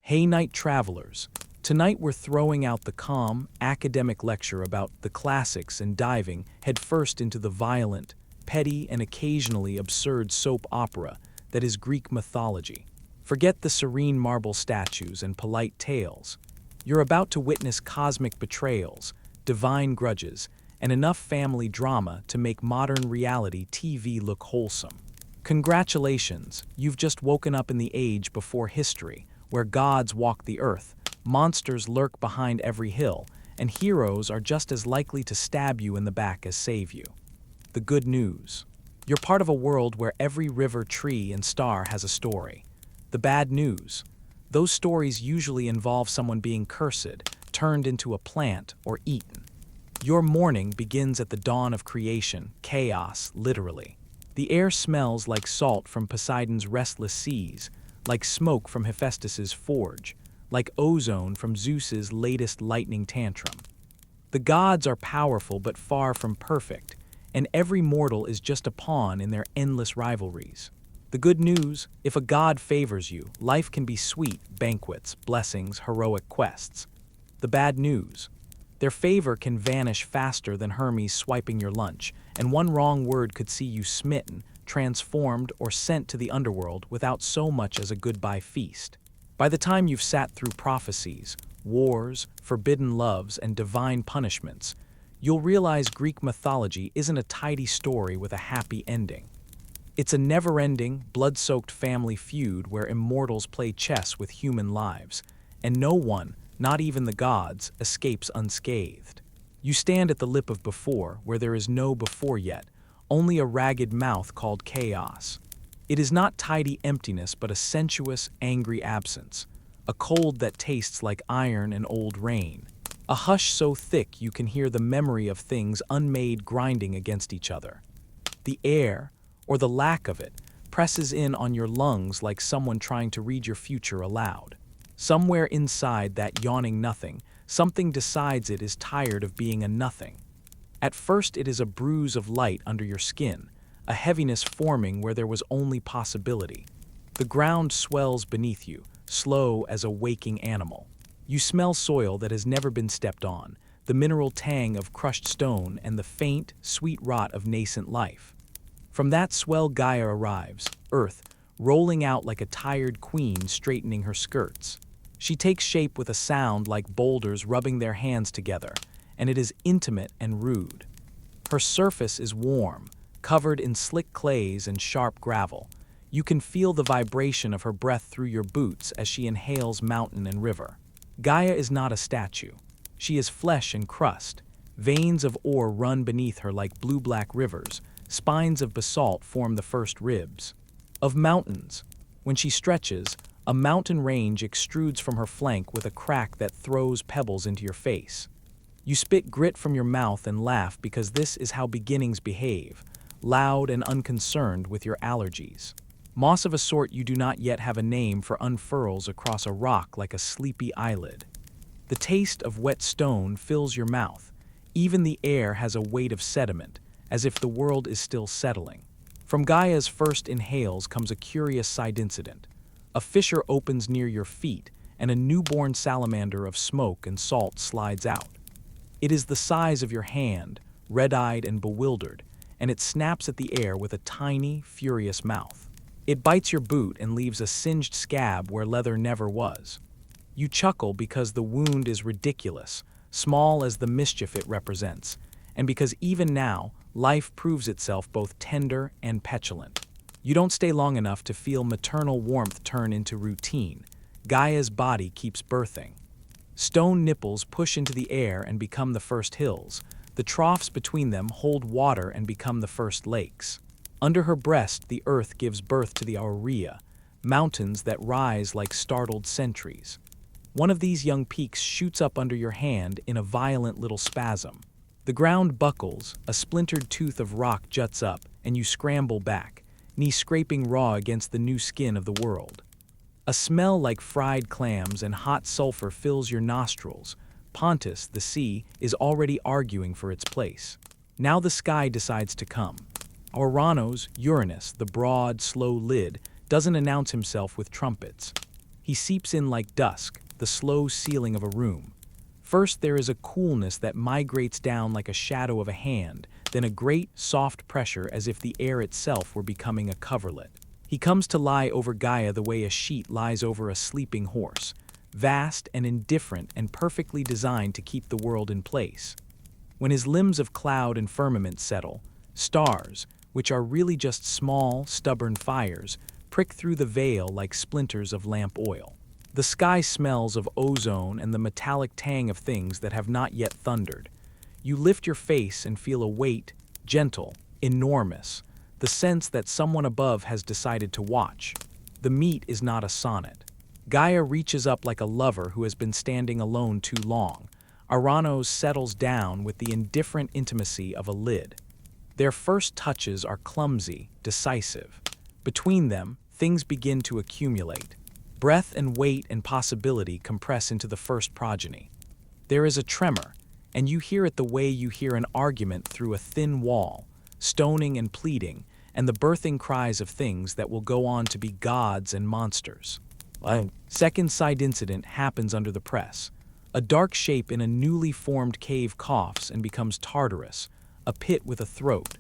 Hey night travelers, tonight we're throwing out the calm, academic lecture about the classics and diving headfirst into the violent, petty, and occasionally absurd soap opera that is Greek mythology. Forget the serene marble statues and polite tales. You're about to witness cosmic betrayals, divine grudges, and enough family drama to make modern reality TV look wholesome. Congratulations, you've just woken up in the age before history, where gods walk the earth, monsters lurk behind every hill, and heroes are just as likely to stab you in the back as save you. The good news: you're part of a world where every river, tree, and star has a story. The bad news: those stories usually involve someone being cursed, turned into a plant, or eaten. Your morning begins at the dawn of creation, chaos, literally. The air smells like salt from Poseidon's restless seas, like smoke from Hephaestus's forge, like ozone from Zeus's latest lightning tantrum. The gods are powerful but far from perfect, and every mortal is just a pawn in their endless rivalries. The good news: if a god favors you, life can be sweet, banquets, blessings, heroic quests. The bad news: their favor can vanish faster than Hermes swiping your lunch, and one wrong word could see you smitten, transformed, or sent to the underworld without so much as a goodbye feast. By the time you've sat through prophecies, wars, forbidden loves, and divine punishments, you'll realize Greek mythology isn't a tidy story with a happy ending. It's a never-ending, blood-soaked family feud where immortals play chess with human lives, and no one, not even the gods, escapes unscathed. You stand at the lip of before, where there is no before yet, only a ragged mouth called chaos. It is not tidy emptiness, but a sensuous, angry absence, a cold that tastes like iron and old rain, a hush so thick you can hear the memory of things unmade grinding against each other. The air, or the lack of it, presses in on your lungs like someone trying to read your future aloud. Somewhere inside that yawning nothing, something decides it is tired of being a nothing. At first it is a bruise of light under your skin, a heaviness forming where there was only possibility. The ground swells beneath you, slow as a waking animal. You smell soil that has never been stepped on, the mineral tang of crushed stone and the faint, sweet rot of nascent life. From that swell Gaia arrives, Earth, rolling out like a tired queen straightening her skirts. She takes shape with a sound like boulders rubbing their hands together, and it is intimate and rude. Her surface is warm, covered in slick clays and sharp gravel. You can feel the vibration of her breath through your boots as she inhales mountain and river. Gaia is not a statue. She is flesh and crust. Veins of ore run beneath her like blue-black rivers. Spines of basalt form the first ribs. Of mountains, when she stretches, a mountain range extrudes from her flank with a crack that throws pebbles into your face. You spit grit from your mouth and laugh because this is how beginnings behave, loud and unconcerned with your allergies. Moss of a sort you do not yet have a name for unfurls across a rock like a sleepy eyelid. The taste of wet stone fills your mouth. Even the air has a weight of sediment, as if the world is still settling. From Gaia's first inhales comes a curious side incident. A fissure opens near your feet, and a newborn salamander of smoke and salt slides out. It is the size of your hand, red-eyed and bewildered, and it snaps at the air with a tiny, furious mouth. It bites your boot and leaves a singed scab where leather never was. You chuckle because the wound is ridiculous, small as the mischief it represents, and because even now, life proves itself both tender and petulant. You don't stay long enough to feel maternal warmth turn into routine. Gaia's body keeps birthing. Stone nipples push into the air and become the first hills. The troughs between them hold water and become the first lakes. Under her breast, the earth gives birth to the aurea, mountains that rise like startled sentries. One of these young peaks shoots up under your hand in a violent little spasm. The ground buckles, a splintered tooth of rock juts up, and you scramble back, knee scraping raw against the new skin of the world. A smell like fried clams and hot sulfur fills your nostrils. Pontus, the sea, is already arguing for its place. Now the sky decides to come. Uranus, the broad, slow lid, doesn't announce himself with trumpets. He seeps in like dusk, the slow sealing of a room. First there is a coolness that migrates down like a shadow of a hand, then a great, soft pressure as if the air itself were becoming a coverlet. He comes to lie over Gaia the way a sheet lies over a sleeping horse, vast and indifferent and perfectly designed to keep the world in place. When his limbs of cloud and firmament settle, stars, which are really just small, stubborn fires, prick through the veil like splinters of lamp oil. The sky smells of ozone and the metallic tang of things that have not yet thundered. You lift your face and feel a weight, gentle, enormous, the sense that someone above has decided to watch. The meat is not a sonnet. Gaia reaches up like a lover who has been standing alone too long. Aranos settles down with the indifferent intimacy of a lid. Their first touches are clumsy, decisive. Between them, things begin to accumulate. Breath and weight and possibility compress into the first progeny. There is a tremor, and you hear it the way you hear an argument through a thin wall, stoning and pleading, and the birthing cries of things that will go on to be gods and monsters. Second side incident happens under the press. A dark shape in a newly formed cave coughs and becomes Tartarus, a pit with a throat.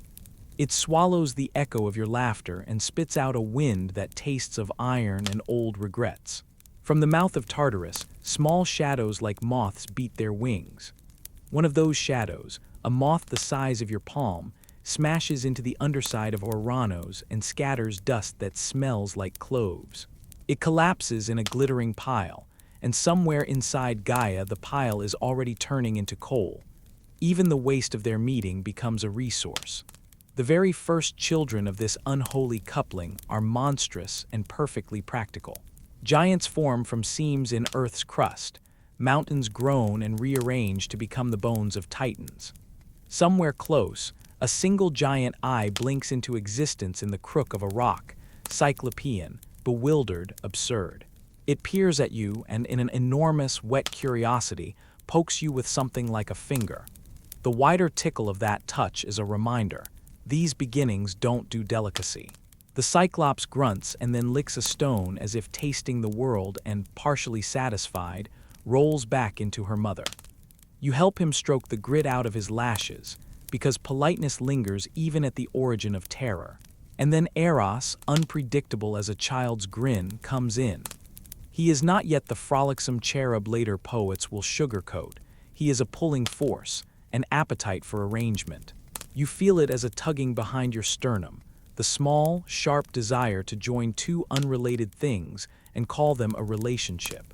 It swallows the echo of your laughter and spits out a wind that tastes of iron and old regrets. From the mouth of Tartarus, small shadows like moths beat their wings. One of those shadows, a moth the size of your palm, smashes into the underside of Oranos and scatters dust that smells like cloves. It collapses in a glittering pile, and somewhere inside Gaia the pile is already turning into coal. Even the waste of their meeting becomes a resource. The very first children of this unholy coupling are monstrous and perfectly practical. Giants form from seams in Earth's crust. Mountains groan and rearrange to become the bones of titans. Somewhere close, a single giant eye blinks into existence in the crook of a rock, cyclopean, bewildered, absurd. It peers at you and, in an enormous, wet curiosity, pokes you with something like a finger. The wider tickle of that touch is a reminder. These beginnings don't do delicacy. The Cyclops grunts and then licks a stone as if tasting the world and, partially satisfied, rolls back into her mother. You help him stroke the grit out of his lashes, because politeness lingers even at the origin of terror. And then Eros, unpredictable as a child's grin, comes in. He is not yet the frolicsome cherub later poets will sugarcoat. He is a pulling force, an appetite for arrangement. You feel it as a tugging behind your sternum, the small, sharp desire to join two unrelated things and call them a relationship.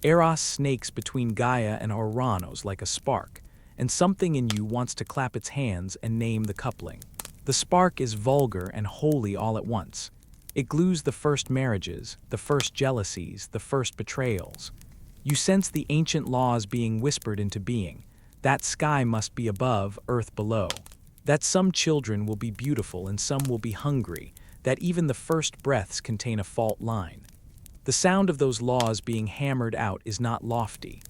Eros snakes between Gaia and Oranos like a spark, and something in you wants to clap its hands and name the coupling. The spark is vulgar and holy all at once. It glues the first marriages, the first jealousies, the first betrayals. You sense the ancient laws being whispered into being. That sky must be above, earth below. That some children will be beautiful and some will be hungry, that even the first breaths contain a fault line. The sound of those laws being hammered out is not lofty.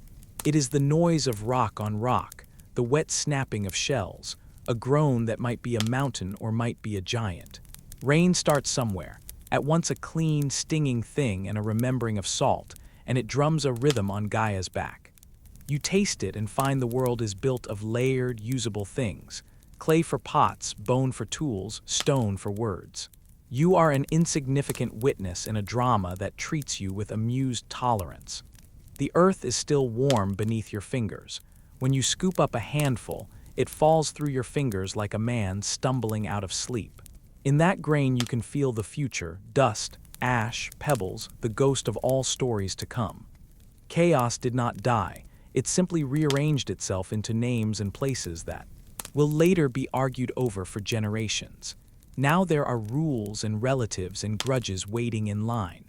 It is the noise of rock on rock, the wet snapping of shells, a groan that might be a mountain or might be a giant. Rain starts somewhere, at once a clean, stinging thing and a remembering of salt, and it drums a rhythm on Gaia's back. You taste it and find the world is built of layered, usable things. Clay for pots, bone for tools, stone for words. You are an insignificant witness in a drama that treats you with amused tolerance. The earth is still warm beneath your fingers. When you scoop up a handful, it falls through your fingers like a man stumbling out of sleep. In that grain you can feel the future, dust, ash, pebbles, the ghost of all stories to come. Chaos did not die. It simply rearranged itself into names and places that will later be argued over for generations. Now there are rules and relatives and grudges waiting in line.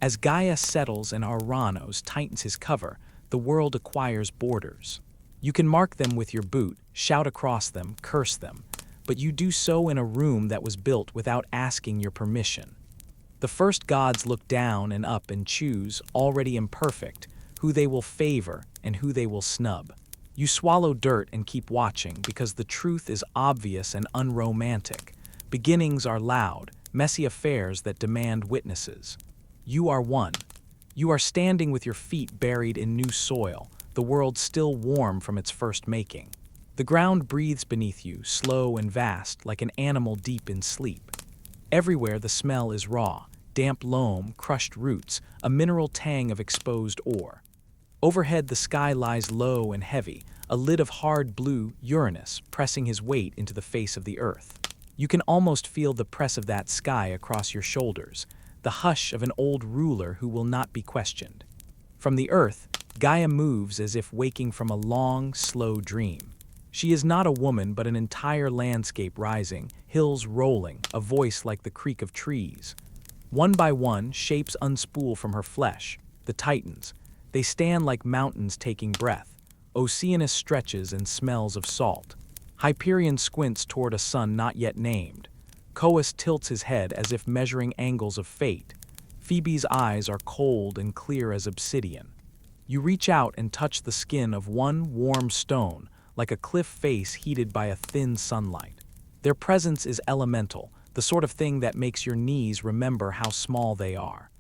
As Gaia settles and Oranos tightens his cover, the world acquires borders. You can mark them with your boot, shout across them, curse them, but you do so in a room that was built without asking your permission. The first gods look down and up and choose, already imperfect, who they will favor and who they will snub. You swallow dirt and keep watching because the truth is obvious and unromantic. Beginnings are loud, messy affairs that demand witnesses. You are one. You are standing with your feet buried in new soil, the world still warm from its first making. The ground breathes beneath you, slow and vast, like an animal deep in sleep. Everywhere the smell is raw, damp loam, crushed roots, a mineral tang of exposed ore. Overhead the sky lies low and heavy, a lid of hard blue, Uranus, pressing his weight into the face of the earth. You can almost feel the press of that sky across your shoulders, the hush of an old ruler who will not be questioned. From the earth, Gaia moves as if waking from a long, slow dream. She is not a woman but an entire landscape rising, hills rolling, a voice like the creak of trees. One by one, shapes unspool from her flesh, the Titans. They stand like mountains taking breath. Oceanus stretches and smells of salt. Hyperion squints toward a sun not yet named. Coeus tilts his head as if measuring angles of fate. Phoebe's eyes are cold and clear as obsidian. You reach out and touch the skin of one warm stone, like a cliff face heated by a thin sunlight. Their presence is elemental, the sort of thing that makes your knees remember how small they are.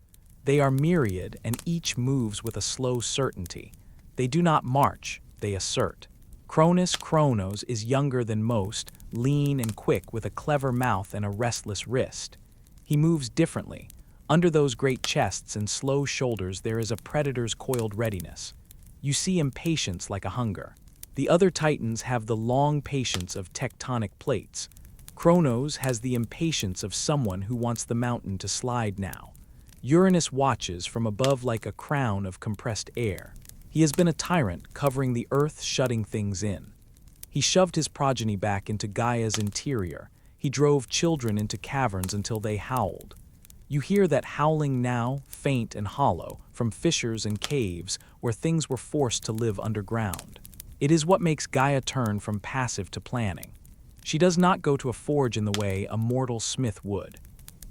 They are myriad, and each moves with a slow certainty. They do not march, they assert. Kronos is younger than most, lean and quick with a clever mouth and a restless wrist. He moves differently. Under those great chests and slow shoulders there is a predator's coiled readiness. You see impatience like a hunger. The other Titans have the long patience of tectonic plates. Kronos has the impatience of someone who wants the mountain to slide now. Uranus watches from above like a crown of compressed air. He has been a tyrant, covering the earth, shutting things in. He shoved his progeny back into Gaia's interior. He drove children into caverns until they howled. You hear that howling now, faint and hollow, from fissures and caves where things were forced to live underground. It is what makes Gaia turn from passive to planning. She does not go to a forge in the way a mortal smith would.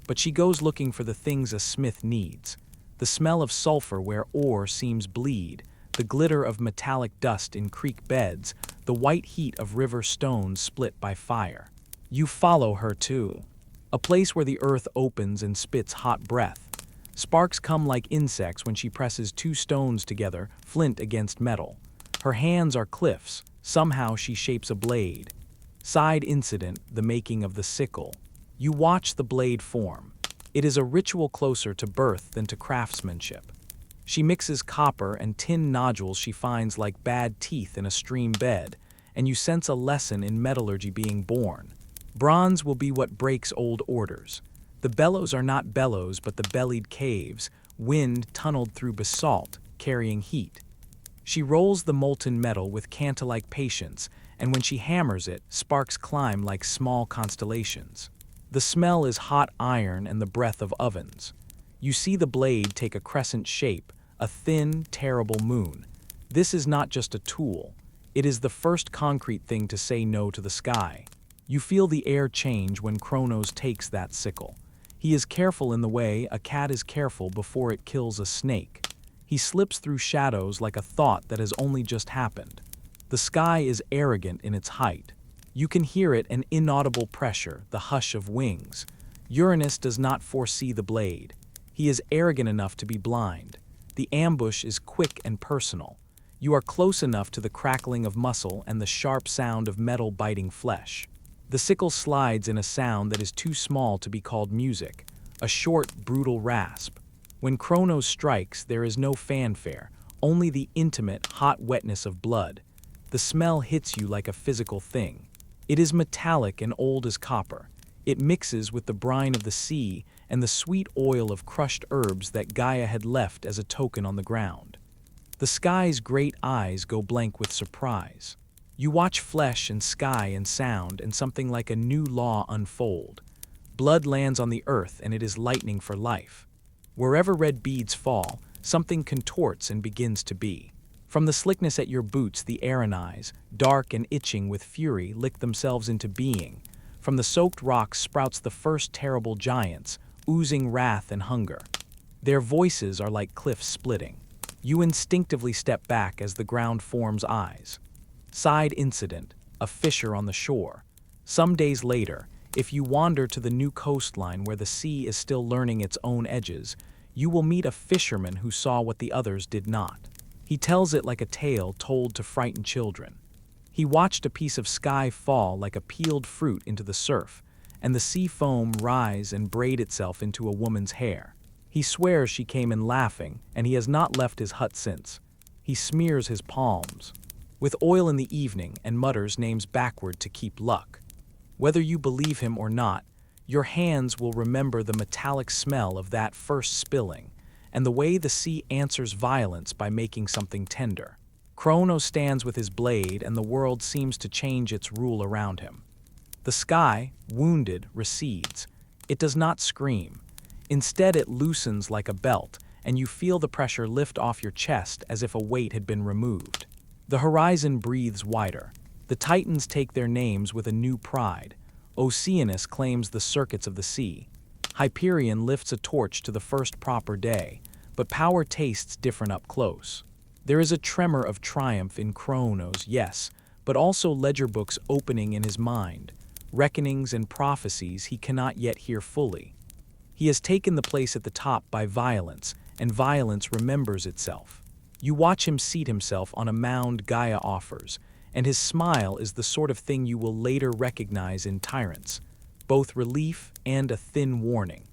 But she goes looking for the things a smith needs. The smell of sulfur where ore seems bleed, the glitter of metallic dust in creek beds, the white heat of river stones split by fire. You follow her too. A place where the earth opens and spits hot breath. Sparks come like insects when she presses two stones together, flint against metal. Her hands are cliffs. Somehow she shapes a blade. Side incident, the making of the sickle. You watch the blade form. It is a ritual closer to birth than to craftsmanship. She mixes copper and tin nodules she finds like bad teeth in a stream bed, and you sense a lesson in metallurgy being born. Bronze will be what breaks old orders. The bellows are not bellows but the bellied caves, wind tunneled through basalt, carrying heat. She rolls the molten metal with Canta-like patience, and when she hammers it, sparks climb like small constellations. The smell is hot iron and the breath of ovens. You see the blade take a crescent shape, a thin, terrible moon. This is not just a tool. It is the first concrete thing to say no to the sky. You feel the air change when Kronos takes that sickle. He is careful in the way a cat is careful before it kills a snake. He slips through shadows like a thought that has only just happened. The sky is arrogant in its height. You can hear it, an inaudible pressure, the hush of wings. Uranus does not foresee the blade. He is arrogant enough to be blind. The ambush is quick and personal. You are close enough to the crackling of muscle and the sharp sound of metal biting flesh. The sickle slides in a sound that is too small to be called music, a short, brutal rasp. When Kronos strikes, there is no fanfare, only the intimate, hot wetness of blood. The smell hits you like a physical thing. It is metallic and old as copper. It mixes with the brine of the sea and the sweet oil of crushed herbs that Gaia had left as a token on the ground. The sky's great eyes go blank with surprise. You watch flesh and sky and sound, and something like a new law unfold. Blood lands on the earth and it is lightning for life. Wherever red beads fall, something contorts and begins to be. From the slickness at your boots, the Aranais, dark and itching with fury, lick themselves into being. From the soaked rocks sprouts the first terrible giants, oozing wrath and hunger. Their voices are like cliffs splitting. You instinctively step back as the ground forms eyes. Side incident, a fissure on the shore. Some days later, if you wander to the new coastline where the sea is still learning its own edges, You will meet a fisherman who saw what the others did not. He tells it like a tale told to frighten children. He watched a piece of sky fall like a peeled fruit into the surf, and the sea foam rise and braid itself into a woman's hair. He swears she came in laughing, and he has not left his hut since. He smears his palms with oil in the evening and mutters names backward to keep luck. Whether you believe him or not, your hands will remember the metallic smell of that first spilling, and the way the sea answers violence by making something tender. Cronos stands with his blade, and the world seems to change its rule around him. The sky, wounded, recedes. It does not scream. Instead, it loosens like a belt, and you feel the pressure lift off your chest as if a weight had been removed. The horizon breathes wider. The Titans take their names with a new pride. Oceanus claims the circuits of the sea. Hyperion lifts a torch to the first proper day, but power tastes different up close. There is a tremor of triumph in Cronos, yes, but also ledger books opening in his mind, reckonings and prophecies he cannot yet hear fully. He has taken the place at the top by violence, and violence remembers itself. You watch him seat himself on a mound Gaia offers, and his smile is the sort of thing you will later recognize in tyrants, both relief and a thin warning.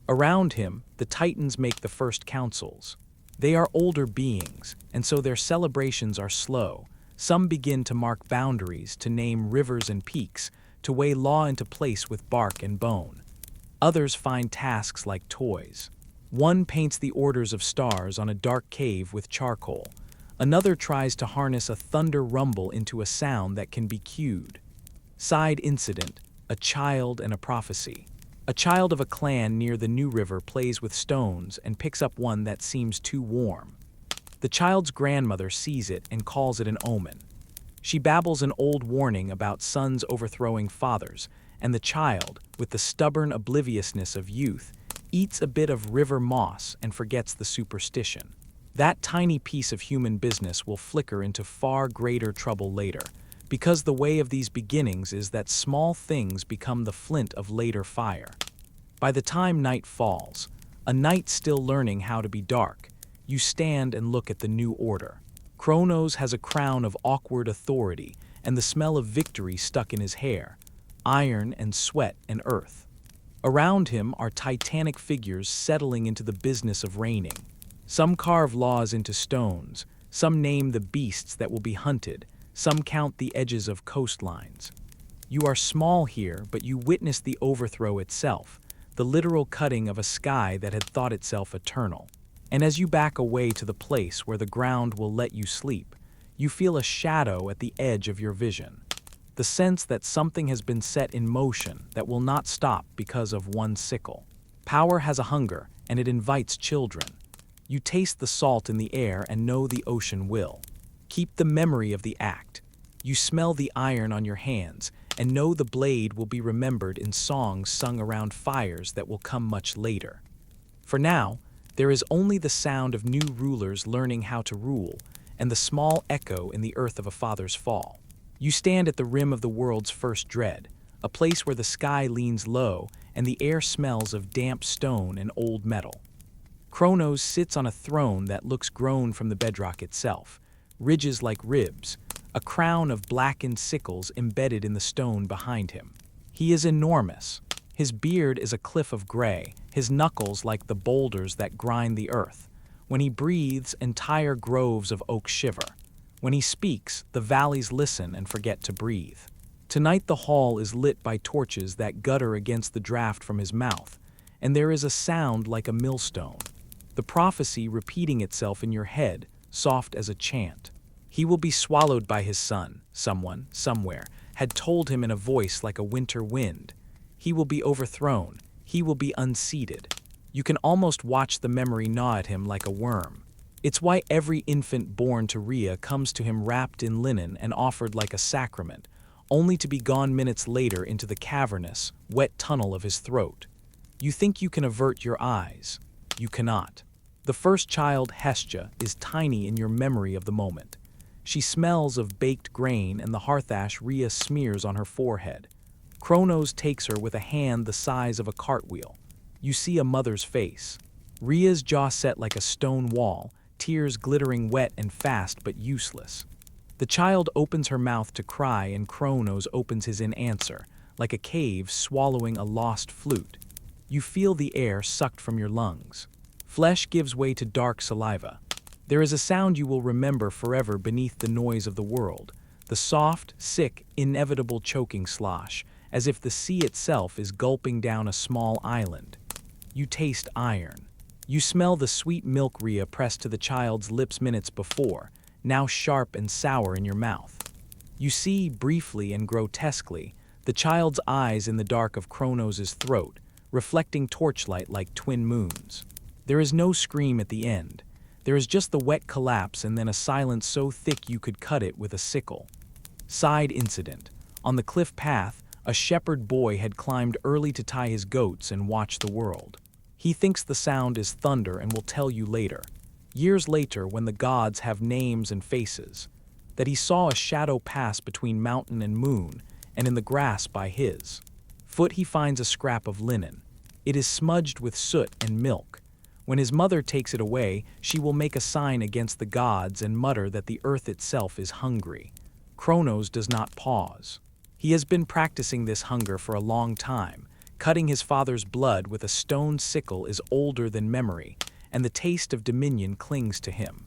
Around him, the Titans make the first councils. They are older beings, and so their celebrations are slow. Some begin to mark boundaries, to name rivers and peaks, to weigh law into place with bark and bone. Others find tasks like toys. One paints the orders of stars on a dark cave with charcoal. Another tries to harness a thunder rumble into a sound that can be cued. Side incident, a child and a prophecy. A child of a clan near the New River plays with stones and picks up one that seems too warm. The child's grandmother sees it and calls it an omen. She babbles an old warning about sons overthrowing fathers, and the child, with the stubborn obliviousness of youth, eats a bit of river moss and forgets the superstition. That tiny piece of human business will flicker into far greater trouble later, because the way of these beginnings is that small things become the flint of later fire. By the time night falls, a night still learning how to be dark, you stand and look at the new order. Cronos has a crown of awkward authority and the smell of victory stuck in his hair, iron and sweat and earth. Around him are titanic figures settling into the business of reigning. Some carve laws into stones, some name the beasts that will be hunted, some count the edges of coastlines. You are small here, but you witness the overthrow itself, the literal cutting of a sky that had thought itself eternal. And as you back away to the place where the ground will let you sleep, you feel a shadow at the edge of your vision. The sense that something has been set in motion that will not stop because of one sickle. Power has a hunger, and it invites children. You taste the salt in the air and know the ocean will. Keep the memory of the act. You smell the iron on your hands and know the blade will be remembered in songs sung around fires that will come much later. For now, there is only the sound of new rulers learning how to rule and the small echo in the earth of a father's fall. You stand at the rim of the world's first dread, a place where the sky leans low and the air smells of damp stone and old metal. Cronos sits on a throne that looks grown from the bedrock itself, ridges like ribs, a crown of blackened sickles embedded in the stone behind him. He is enormous. His beard is a cliff of gray, his knuckles like the boulders that grind the earth. When he breathes, entire groves of oak shiver. When he speaks, the valleys listen and forget to breathe. Tonight the hall is lit by torches that gutter against the draft from his mouth, and there is a sound like a millstone, the prophecy repeating itself in your head, soft as a chant. He will be swallowed by his son, someone, somewhere, had told him in a voice like a winter wind. He will be overthrown. He will be unseated. You can almost watch the memory gnaw at him like a worm. It's why every infant born to Rhea comes to him wrapped in linen and offered like a sacrament, only to be gone minutes later into the cavernous, wet tunnel of his throat. You think you can avert your eyes. You cannot. The first child, Hestia, is tiny in your memory of the moment. She smells of baked grain and the hearth ash Rhea smears on her forehead. Cronos takes her with a hand the size of a cartwheel. You see a mother's face. Rhea's jaw set like a stone wall, tears glittering wet and fast but useless. The child opens her mouth to cry and Kronos opens his in answer, like a cave swallowing a lost flute. You feel the air sucked from your lungs. Flesh gives way to dark saliva. There is a sound you will remember forever beneath the noise of the world, the soft, sick, inevitable choking slosh, as if the sea itself is gulping down a small island. You taste iron. You smell the sweet milk Rhea pressed to the child's lips minutes before, now sharp and sour in your mouth. You see, briefly and grotesquely, the child's eyes in the dark of Kronos' throat, reflecting torchlight like twin moons. There is no scream at the end. There is just the wet collapse and then a silence so thick you could cut it with a sickle. Side incident. On the cliff path, a shepherd boy had climbed early to tie his goats and watch the world. He thinks the sound is thunder and will tell you later, years later when the gods have names and faces, that he saw a shadow pass between mountain and moon and in the grass by his foot he finds a scrap of linen. It is smudged with soot and milk. When his mother takes it away, she will make a sign against the gods and mutter that the earth itself is hungry. Kronos does not pause. He has been practicing this hunger for a long time. Cutting his father's blood with a stone sickle is older than memory, and the taste of dominion clings to him.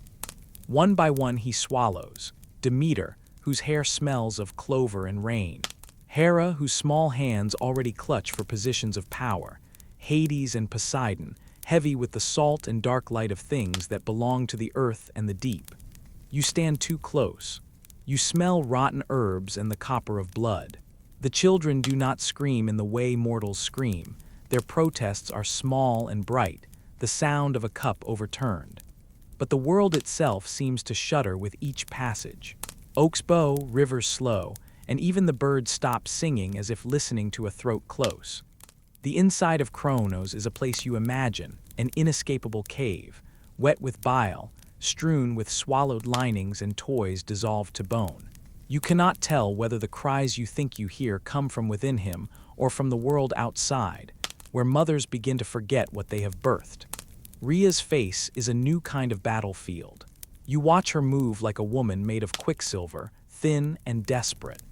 One by one he swallows. Demeter, whose hair smells of clover and rain. Hera, whose small hands already clutch for positions of power. Hades and Poseidon, heavy with the salt and dark light of things that belong to the earth and the deep. You stand too close. You smell rotten herbs and the copper of blood. The children do not scream in the way mortals scream. Their protests are small and bright, the sound of a cup overturned. But the world itself seems to shudder with each passage. Oaks bow, rivers slow, and even the birds stop singing as if listening to a throat close. The inside of Kronos is a place you imagine, an inescapable cave, wet with bile, strewn with swallowed linings and toys dissolved to bone. You cannot tell whether the cries you think you hear come from within him or from the world outside, where mothers begin to forget what they have birthed. Rhea's face is a new kind of battlefield. You watch her move like a woman made of quicksilver, thin and desperate.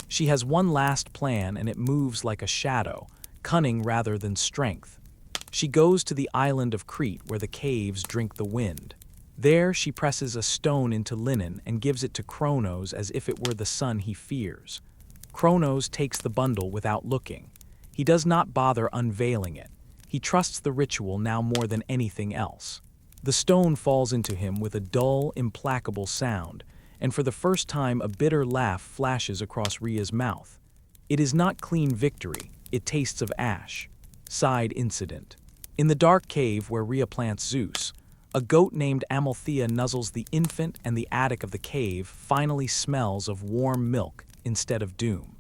She has one last plan and it moves like a shadow, cunning rather than strength. She goes to the island of Crete where the caves drink the wind. There she presses a stone into linen and gives it to Kronos as if it were the son he fears. Kronos takes the bundle without looking. He does not bother unveiling it. He trusts the ritual now more than anything else. The stone falls into him with a dull, implacable sound, and for the first time a bitter laugh flashes across Rhea's mouth. It is not clean victory, it tastes of ash. Side incident. In the dark cave where Rhea plants Zeus, a goat named Amalthea nuzzles the infant and the attic of the cave finally smells of warm milk instead of doom.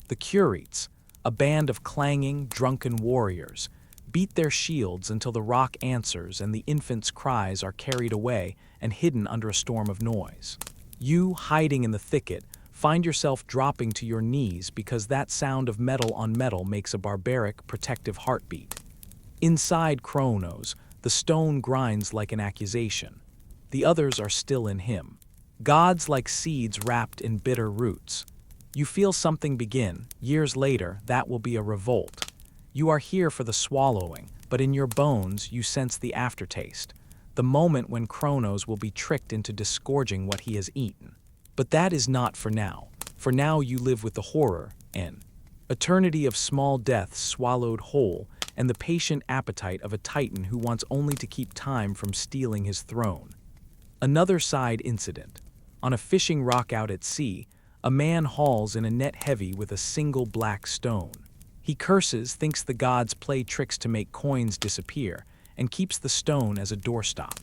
The Curetes, a band of clanging, drunken warriors, beat their shields until the rock answers and the infant's cries are carried away and hidden under a storm of noise. You, hiding in the thicket, find yourself dropping to your knees because that sound of metal on metal makes a barbaric, protective heartbeat. Inside Kronos, the stone grinds like an accusation. The others are still in him. Gods like seeds wrapped in bitter roots. You feel something begin. Years later, that will be a revolt. You are here for the swallowing, but in your bones you sense the aftertaste, the moment when Kronos will be tricked into disgorging what he has eaten. But that is not for now. For now you live with the horror, an eternity of small deaths swallowed whole, and the patient appetite of a titan who wants only to keep time from stealing his throne. Another side incident. On a fishing rock out at sea, a man hauls in a net heavy with a single black stone. He curses, thinks the gods play tricks to make coins disappear, and keeps the stone as a doorstop.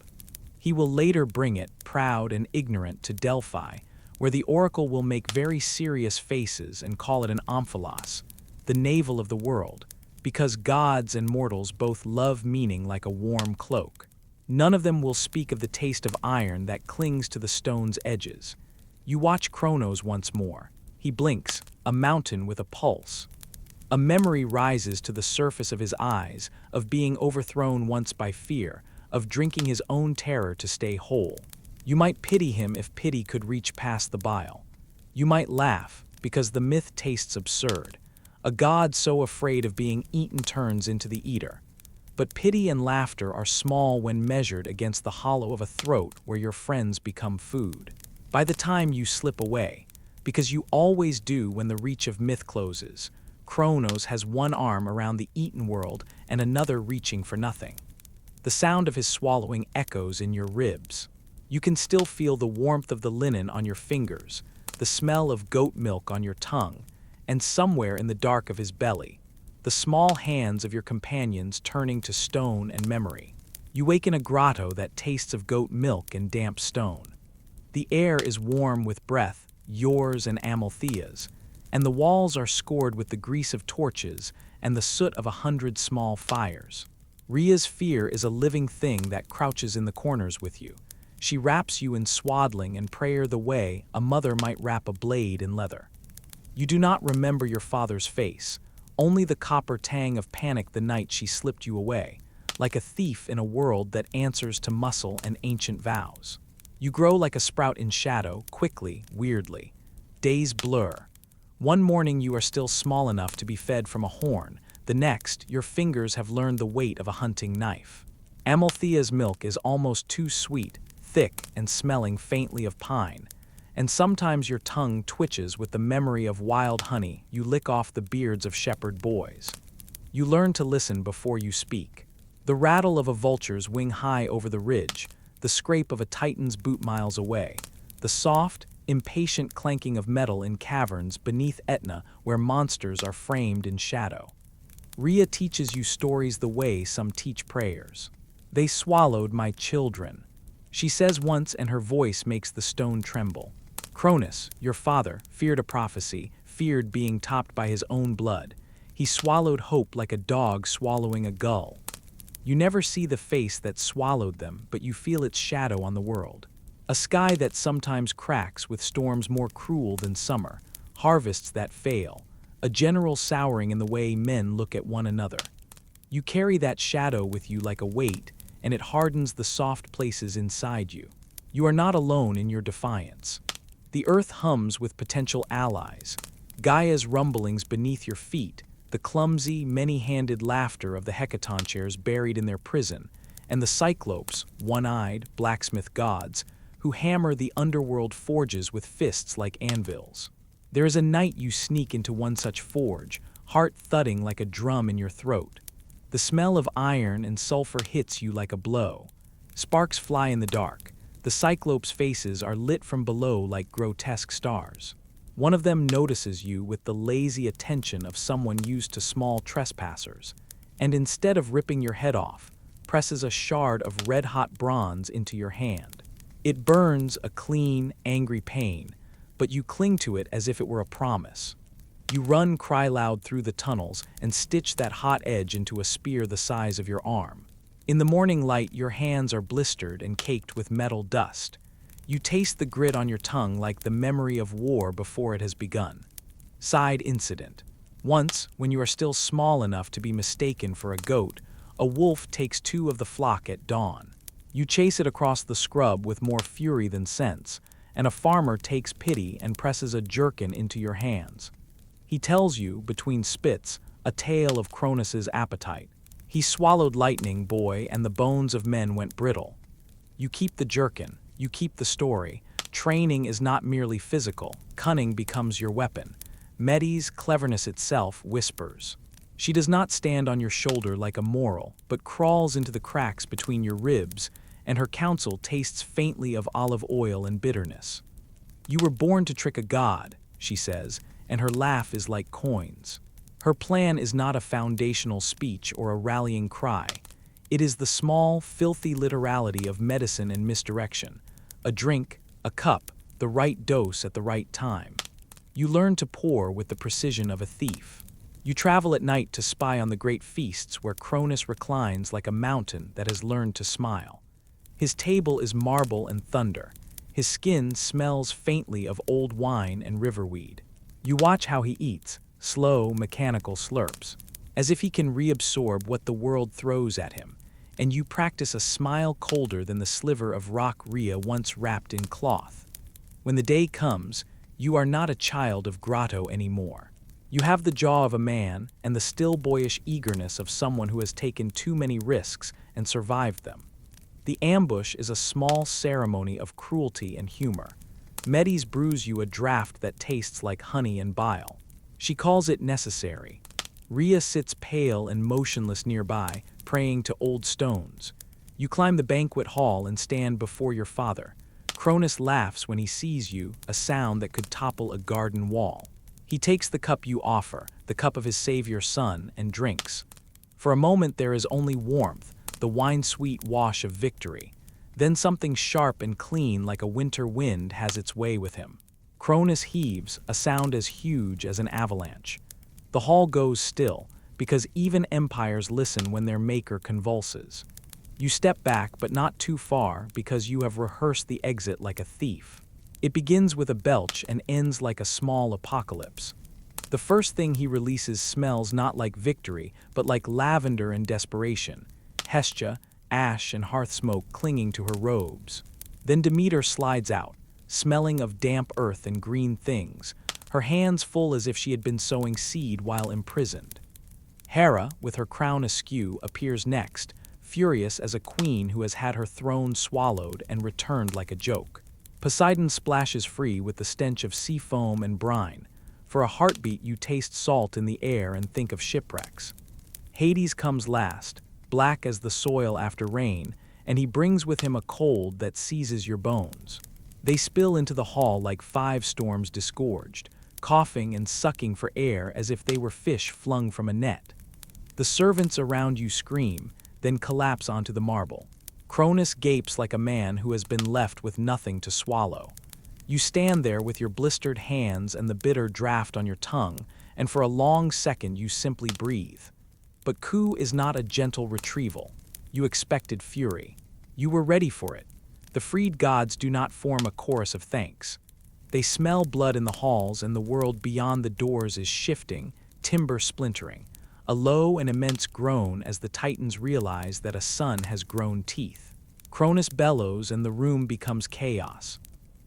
He will later bring it, proud and ignorant, to Delphi, where the oracle will make very serious faces and call it an omphalos, the navel of the world, because gods and mortals both love meaning like a warm cloak. None of them will speak of the taste of iron that clings to the stone's edges. You watch Kronos once more. He blinks, a mountain with a pulse. A memory rises to the surface of his eyes, of being overthrown once by fear, of drinking his own terror to stay whole. You might pity him if pity could reach past the bile. You might laugh, because the myth tastes absurd. A god so afraid of being eaten turns into the eater. But pity and laughter are small when measured against the hollow of a throat where your friends become food. By the time you slip away, because you always do when the reach of myth closes, Kronos has one arm around the eaten world and another reaching for nothing. The sound of his swallowing echoes in your ribs. You can still feel the warmth of the linen on your fingers, the smell of goat milk on your tongue, and somewhere in the dark of his belly, the small hands of your companions turning to stone and memory. You wake in a grotto that tastes of goat milk and damp stone. The air is warm with breath, yours and Amalthea's, and the walls are scored with the grease of torches and the soot of 100 small fires. Rhea's fear is a living thing that crouches in the corners with you. She wraps you in swaddling and prayer the way a mother might wrap a blade in leather. You do not remember your father's face, only the copper tang of panic the night she slipped you away, like a thief in a world that answers to muscle and ancient vows. You grow like a sprout in shadow, quickly, weirdly. Days blur. One morning you are still small enough to be fed from a horn. The next, your fingers have learned the weight of a hunting knife. Amalthea's milk is almost too sweet, thick and smelling faintly of pine, and sometimes your tongue twitches with the memory of wild honey you lick off the beards of shepherd boys. You learn to listen before you speak. The rattle of a vulture's wing high over the ridge, the scrape of a titan's boot miles away, the soft, impatient clanking of metal in caverns beneath Etna where monsters are framed in shadow. Rhea teaches you stories the way some teach prayers. They swallowed my children, she says once, and her voice makes the stone tremble. Cronus, your father, feared a prophecy, feared being topped by his own blood. He swallowed hope like a dog swallowing a gull. You never see the face that swallowed them, but you feel its shadow on the world. A sky that sometimes cracks with storms more cruel than summer, harvests that fail, a general souring in the way men look at one another. You carry that shadow with you like a weight, and it hardens the soft places inside you. You are not alone in your defiance. The earth hums with potential allies. Gaia's rumblings beneath your feet, the clumsy, many-handed laughter of the hecatonchires buried in their prison, and the cyclopes, one-eyed, blacksmith gods, who hammer the underworld forges with fists like anvils. There is a night you sneak into one such forge, heart thudding like a drum in your throat. The smell of iron and sulfur hits you like a blow. Sparks fly in the dark. The cyclopes' faces are lit from below like grotesque stars. One of them notices you with the lazy attention of someone used to small trespassers, and instead of ripping your head off, presses a shard of red-hot bronze into your hand. It burns a clean, angry pain, but you cling to it as if it were a promise. You run cry loud through the tunnels and stitch that hot edge into a spear the size of your arm. In the morning light, your hands are blistered and caked with metal dust. You taste the grit on your tongue like the memory of war before it has begun. Side incident. Once, when you are still small enough to be mistaken for a goat, a wolf takes 2 of the flock at dawn. You chase it across the scrub with more fury than sense, and a farmer takes pity and presses a jerkin into your hands. He tells you, between spits, a tale of Cronus's appetite. He swallowed lightning, boy, and the bones of men went brittle. You keep the jerkin, you keep the story. Training is not merely physical, cunning becomes your weapon. Medie's cleverness itself whispers. She does not stand on your shoulder like a moral, but crawls into the cracks between your ribs, and her counsel tastes faintly of olive oil and bitterness. You were born to trick a god, she says, and her laugh is like coins. Her plan is not a foundational speech or a rallying cry. It is the small, filthy literality of medicine and misdirection. A drink, a cup, the right dose at the right time. You learn to pour with the precision of a thief. You travel at night to spy on the great feasts where Cronus reclines like a mountain that has learned to smile. His table is marble and thunder. His skin smells faintly of old wine and riverweed. You watch how he eats, slow, mechanical slurps, as if he can reabsorb what the world throws at him, and you practice a smile colder than the sliver of rock Rhea once wrapped in cloth. When the day comes, you are not a child of grotto anymore. You have the jaw of a man and the still boyish eagerness of someone who has taken too many risks and survived them. The ambush is a small ceremony of cruelty and humor. Medes brews you a draught that tastes like honey and bile. She calls it necessary. Rhea sits pale and motionless nearby, praying to old stones. You climb the banquet hall and stand before your father. Cronus laughs when he sees you, a sound that could topple a garden wall. He takes the cup you offer, the cup of his savior son, and drinks. For a moment there is only warmth, the wine-sweet wash of victory. Then something sharp and clean like a winter wind has its way with him. Cronus heaves, a sound as huge as an avalanche. The hall goes still, because even empires listen when their maker convulses. You step back, but not too far, because you have rehearsed the exit like a thief. It begins with a belch and ends like a small apocalypse. The first thing he releases smells not like victory, but like lavender and desperation. Hestia, ash and hearth smoke clinging to her robes. Then Demeter slides out, smelling of damp earth and green things, her hands full as if she had been sowing seed while imprisoned. Hera, with her crown askew, appears next, furious as a queen who has had her throne swallowed and returned like a joke. Poseidon splashes free with the stench of sea foam and brine. For a heartbeat you taste salt in the air and think of shipwrecks. Hades comes last, black as the soil after rain, and he brings with him a cold that seizes your bones. They spill into the hall like 5 storms disgorged, coughing and sucking for air as if they were fish flung from a net. The servants around you scream, then collapse onto the marble. Cronus gapes like a man who has been left with nothing to swallow. You stand there with your blistered hands and the bitter draft on your tongue, and for a long second you simply breathe. But coup is not a gentle retrieval. You expected fury. You were ready for it. The freed gods do not form a chorus of thanks. They smell blood in the halls, and the world beyond the doors is shifting, timber splintering. A low and immense groan as the Titans realize that a son has grown teeth. Cronus bellows and the room becomes chaos.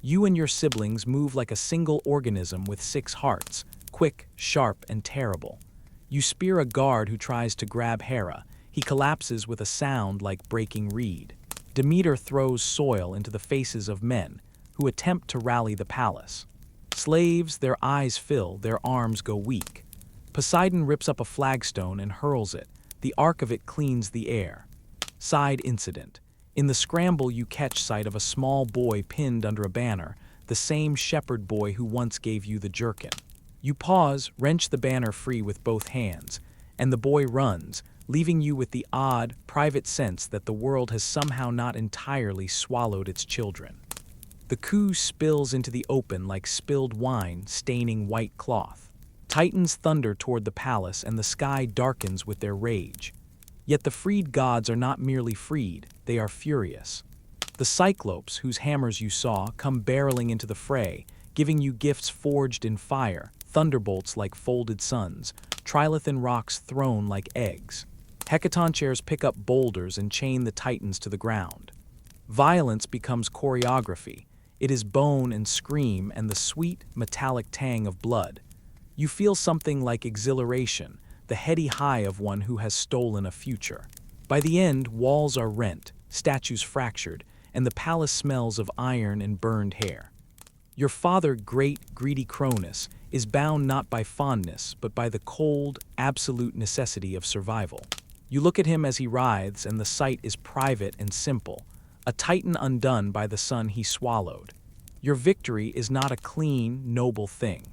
You and your siblings move like a single organism with 6 hearts, quick, sharp, and terrible. You spear a guard who tries to grab Hera. He collapses with a sound like breaking reed. Demeter throws soil into the faces of men who attempt to rally the palace. Slaves, their eyes fill, their arms go weak. Poseidon rips up a flagstone and hurls it. The arc of it cleans the air. Side incident. In the scramble you catch sight of a small boy pinned under a banner, the same shepherd boy who once gave you the jerkin. You pause, wrench the banner free with both hands, and the boy runs, leaving you with the odd, private sense that the world has somehow not entirely swallowed its children. The coup spills into the open like spilled wine staining white cloth. Titans thunder toward the palace and the sky darkens with their rage. Yet the freed gods are not merely freed, they are furious. The Cyclopes, whose hammers you saw, come barreling into the fray, giving you gifts forged in fire, thunderbolts like folded suns, trilithon rocks thrown like eggs. Hecatonchires pick up boulders and chain the Titans to the ground. Violence becomes choreography. It is bone and scream and the sweet, metallic tang of blood. You feel something like exhilaration, the heady high of one who has stolen a future. By the end, walls are rent, statues fractured, and the palace smells of iron and burned hair. Your father, great, greedy Cronus, is bound not by fondness, but by the cold, absolute necessity of survival. You look at him as he writhes, and the sight is private and simple, a Titan undone by the son he swallowed. Your victory is not a clean, noble thing.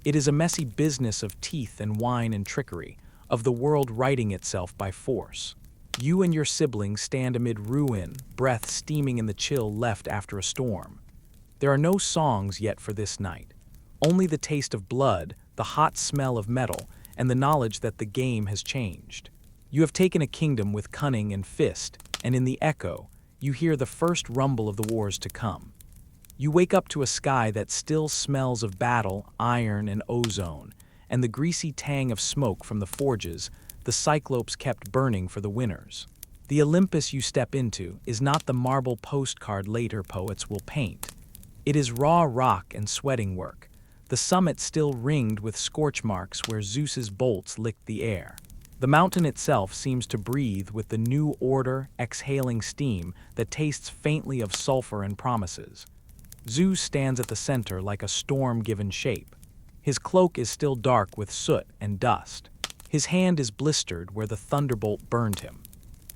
It is a messy business of teeth and wine and trickery, of the world righting itself by force. You and your siblings stand amid ruin, breath steaming in the chill left after a storm. There are no songs yet for this night. Only the taste of blood, the hot smell of metal, and the knowledge that the game has changed. You have taken a kingdom with cunning and fist, and in the echo, you hear the first rumble of the wars to come. You wake up to a sky that still smells of battle, iron, and ozone, and the greasy tang of smoke from the forges, the Cyclopes kept burning for the winners. The Olympus you step into is not the marble postcard later poets will paint. It is raw rock and sweating work, the summit still ringed with scorch marks where Zeus's bolts licked the air. The mountain itself seems to breathe with the new order, exhaling steam that tastes faintly of sulfur and promises. Zeus stands at the center like a storm given shape. His cloak is still dark with soot and dust. His hand is blistered where the thunderbolt burned him.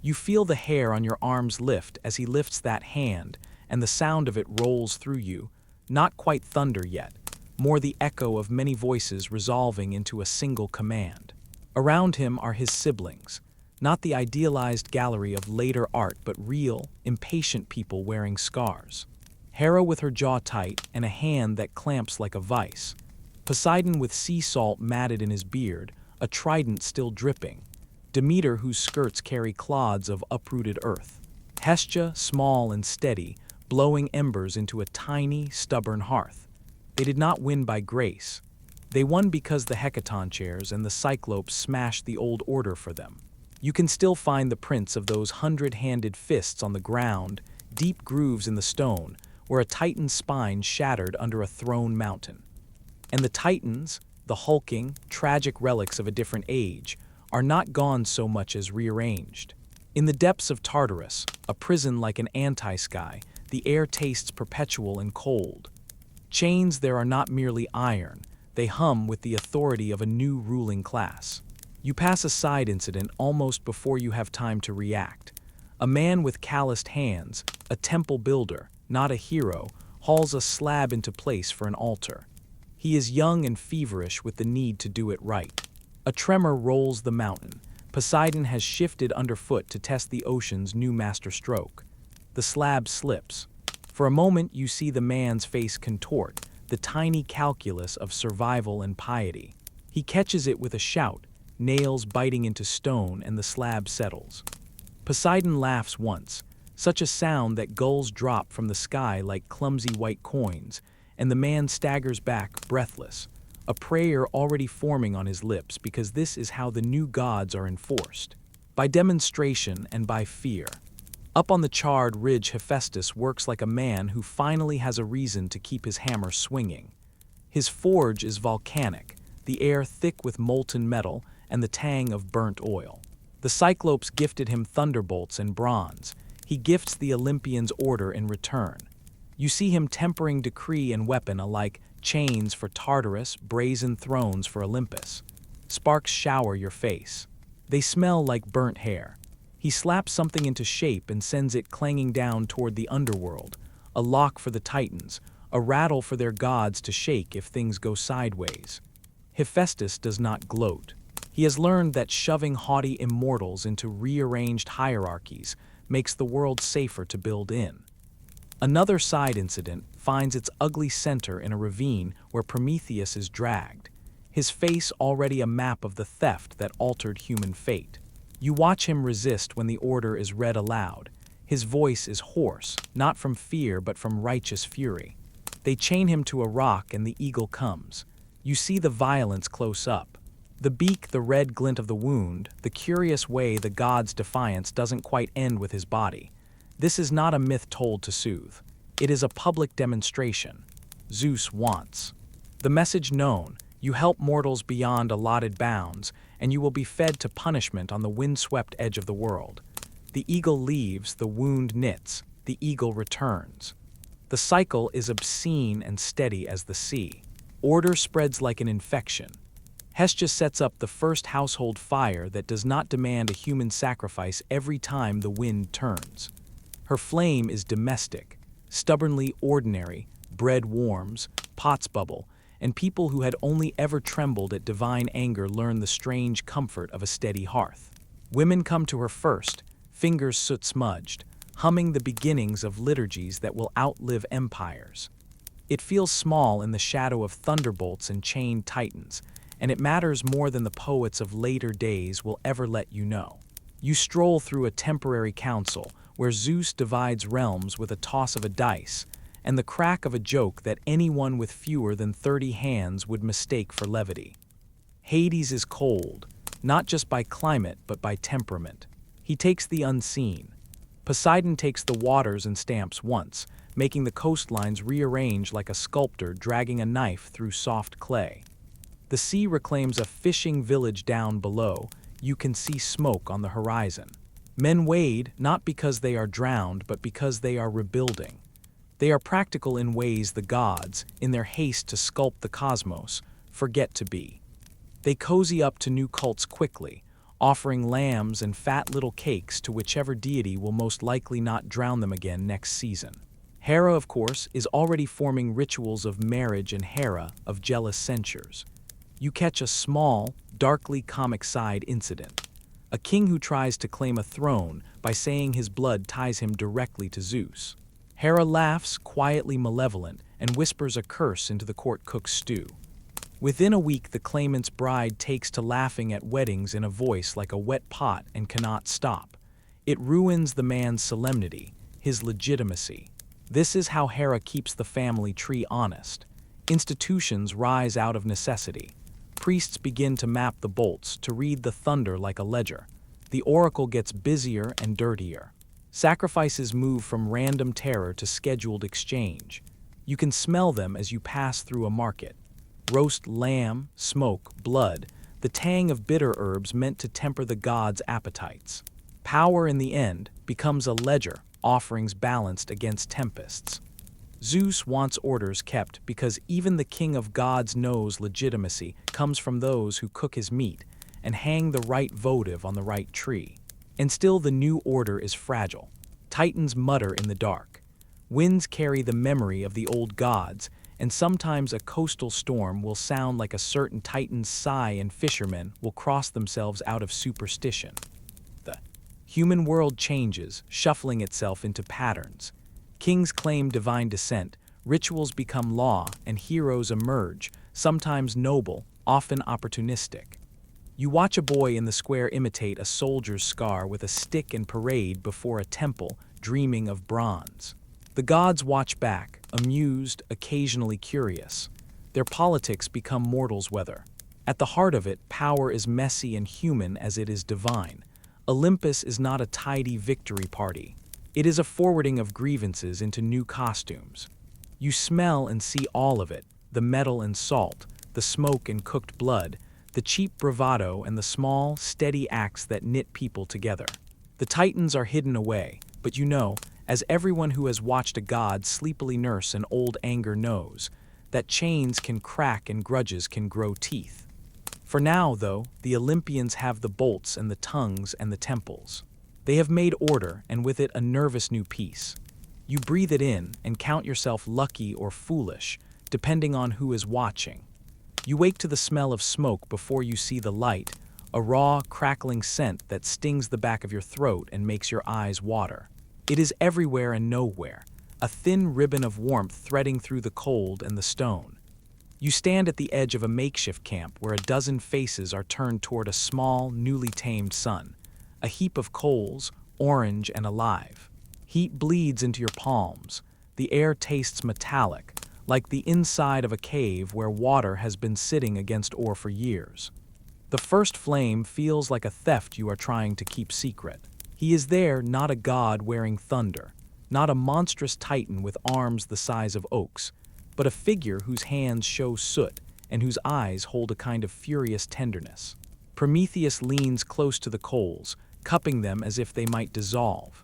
You feel the hair on your arms lift as he lifts that hand, and the sound of it rolls through you, not quite thunder yet, more the echo of many voices resolving into a single command. Around him are his siblings, not the idealized gallery of later art but real, impatient people wearing scars. Hera with her jaw tight and a hand that clamps like a vice. Poseidon with sea salt matted in his beard, a trident still dripping. Demeter whose skirts carry clods of uprooted earth. Hestia, small and steady, blowing embers into a tiny, stubborn hearth. They did not win by grace. They won because the Hecaton chairs and the Cyclopes smashed the old order for them. You can still find the prints of those 100-handed fists on the ground, deep grooves in the stone, where a titan's spine shattered under a thrown mountain. And the titans, the hulking, tragic relics of a different age, are not gone so much as rearranged. In the depths of Tartarus, a prison like an anti-sky, the air tastes perpetual and cold. Chains there are not merely iron, they hum with the authority of a new ruling class. You pass a side incident almost before you have time to react. A man with calloused hands, a temple builder, not a hero, hauls a slab into place for an altar. He is young and feverish with the need to do it right. A tremor rolls the mountain. Poseidon has shifted underfoot to test the ocean's new master stroke. The slab slips. For a moment you see the man's face contort, the tiny calculus of survival and piety. He catches it with a shout, nails biting into stone, and the slab settles. Poseidon laughs once, such a sound that gulls drop from the sky like clumsy white coins, and the man staggers back, breathless, a prayer already forming on his lips because this is how the new gods are enforced. By demonstration and by fear. Up on the charred ridge, Hephaestus works like a man who finally has a reason to keep his hammer swinging. His forge is volcanic, the air thick with molten metal and the tang of burnt oil. The Cyclopes gifted him thunderbolts and bronze. He gifts the Olympians order in return. You see him tempering decree and weapon alike, chains for Tartarus, brazen thrones for Olympus. Sparks shower your face. They smell like burnt hair. He slaps something into shape and sends it clanging down toward the underworld, a lock for the Titans, a rattle for their gods to shake if things go sideways. Hephaestus does not gloat. He has learned that shoving haughty immortals into rearranged hierarchies makes the world safer to build in. Another side incident finds its ugly center in a ravine where Prometheus is dragged, his face already a map of the theft that altered human fate. You watch him resist when the order is read aloud. His voice is hoarse, not from fear but from righteous fury. They chain him to a rock and the eagle comes. You see the violence close up. The beak, the red glint of the wound, the curious way the god's defiance doesn't quite end with his body. This is not a myth told to soothe. It is a public demonstration. Zeus wants. The message known, you help mortals beyond allotted bounds, and you will be fed to punishment on the windswept edge of the world. The eagle leaves, the wound knits, the eagle returns. The cycle is obscene and steady as the sea. Order spreads like an infection. Hestia sets up the first household fire that does not demand a human sacrifice every time the wind turns. Her flame is domestic, stubbornly ordinary, bread warms, pots bubble, and people who had only ever trembled at divine anger learn the strange comfort of a steady hearth. Women come to her first, fingers soot-smudged, humming the beginnings of liturgies that will outlive empires. It feels small in the shadow of thunderbolts and chained titans, and it matters more than the poets of later days will ever let you know. You stroll through a temporary council where Zeus divides realms with a toss of a dice, and the crack of a joke that anyone with fewer than 30 hands would mistake for levity. Hades is cold, not just by climate but by temperament. He takes the unseen. Poseidon takes the waters and stamps once, making the coastlines rearrange like a sculptor dragging a knife through soft clay. The sea reclaims a fishing village down below. You can see smoke on the horizon. Men wade not because they are drowned but because they are rebuilding. They are practical in ways the gods, in their haste to sculpt the cosmos, forget to be. They cozy up to new cults quickly, offering lambs and fat little cakes to whichever deity will most likely not drown them again next season. Hera, of course, is already forming rituals of marriage, and Hera of jealous censures. You catch a small, darkly comic side incident. A king who tries to claim a throne by saying his blood ties him directly to Zeus. Hera laughs, quietly malevolent, and whispers a curse into the court cook's stew. Within a week, the claimant's bride takes to laughing at weddings in a voice like a wet pot and cannot stop. It ruins the man's solemnity, his legitimacy. This is how Hera keeps the family tree honest. Institutions rise out of necessity. Priests begin to map the bolts, to read the thunder like a ledger. The oracle gets busier and dirtier. Sacrifices move from random terror to scheduled exchange. You can smell them as you pass through a market. Roast lamb, smoke, blood, the tang of bitter herbs meant to temper the gods' appetites. Power, in the end, becomes a ledger, offerings balanced against tempests. Zeus wants orders kept because even the king of gods knows legitimacy comes from those who cook his meat and hang the right votive on the right tree. And still the new order is fragile. Titans mutter in the dark. Winds carry the memory of the old gods, and sometimes a coastal storm will sound like a certain titan's sigh, and fishermen will cross themselves out of superstition. The human world changes, shuffling itself into patterns. Kings claim divine descent, rituals become law, and heroes emerge, sometimes noble, often opportunistic. You watch a boy in the square imitate a soldier's scar with a stick and parade before a temple, dreaming of bronze. The gods watch back, amused, occasionally curious. Their politics become mortals' weather. At the heart of it, power is messy and human as it is divine. Olympus is not a tidy victory party. It is a forwarding of grievances into new costumes. You smell and see all of it, the metal and salt, the smoke and cooked blood, the cheap bravado and the small, steady acts that knit people together. The titans are hidden away, but you know, as everyone who has watched a god sleepily nurse an old anger knows, that chains can crack and grudges can grow teeth. For now, though, the Olympians have the bolts and the tongues and the temples. They have made order, and with it a nervous new peace. You breathe it in and count yourself lucky or foolish, depending on who is watching. You wake to the smell of smoke before you see the light, a raw, crackling scent that stings the back of your throat and makes your eyes water. It is everywhere and nowhere, a thin ribbon of warmth threading through the cold and the stone. You stand at the edge of a makeshift camp where a dozen faces are turned toward a small, newly tamed sun, a heap of coals, orange and alive. Heat bleeds into your palms. The air tastes metallic, like the inside of a cave where water has been sitting against ore for years. The first flame feels like a theft you are trying to keep secret. He is there, not a god wearing thunder, not a monstrous titan with arms the size of oaks, but a figure whose hands show soot and whose eyes hold a kind of furious tenderness. Prometheus leans close to the coals, cupping them as if they might dissolve.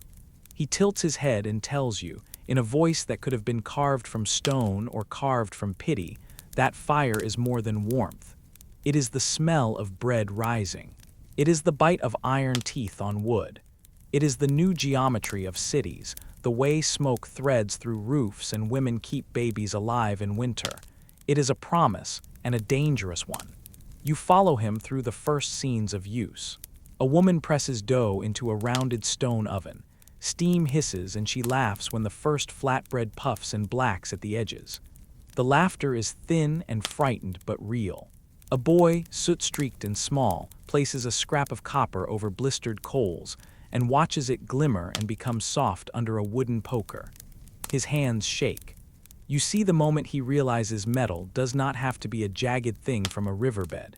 He tilts his head and tells you, in a voice that could have been carved from stone or carved from pity, that fire is more than warmth. It is the smell of bread rising. It is the bite of iron teeth on wood. It is the new geometry of cities, the way smoke threads through roofs and women keep babies alive in winter. It is a promise, and a dangerous one. You follow him through the first scenes of use. A woman presses dough into a rounded stone oven. Steam hisses and she laughs when the first flatbread puffs and blacks at the edges. The laughter is thin and frightened but real. A boy, soot-streaked and small, places a scrap of copper over blistered coals and watches it glimmer and become soft under a wooden poker. His hands shake. You see the moment he realizes metal does not have to be a jagged thing from a riverbed.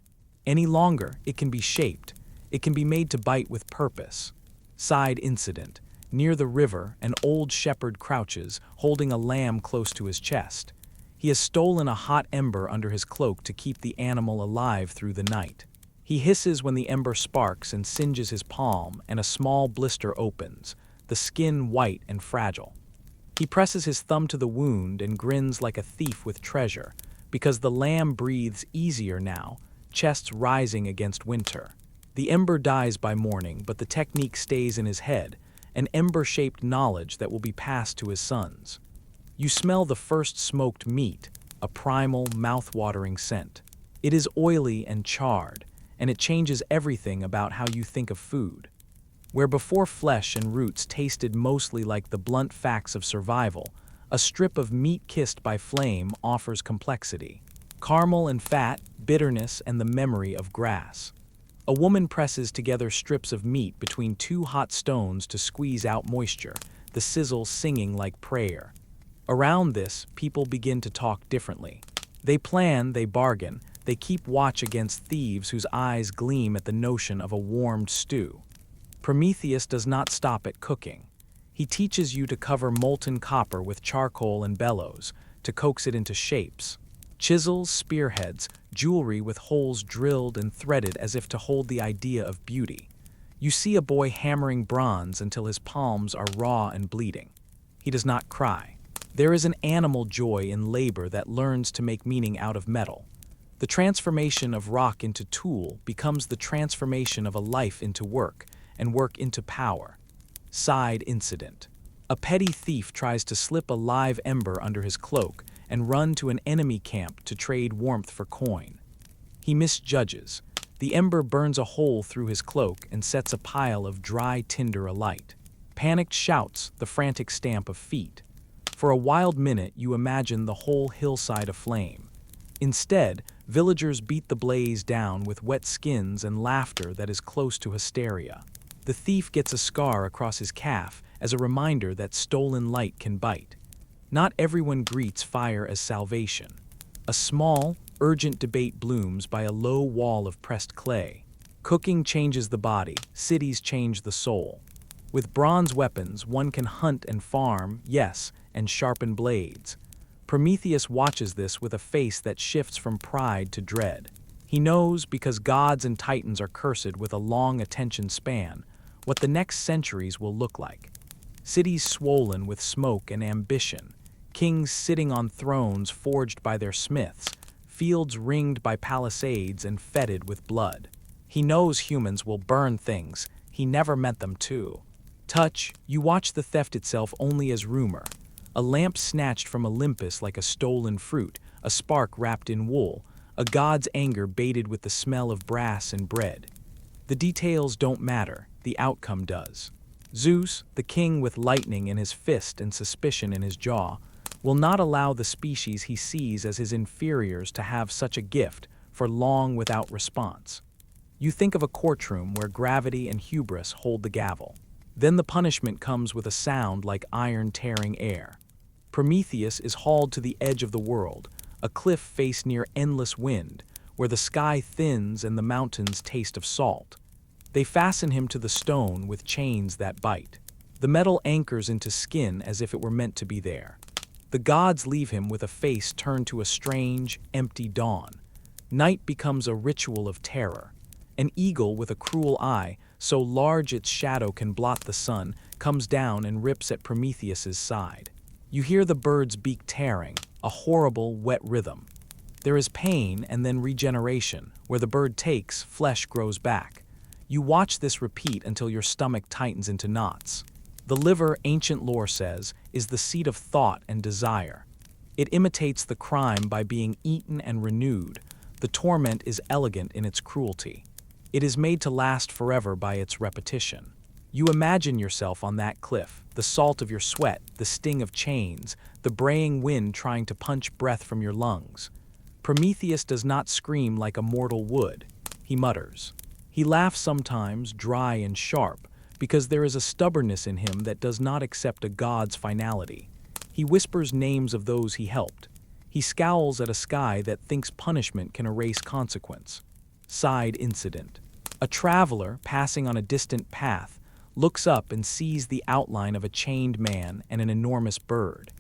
Any longer, it can be shaped. It can be made to bite with purpose. Side incident. Near the river, an old shepherd crouches, holding a lamb close to his chest. He has stolen a hot ember under his cloak to keep the animal alive through the night. He hisses when the ember sparks and singes his palm, and a small blister opens, the skin white and fragile. He presses his thumb to the wound and grins like a thief with treasure, because the lamb breathes easier now, chests rising against winter. The ember dies by morning, but the technique stays in his head, an ember-shaped knowledge that will be passed to his sons. You smell the first smoked meat, a primal, mouth-watering scent. It is oily and charred, and it changes everything about how you think of food. Where before flesh and roots tasted mostly like the blunt facts of survival, a strip of meat kissed by flame offers complexity. Caramel and fat, bitterness, and the memory of grass. A woman presses together strips of meat between two hot stones to squeeze out moisture, the sizzle singing like prayer. Around this, people begin to talk differently. They plan, they bargain, they keep watch against thieves whose eyes gleam at the notion of a warmed stew. Prometheus does not stop at cooking. He teaches you to cover molten copper with charcoal and bellows, to coax it into shapes. Chisels, spearheads, jewelry with holes drilled and threaded as if to hold the idea of beauty. You see a boy hammering bronze until his palms are raw and bleeding. He does not cry. There is an animal joy in labor that learns to make meaning out of metal. The transformation of rock into tool becomes the transformation of a life into work, and work into power. Side incident. A petty thief tries to slip a live ember under his cloak and run to an enemy camp to trade warmth for coin. He misjudges. The ember burns a hole through his cloak and sets a pile of dry tinder alight. Panicked shouts, the frantic stamp of feet. For a wild minute, you imagine the whole hillside aflame. Instead, villagers beat the blaze down with wet skins and laughter that is close to hysteria. The thief gets a scar across his calf as a reminder that stolen light can bite. Not everyone greets fire as salvation. A small, urgent debate blooms by a low wall of pressed clay. Cooking changes the body, cities change the soul. With bronze weapons, one can hunt and farm, yes, and sharpen blades. Prometheus watches this with a face that shifts from pride to dread. He knows, because gods and titans are cursed with a long attention span, what the next centuries will look like. Cities swollen with smoke and ambition, kings sitting on thrones forged by their smiths, fields ringed by palisades and fetid with blood. He knows humans will burn things he never meant them to. Touch, you watch the theft itself only as rumor. A lamp snatched from Olympus like a stolen fruit, a spark wrapped in wool, a god's anger baited with the smell of brass and bread. The details don't matter, the outcome does. Zeus, the king with lightning in his fist and suspicion in his jaw, will not allow the species he sees as his inferiors to have such a gift for long without response. You think of a courtroom where gravity and hubris hold the gavel. Then the punishment comes with a sound like iron tearing air. Prometheus is hauled to the edge of the world, a cliff face near endless wind, where the sky thins and the mountains taste of salt. They fasten him to the stone with chains that bite. The metal anchors into skin as if it were meant to be there. The gods leave him with a face turned to a strange, empty dawn. Night becomes a ritual of terror. An eagle with a cruel eye, so large its shadow can blot the sun, comes down and rips at Prometheus's side. You hear the bird's beak tearing, a horrible, wet rhythm. There is pain and then regeneration. Where the bird takes, flesh grows back. You watch this repeat until your stomach tightens into knots. The liver, ancient lore says, is the seat of thought and desire. It imitates the crime by being eaten and renewed. The torment is elegant in its cruelty. It is made to last forever by its repetition. You imagine yourself on that cliff, the salt of your sweat, the sting of chains, the braying wind trying to punch breath from your lungs. Prometheus does not scream like a mortal would. He mutters. He laughs sometimes, dry and sharp, because there is a stubbornness in him that does not accept a god's finality. He whispers names of those he helped. He scowls at a sky that thinks punishment can erase consequence. Side incident. A traveler passing on a distant path looks up and sees the outline of a chained man and an enormous bird.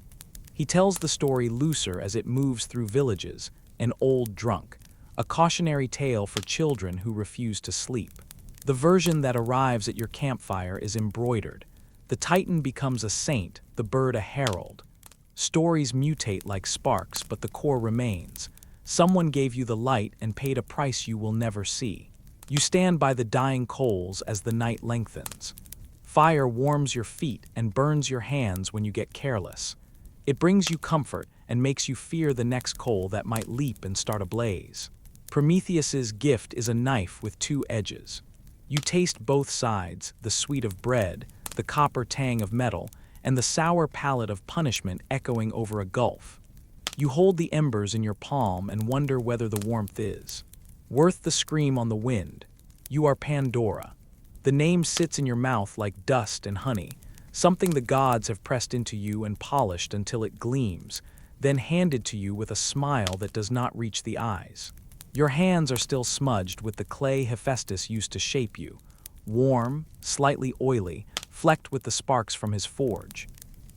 He tells the story looser as it moves through villages, an old drunk, a cautionary tale for children who refuse to sleep. The version that arrives at your campfire is embroidered. The titan becomes a saint, the bird a herald. Stories mutate like sparks, but the core remains. Someone gave you the light and paid a price you will never see. You stand by the dying coals as the night lengthens. Fire warms your feet and burns your hands when you get careless. It brings you comfort and makes you fear the next coal that might leap and start a blaze. Prometheus's gift is a knife with two edges. You taste both sides, the sweet of bread, the copper tang of metal, and the sour palate of punishment echoing over a gulf. You hold the embers in your palm and wonder whether the warmth is worth the scream on the wind. You are Pandora. The name sits in your mouth like dust and honey, something the gods have pressed into you and polished until it gleams, then handed to you with a smile that does not reach the eyes. Your hands are still smudged with the clay Hephaestus used to shape you, warm, slightly oily, flecked with the sparks from his forge.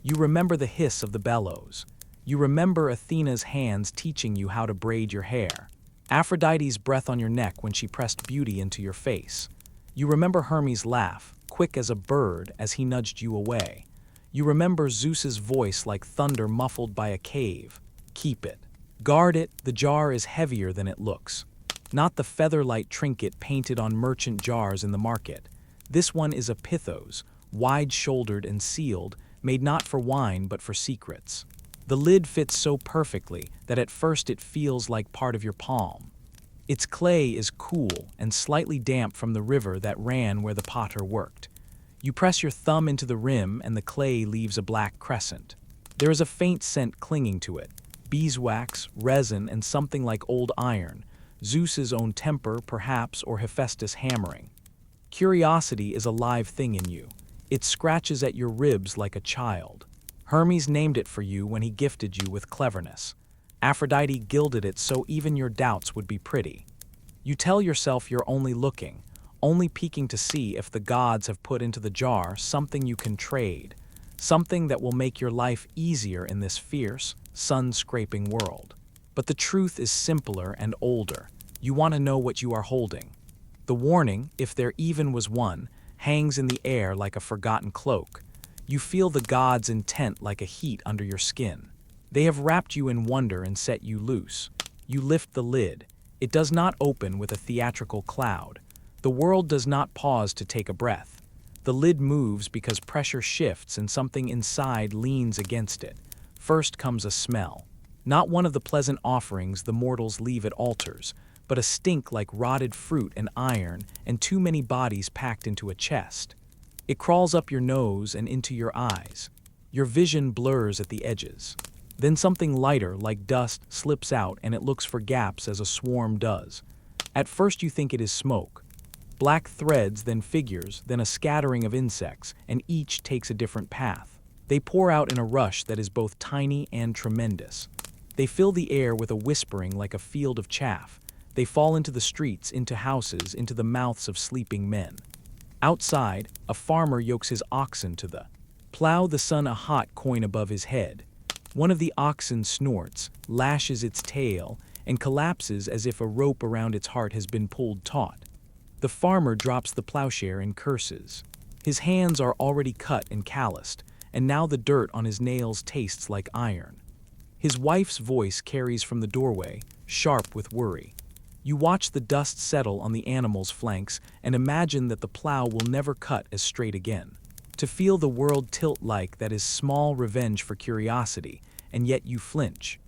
You remember the hiss of the bellows. You remember Athena's hands teaching you how to braid your hair. Aphrodite's breath on your neck when she pressed beauty into your face. You remember Hermes' laugh, quick as a bird, as he nudged you away. You remember Zeus's voice like thunder muffled by a cave. Keep it. Guard it, the jar is heavier than it looks. Not the featherlight trinket painted on merchant jars in the market. This one is a pithos, wide-shouldered and sealed, made not for wine but for secrets. The lid fits so perfectly that at first it feels like part of your palm. Its clay is cool and slightly damp from the river that ran where the potter worked. You press your thumb into the rim and the clay leaves a black crescent. There is a faint scent clinging to it, beeswax, resin, and something like old iron, Zeus's own temper, perhaps, or Hephaestus hammering. Curiosity is a live thing in you. It scratches at your ribs like a child. Hermes named it for you when he gifted you with cleverness. Aphrodite gilded it so even your doubts would be pretty. You tell yourself you're only looking, only peeking to see if the gods have put into the jar something you can trade, something that will make your life easier in this fierce, sun-scraping world. But the truth is simpler and older. You want to know what you are holding. The warning, if there even was one, hangs in the air like a forgotten cloak. You feel the gods' intent like a heat under your skin. They have wrapped you in wonder and set you loose. You lift the lid. It does not open with a theatrical cloud. The world does not pause to take a breath. The lid moves because pressure shifts and something inside leans against it. First comes a smell. Not one of the pleasant offerings the mortals leave at altars, but a stink like rotted fruit and iron and too many bodies packed into a chest. It crawls up your nose and into your eyes. Your vision blurs at the edges. Then something lighter, like dust, slips out and it looks for gaps as a swarm does. At first you think it is smoke. Black threads, then figures, then a scattering of insects, and each takes a different path. They pour out in a rush that is both tiny and tremendous. They fill the air with a whispering like a field of chaff. They fall into the streets, into houses, into the mouths of sleeping men. Outside, a farmer yokes his oxen to the plow, the sun a hot coin above his head. One of the oxen snorts, lashes its tail, and collapses as if a rope around its heart has been pulled taut. The farmer drops the plowshare and curses. His hands are already cut and calloused, and now the dirt on his nails tastes like iron. His wife's voice carries from the doorway, sharp with worry. You watch the dust settle on the animal's flanks and imagine that the plow will never cut as straight again. To feel the world tilt like that is small revenge for curiosity, and yet you flinch.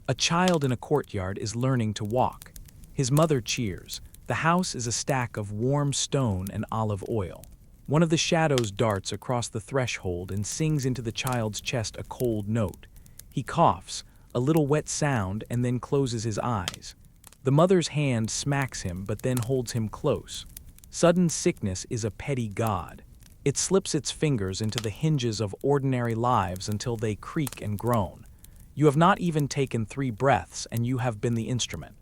A child in a courtyard is learning to walk. His mother cheers. The house is a stack of warm stone and olive oil. One of the shadows darts across the threshold and sings into the child's chest a cold note. He coughs, a little wet sound, and then closes his eyes. The mother's hand smacks him but then holds him close. Sudden sickness is a petty god. It slips its fingers into the hinges of ordinary lives until they creak and groan. You have not even taken 3 breaths and you have been the instrument.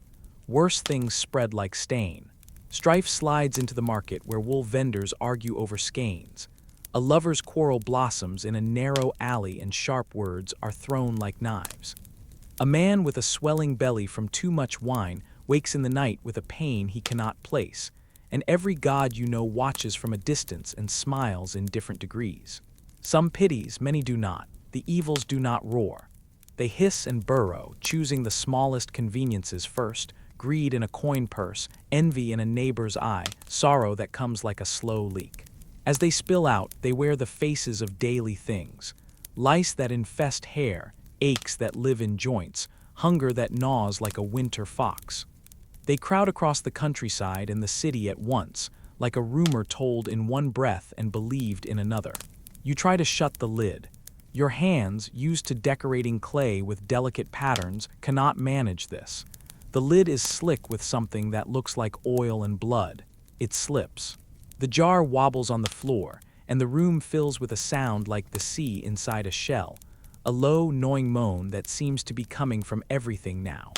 Worse things spread like stain. Strife slides into the market where wool vendors argue over skeins. A lover's quarrel blossoms in a narrow alley and sharp words are thrown like knives. A man with a swelling belly from too much wine wakes in the night with a pain he cannot place, and every god you know watches from a distance and smiles in different degrees. Some pities, many do not. The evils do not roar. They hiss and burrow, choosing the smallest conveniences first, greed in a coin purse, envy in a neighbor's eye, sorrow that comes like a slow leak. As they spill out, they wear the faces of daily things. Lice that infest hair, aches that live in joints, hunger that gnaws like a winter fox. They crowd across the countryside and the city at once, like a rumor told in one breath and believed in another. You try to shut the lid. Your hands, used to decorating clay with delicate patterns, cannot manage this. The lid is slick with something that looks like oil and blood. It slips. The jar wobbles on the floor, and the room fills with a sound like the sea inside a shell, a low, gnawing moan that seems to be coming from everything now.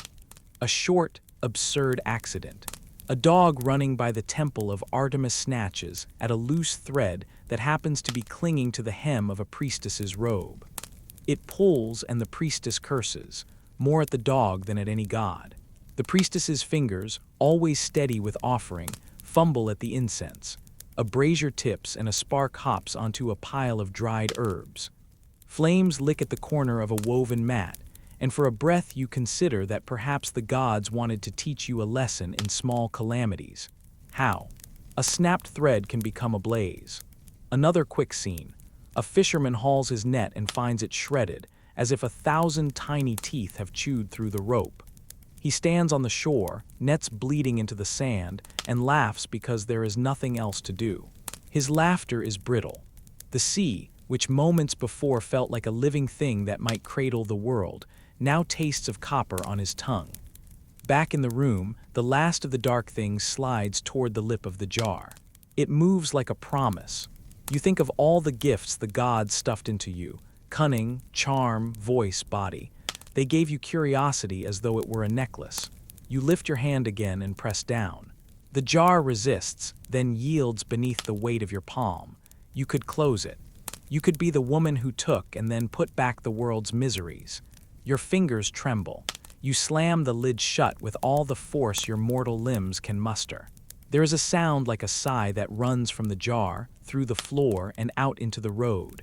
A short, absurd accident. A dog running by the temple of Artemis snatches at a loose thread that happens to be clinging to the hem of a priestess's robe. It pulls and the priestess curses, more at the dog than at any god. The priestess's fingers, always steady with offering, fumble at the incense. A brazier tips and a spark hops onto a pile of dried herbs. Flames lick at the corner of a woven mat, and for a breath you consider that perhaps the gods wanted to teach you a lesson in small calamities. How? A snapped thread can become a blaze. Another quick scene. A fisherman hauls his net and finds it shredded, as if 1,000 tiny teeth have chewed through the rope. He stands on the shore, nets bleeding into the sand, and laughs because there is nothing else to do. His laughter is brittle. The sea, which moments before felt like a living thing that might cradle the world, now tastes of copper on his tongue. Back in the room, the last of the dark things slides toward the lip of the jar. It moves like a promise. You think of all the gifts the gods stuffed into you: cunning, charm, voice, body. They gave you curiosity as though it were a necklace. You lift your hand again and press down. The jar resists, then yields beneath the weight of your palm. You could close it. You could be the woman who took and then put back the world's miseries. Your fingers tremble. You slam the lid shut with all the force your mortal limbs can muster. There is a sound like a sigh that runs from the jar, through the floor, and out into the road.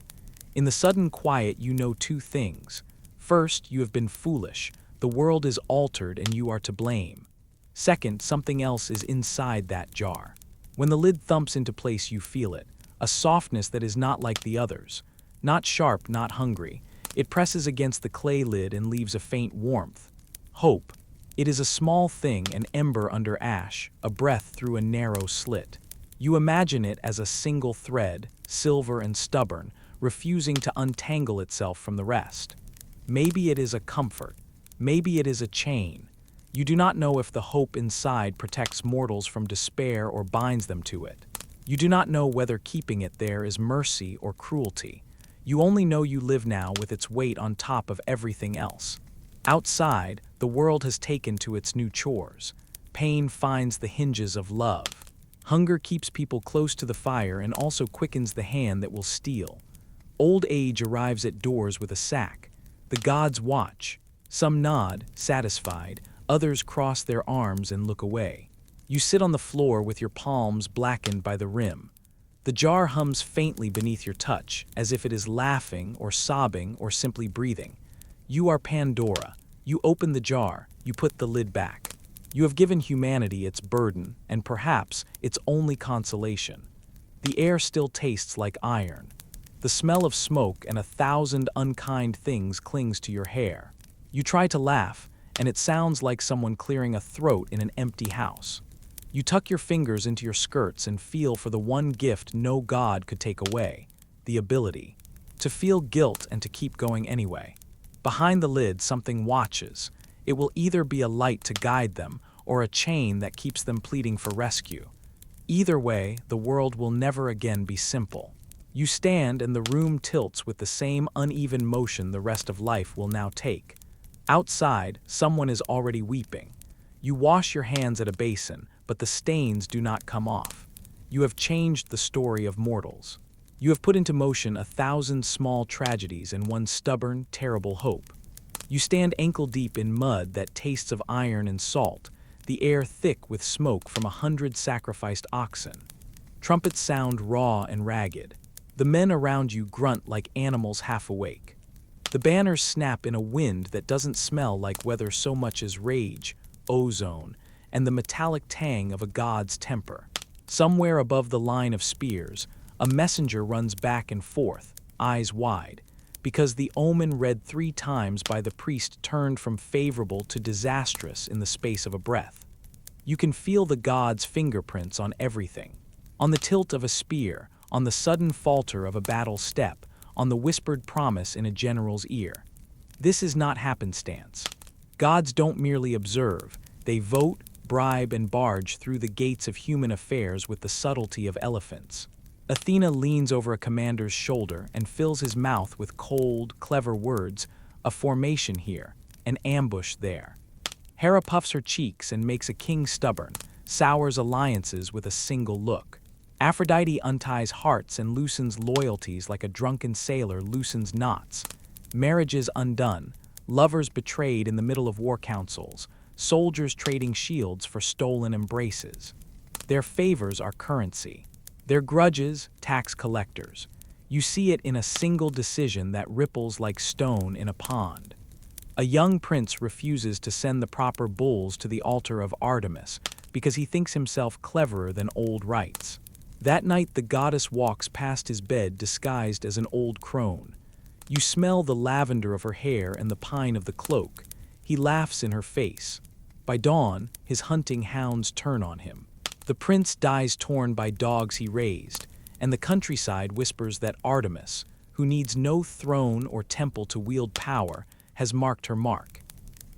In the sudden quiet you know two things. First, you have been foolish. The world is altered and you are to blame. Second, something else is inside that jar. When the lid thumps into place you feel it. A softness that is not like the others. Not sharp, not hungry. It presses against the clay lid and leaves a faint warmth. Hope. It is a small thing, an ember under ash, a breath through a narrow slit. You imagine it as a single thread, silver and stubborn, refusing to untangle itself from the rest. Maybe it is a comfort. Maybe it is a chain. You do not know if the hope inside protects mortals from despair or binds them to it. You do not know whether keeping it there is mercy or cruelty. You only know you live now with its weight on top of everything else. Outside, the world has taken to its new chores. Pain finds the hinges of love. Hunger keeps people close to the fire and also quickens the hand that will steal. Old age arrives at doors with a sack. The gods watch. Some nod, satisfied. Others cross their arms and look away. You sit on the floor with your palms blackened by the rim. The jar hums faintly beneath your touch, as if it is laughing or sobbing or simply breathing. You are Pandora. You open the jar, you put the lid back. You have given humanity its burden, and perhaps its only consolation. The air still tastes like iron. The smell of smoke and 1,000 unkind things clings to your hair. You try to laugh, and it sounds like someone clearing a throat in an empty house. You tuck your fingers into your skirts and feel for the one gift no god could take away: the ability to feel guilt and to keep going anyway. Behind the lid, something watches. It will either be a light to guide them or a chain that keeps them pleading for rescue. Either way, the world will never again be simple. You stand and the room tilts with the same uneven motion the rest of life will now take. Outside, someone is already weeping. You wash your hands at a basin, but the stains do not come off. You have changed the story of mortals. You have put into motion 1,000 small tragedies and one stubborn, terrible hope. You stand ankle-deep in mud that tastes of iron and salt, the air thick with smoke from 100 sacrificed oxen. Trumpets sound raw and ragged. The men around you grunt like animals half awake. The banners snap in a wind that doesn't smell like weather so much as rage, ozone, and the metallic tang of a god's temper. Somewhere above the line of spears, a messenger runs back and forth, eyes wide, because the omen read 3 times by the priest turned from favorable to disastrous in the space of a breath. You can feel the god's fingerprints on everything. On the tilt of a spear, on the sudden falter of a battle step, on the whispered promise in a general's ear. This is not happenstance. Gods don't merely observe, they vote, bribe, and barge through the gates of human affairs with the subtlety of elephants. Athena leans over a commander's shoulder and fills his mouth with cold, clever words, a formation here, an ambush there. Hera puffs her cheeks and makes a king stubborn, sours alliances with a single look. Aphrodite unties hearts and loosens loyalties like a drunken sailor loosens knots. Marriages undone, lovers betrayed in the middle of war councils, soldiers trading shields for stolen embraces. Their favors are currency. Their grudges, tax collectors. You see it in a single decision that ripples like stone in a pond. A young prince refuses to send the proper bulls to the altar of Artemis because he thinks himself cleverer than old rites. That night the goddess walks past his bed disguised as an old crone. You smell the lavender of her hair and the pine of the cloak. He laughs in her face. By dawn, his hunting hounds turn on him. The prince dies torn by dogs he raised, and the countryside whispers that Artemis, who needs no throne or temple to wield power, has marked her mark.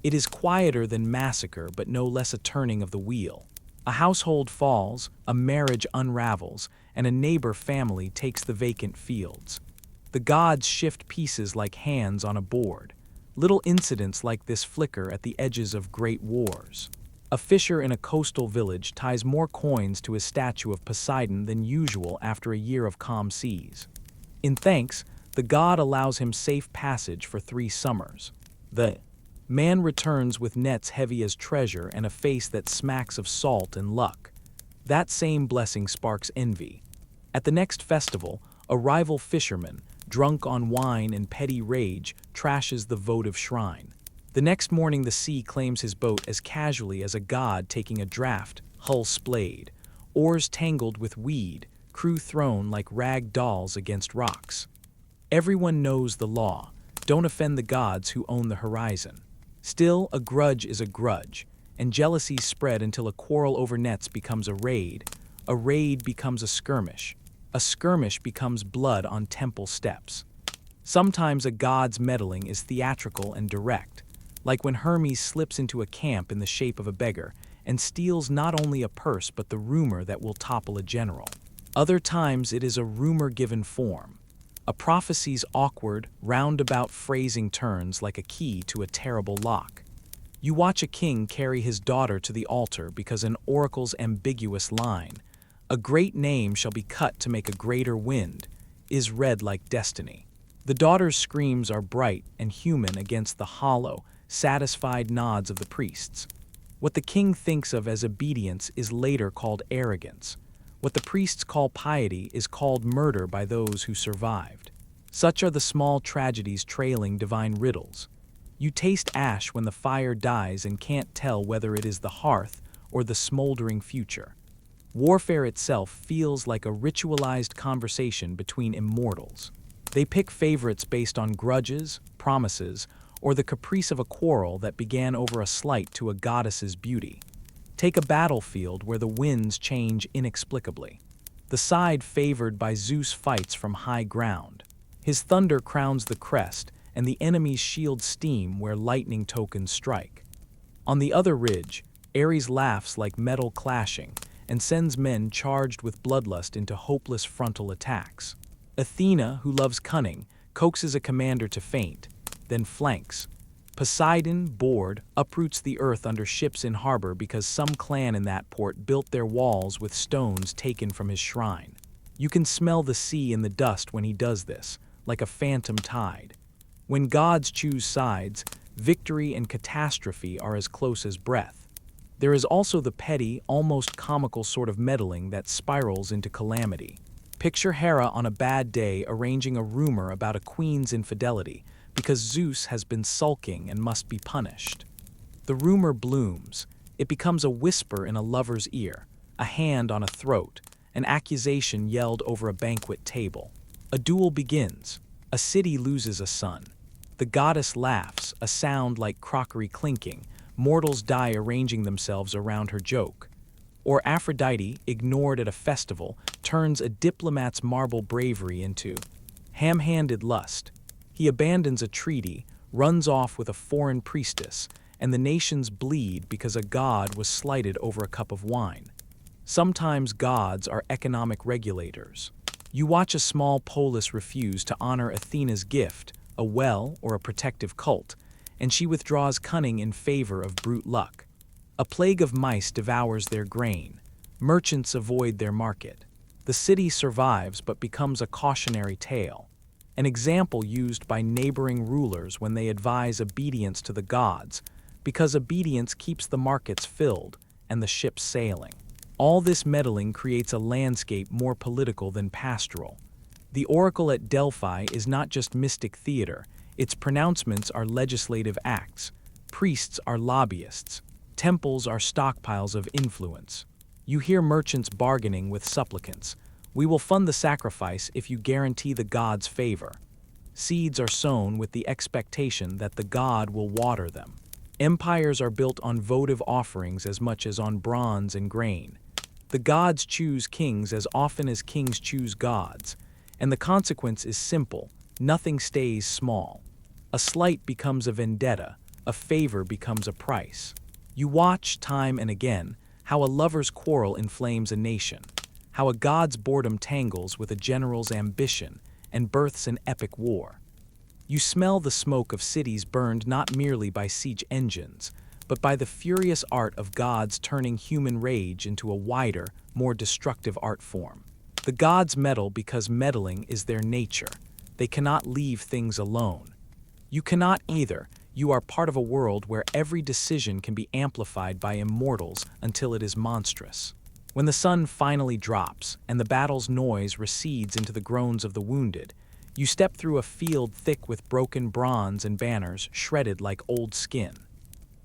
It is quieter than massacre, but no less a turning of the wheel. A household falls, a marriage unravels, and a neighbor family takes the vacant fields. The gods shift pieces like hands on a board. Little incidents like this flicker at the edges of great wars. A fisher in a coastal village ties more coins to his statue of Poseidon than usual after a year of calm seas. In thanks, the god allows him safe passage for 3 summers. The man returns with nets heavy as treasure and a face that smacks of salt and luck. That same blessing sparks envy. At the next festival, a rival fisherman, drunk on wine and petty rage, trashes the votive shrine. The next morning the sea claims his boat as casually as a god taking a draft, hull splayed, oars tangled with weed, crew thrown like rag dolls against rocks. Everyone knows the law. Don't offend the gods who own the horizon. Still, a grudge is a grudge, and jealousies spread until a quarrel over nets becomes a raid becomes a skirmish becomes blood on temple steps. Sometimes a god's meddling is theatrical and direct, like when Hermes slips into a camp in the shape of a beggar and steals not only a purse but the rumor that will topple a general. Other times it is a rumor given form. A prophecy's awkward, roundabout phrasing turns like a key to a terrible lock. You watch a king carry his daughter to the altar because an oracle's ambiguous line, "A great name shall be cut to make a greater wind," is read like destiny. The daughter's screams are bright and human against the hollow, satisfied nods of the priests. What the king thinks of as obedience is later called arrogance. What the priests call piety is called murder by those who survived. Such are the small tragedies trailing divine riddles. You taste ash when the fire dies and can't tell whether it is the hearth or the smoldering future. Warfare itself feels like a ritualized conversation between immortals. They pick favorites based on grudges, promises, or the caprice of a quarrel that began over a slight to a goddess's beauty. Take a battlefield where the winds change inexplicably. The side favored by Zeus fights from high ground. His thunder crowns the crest, and the enemy's shields steam where lightning tokens strike. On the other ridge, Ares laughs like metal clashing and sends men charged with bloodlust into hopeless frontal attacks. Athena, who loves cunning, coaxes a commander to faint, then flanks. Poseidon, bored, uproots the earth under ships in harbor because some clan in that port built their walls with stones taken from his shrine. You can smell the sea in the dust when he does this, like a phantom tide. When gods choose sides, victory and catastrophe are as close as breath. There is also the petty, almost comical sort of meddling that spirals into calamity. Picture Hera on a bad day arranging a rumor about a queen's infidelity because Zeus has been sulking and must be punished. The rumor blooms. It becomes a whisper in a lover's ear, a hand on a throat, an accusation yelled over a banquet table. A duel begins. A city loses a son. The goddess laughs, a sound like crockery clinking. Mortals die arranging themselves around her joke. Or Aphrodite, ignored at a festival, turns a diplomat's marble bravery into ham-handed lust. He abandons a treaty, runs off with a foreign priestess, and the nations bleed because a god was slighted over a cup of wine. Sometimes gods are economic regulators. You watch a small polis refuse to honor Athena's gift, a well or a protective cult, and she withdraws cunning in favor of brute luck. A plague of mice devours their grain. Merchants avoid their market. The city survives but becomes a cautionary tale, an example used by neighboring rulers when they advise obedience to the gods, because obedience keeps the markets filled and the ships sailing. All this meddling creates a landscape more political than pastoral. The oracle at Delphi is not just mystic theater, its pronouncements are legislative acts. Priests are lobbyists. Temples are stockpiles of influence. You hear merchants bargaining with supplicants. We will fund the sacrifice if you guarantee the god's favor. Seeds are sown with the expectation that the god will water them. Empires are built on votive offerings as much as on bronze and grain. The gods choose kings as often as kings choose gods, and the consequence is simple: nothing stays small. A slight becomes a vendetta, a favor becomes a price. You watch time and again how a lover's quarrel inflames a nation, how a god's boredom tangles with a general's ambition and births an epic war. You smell the smoke of cities burned not merely by siege engines, but by the furious art of gods turning human rage into a wider, more destructive art form. The gods meddle because meddling is their nature. They cannot leave things alone. You cannot either. You are part of a world where every decision can be amplified by immortals until it is monstrous. When the sun finally drops and the battle's noise recedes into the groans of the wounded, you step through a field thick with broken bronze and banners shredded like old skin.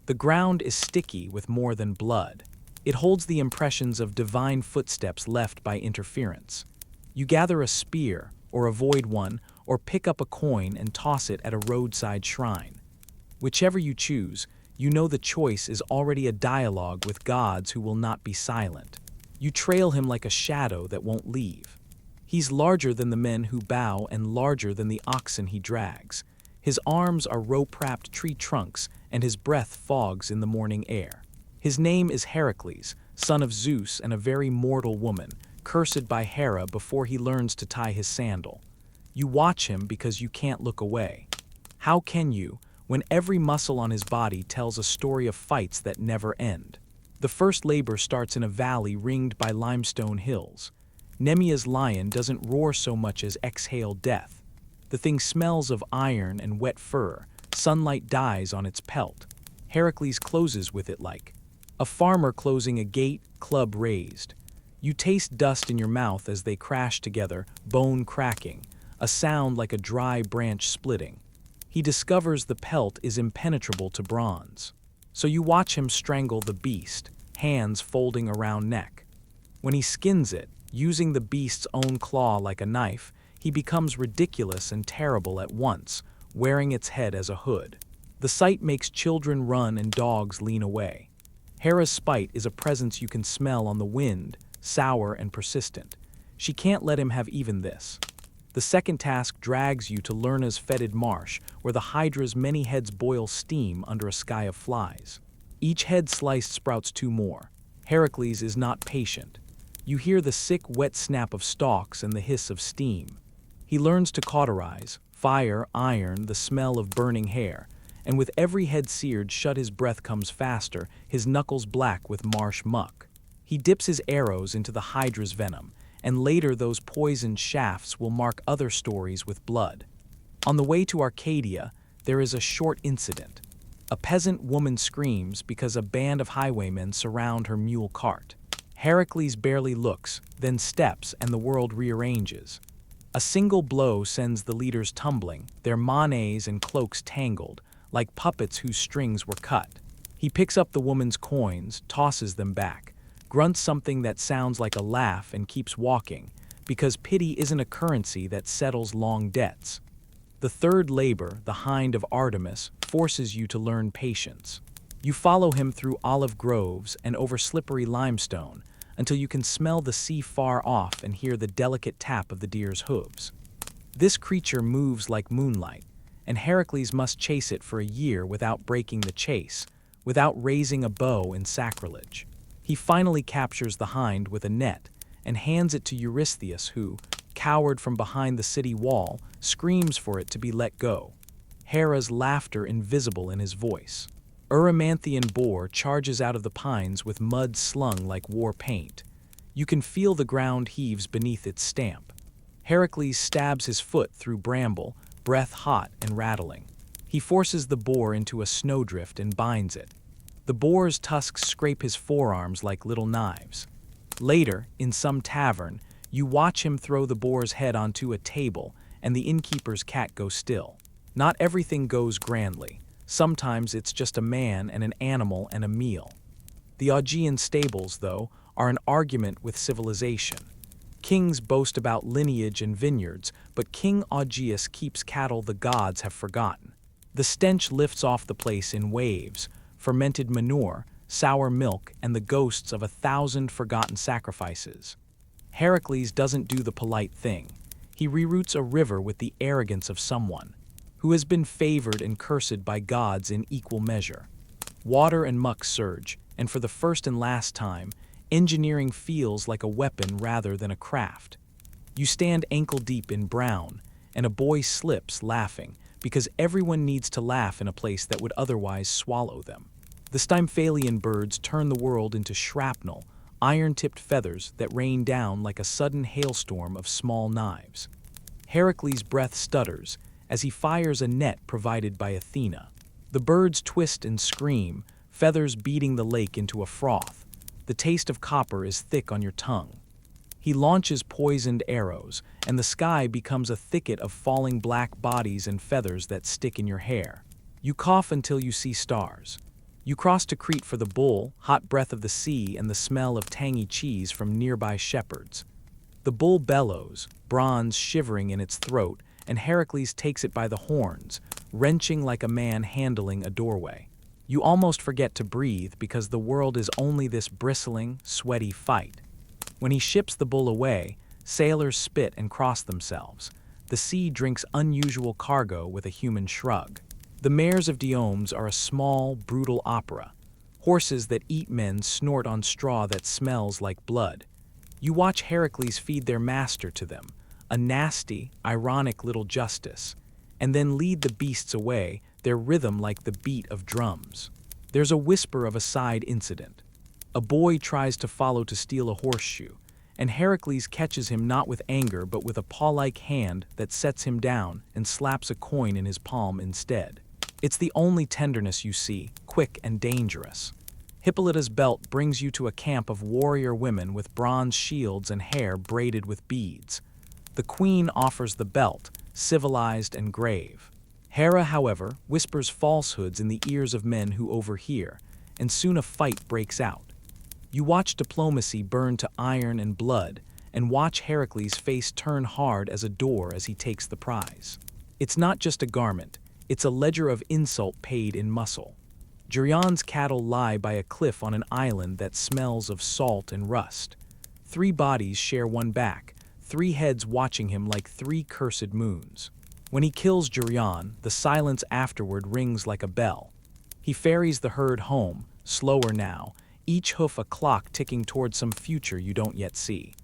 The ground is sticky with more than blood. It holds the impressions of divine footsteps left by interference. You gather a spear, or avoid one, or pick up a coin and toss it at a roadside shrine. Whichever you choose, you know the choice is already a dialogue with gods who will not be silent. You trail him like a shadow that won't leave. He's larger than the men who bow and larger than the oxen he drags. His arms are rope-wrapped tree trunks, and his breath fogs in the morning air. His name is Heracles, son of Zeus and a very mortal woman, cursed by Hera before he learns to tie his sandal. You watch him because you can't look away. How can you, when every muscle on his body tells a story of fights that never end? The first labor starts in a valley ringed by limestone hills. Nemia's lion doesn't roar so much as exhale death. The thing smells of iron and wet fur. Sunlight dies on its pelt. Heracles closes with it like a farmer closing a gate, club raised. You taste dust in your mouth as they crash together, bone cracking, a sound like a dry branch splitting. He discovers the pelt is impenetrable to bronze. So you watch him strangle the beast, hands folding around neck. When he skins it, using the beast's own claw like a knife, he becomes ridiculous and terrible at once, wearing its head as a hood. The sight makes children run and dogs lean away. Hera's spite is a presence you can smell on the wind, sour and persistent. She can't let him have even this. The second task drags you to Lerna's fetid marsh, where the Hydra's many heads boil steam under a sky of flies. Each head sliced sprouts two more. Heracles is not patient. You hear the sick, wet snap of stalks and the hiss of steam. He learns to cauterize, fire, iron, the smell of burning hair, and with every head seared shut his breath comes faster, his knuckles black with marsh muck. He dips his arrows into the Hydra's venom, and later those poisoned shafts will mark other stories with blood. On the way to Arcadia, there is a short incident. A peasant woman screams because a band of highwaymen surround her mule cart. Heracles barely looks, then steps, and the world rearranges. A single blow sends the leaders tumbling, their manets and cloaks tangled, like puppets whose strings were cut. He picks up the woman's coins, tosses them back, grunts something that sounds like a laugh, and keeps walking, because pity isn't a currency that settles long debts. The third labor, the Hind of Artemis, forces you to learn patience. You follow him through olive groves and over slippery limestone until you can smell the sea far off and hear the delicate tap of the deer's hooves. This creature moves like moonlight, and Heracles must chase it for a year without breaking the chase, without raising a bow in sacrilege. He finally captures the hind with a net and hands it to Eurystheus, who, cowered from behind the city wall, screams for it to be let go. Hera's laughter invisible in his voice. Erymanthian boar charges out of the pines with mud slung like war paint. You can feel the ground heaves beneath its stamp. Heracles stabs his foot through bramble, breath hot and rattling. He forces the boar into a snowdrift and binds it. The boar's tusks scrape his forearms like little knives. Later, in some tavern, you watch him throw the boar's head onto a table, and the innkeeper's cat goes still. Not everything goes grandly. Sometimes it's just a man and an animal and a meal. The Augean stables, though, are an argument with civilization. Kings boast about lineage and vineyards, but King Augeas keeps cattle the gods have forgotten. The stench lifts off the place in waves, fermented manure, sour milk, and the ghosts of 1,000 forgotten sacrifices. Heracles doesn't do the polite thing. He reroutes a river with the arrogance of someone who has been favored and cursed by gods in equal measure. Water and muck surge, and for the first and last time, engineering feels like a weapon rather than a craft. You stand ankle-deep in brown, and a boy slips, laughing, because everyone needs to laugh in a place that would otherwise swallow them. The Stymphalian birds turn the world into shrapnel, iron-tipped feathers that rain down like a sudden hailstorm of small knives. Heracles' breath stutters as he fires a net provided by Athena. The birds twist and scream, feathers beating the lake into a froth. The taste of copper is thick on your tongue. He launches poisoned arrows, and the sky becomes a thicket of falling black bodies and feathers that stick in your hair. You cough until you see stars. You cross to Crete for the bull, hot breath of the sea, and the smell of tangy cheese from nearby shepherds. The bull bellows, bronze shivering in its throat, and Heracles takes it by the horns, wrenching like a man handling a doorway. You almost forget to breathe because the world is only this bristling, sweaty fight. When he ships the bull away, sailors spit and cross themselves. The sea drinks unusual cargo with a human shrug. The mares of Diomedes are a small, brutal opera. Horses that eat men snort on straw that smells like blood. You watch Heracles feed their master to them, a nasty, ironic little justice, and then lead the beasts away, their rhythm like the beat of drums. There's a whisper of a side incident. A boy tries to follow to steal a horseshoe, and Heracles catches him not with anger but with a paw-like hand that sets him down and slaps a coin in his palm instead. It's the only tenderness you see, quick and dangerous. Hippolyta's belt brings you to a camp of warrior women with bronze shields and hair braided with beads. The queen offers the belt, civilized and grave. Hera, however, whispers falsehoods in the ears of men who overhear, and soon a fight breaks out. You watch diplomacy burn to iron and blood, and watch Heracles' face turn hard as a door as he takes the prize. It's not just a garment, it's a ledger of insult paid in muscle. Geryon's cattle lie by a cliff on an island that smells of salt and rust. 3 bodies share one back, 3 heads watching him like 3 cursed moons. When he kills Geryon, the silence afterward rings like a bell. He ferries the herd home, slower now, each hoof a clock ticking toward some future you don't yet see.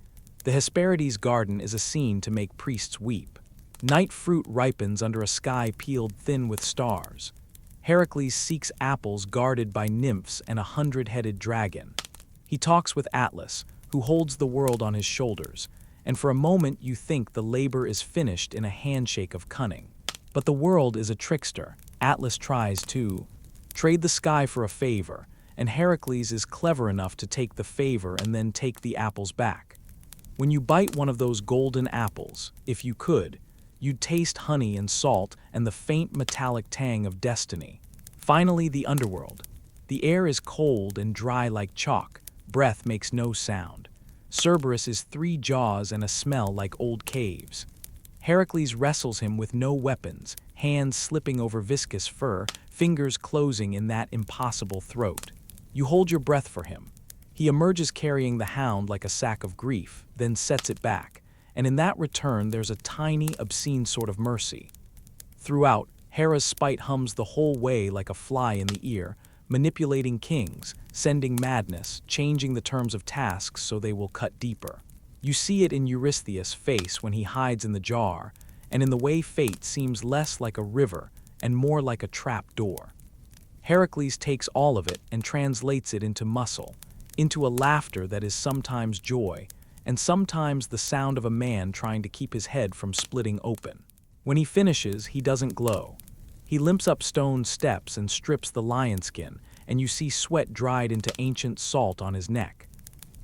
The Hesperides garden is a scene to make priests weep. Night fruit ripens under a sky peeled thin with stars. Heracles seeks apples guarded by nymphs and a 100-headed dragon. He talks with Atlas, who holds the world on his shoulders, and for a moment you think the labor is finished in a handshake of cunning. But the world is a trickster. Atlas tries to trade the sky for a favor, and Heracles is clever enough to take the favor and then take the apples back. When you bite one of those golden apples, if you could, you'd taste honey and salt and the faint metallic tang of destiny. Finally, the underworld. The air is cold and dry like chalk. Breath makes no sound. Cerberus is 3 jaws and a smell like old caves. Heracles wrestles him with no weapons, hands slipping over viscous fur, fingers closing in that impossible throat. You hold your breath for him. He emerges carrying the hound like a sack of grief, then sets it back, and in that return there's a tiny, obscene sort of mercy. Throughout, Hera's spite hums the whole way like a fly in the ear, manipulating kings, sending madness, changing the terms of tasks so they will cut deeper. You see it in Eurystheus' face when he hides in the jar, and in the way fate seems less like a river and more like a trap door. Heracles takes all of it and translates it into muscle, into a laughter that is sometimes joy, and sometimes the sound of a man trying to keep his head from splitting open. When he finishes, he doesn't glow. He limps up stone steps and strips the lion skin, and you see sweat dried into ancient salt on his neck.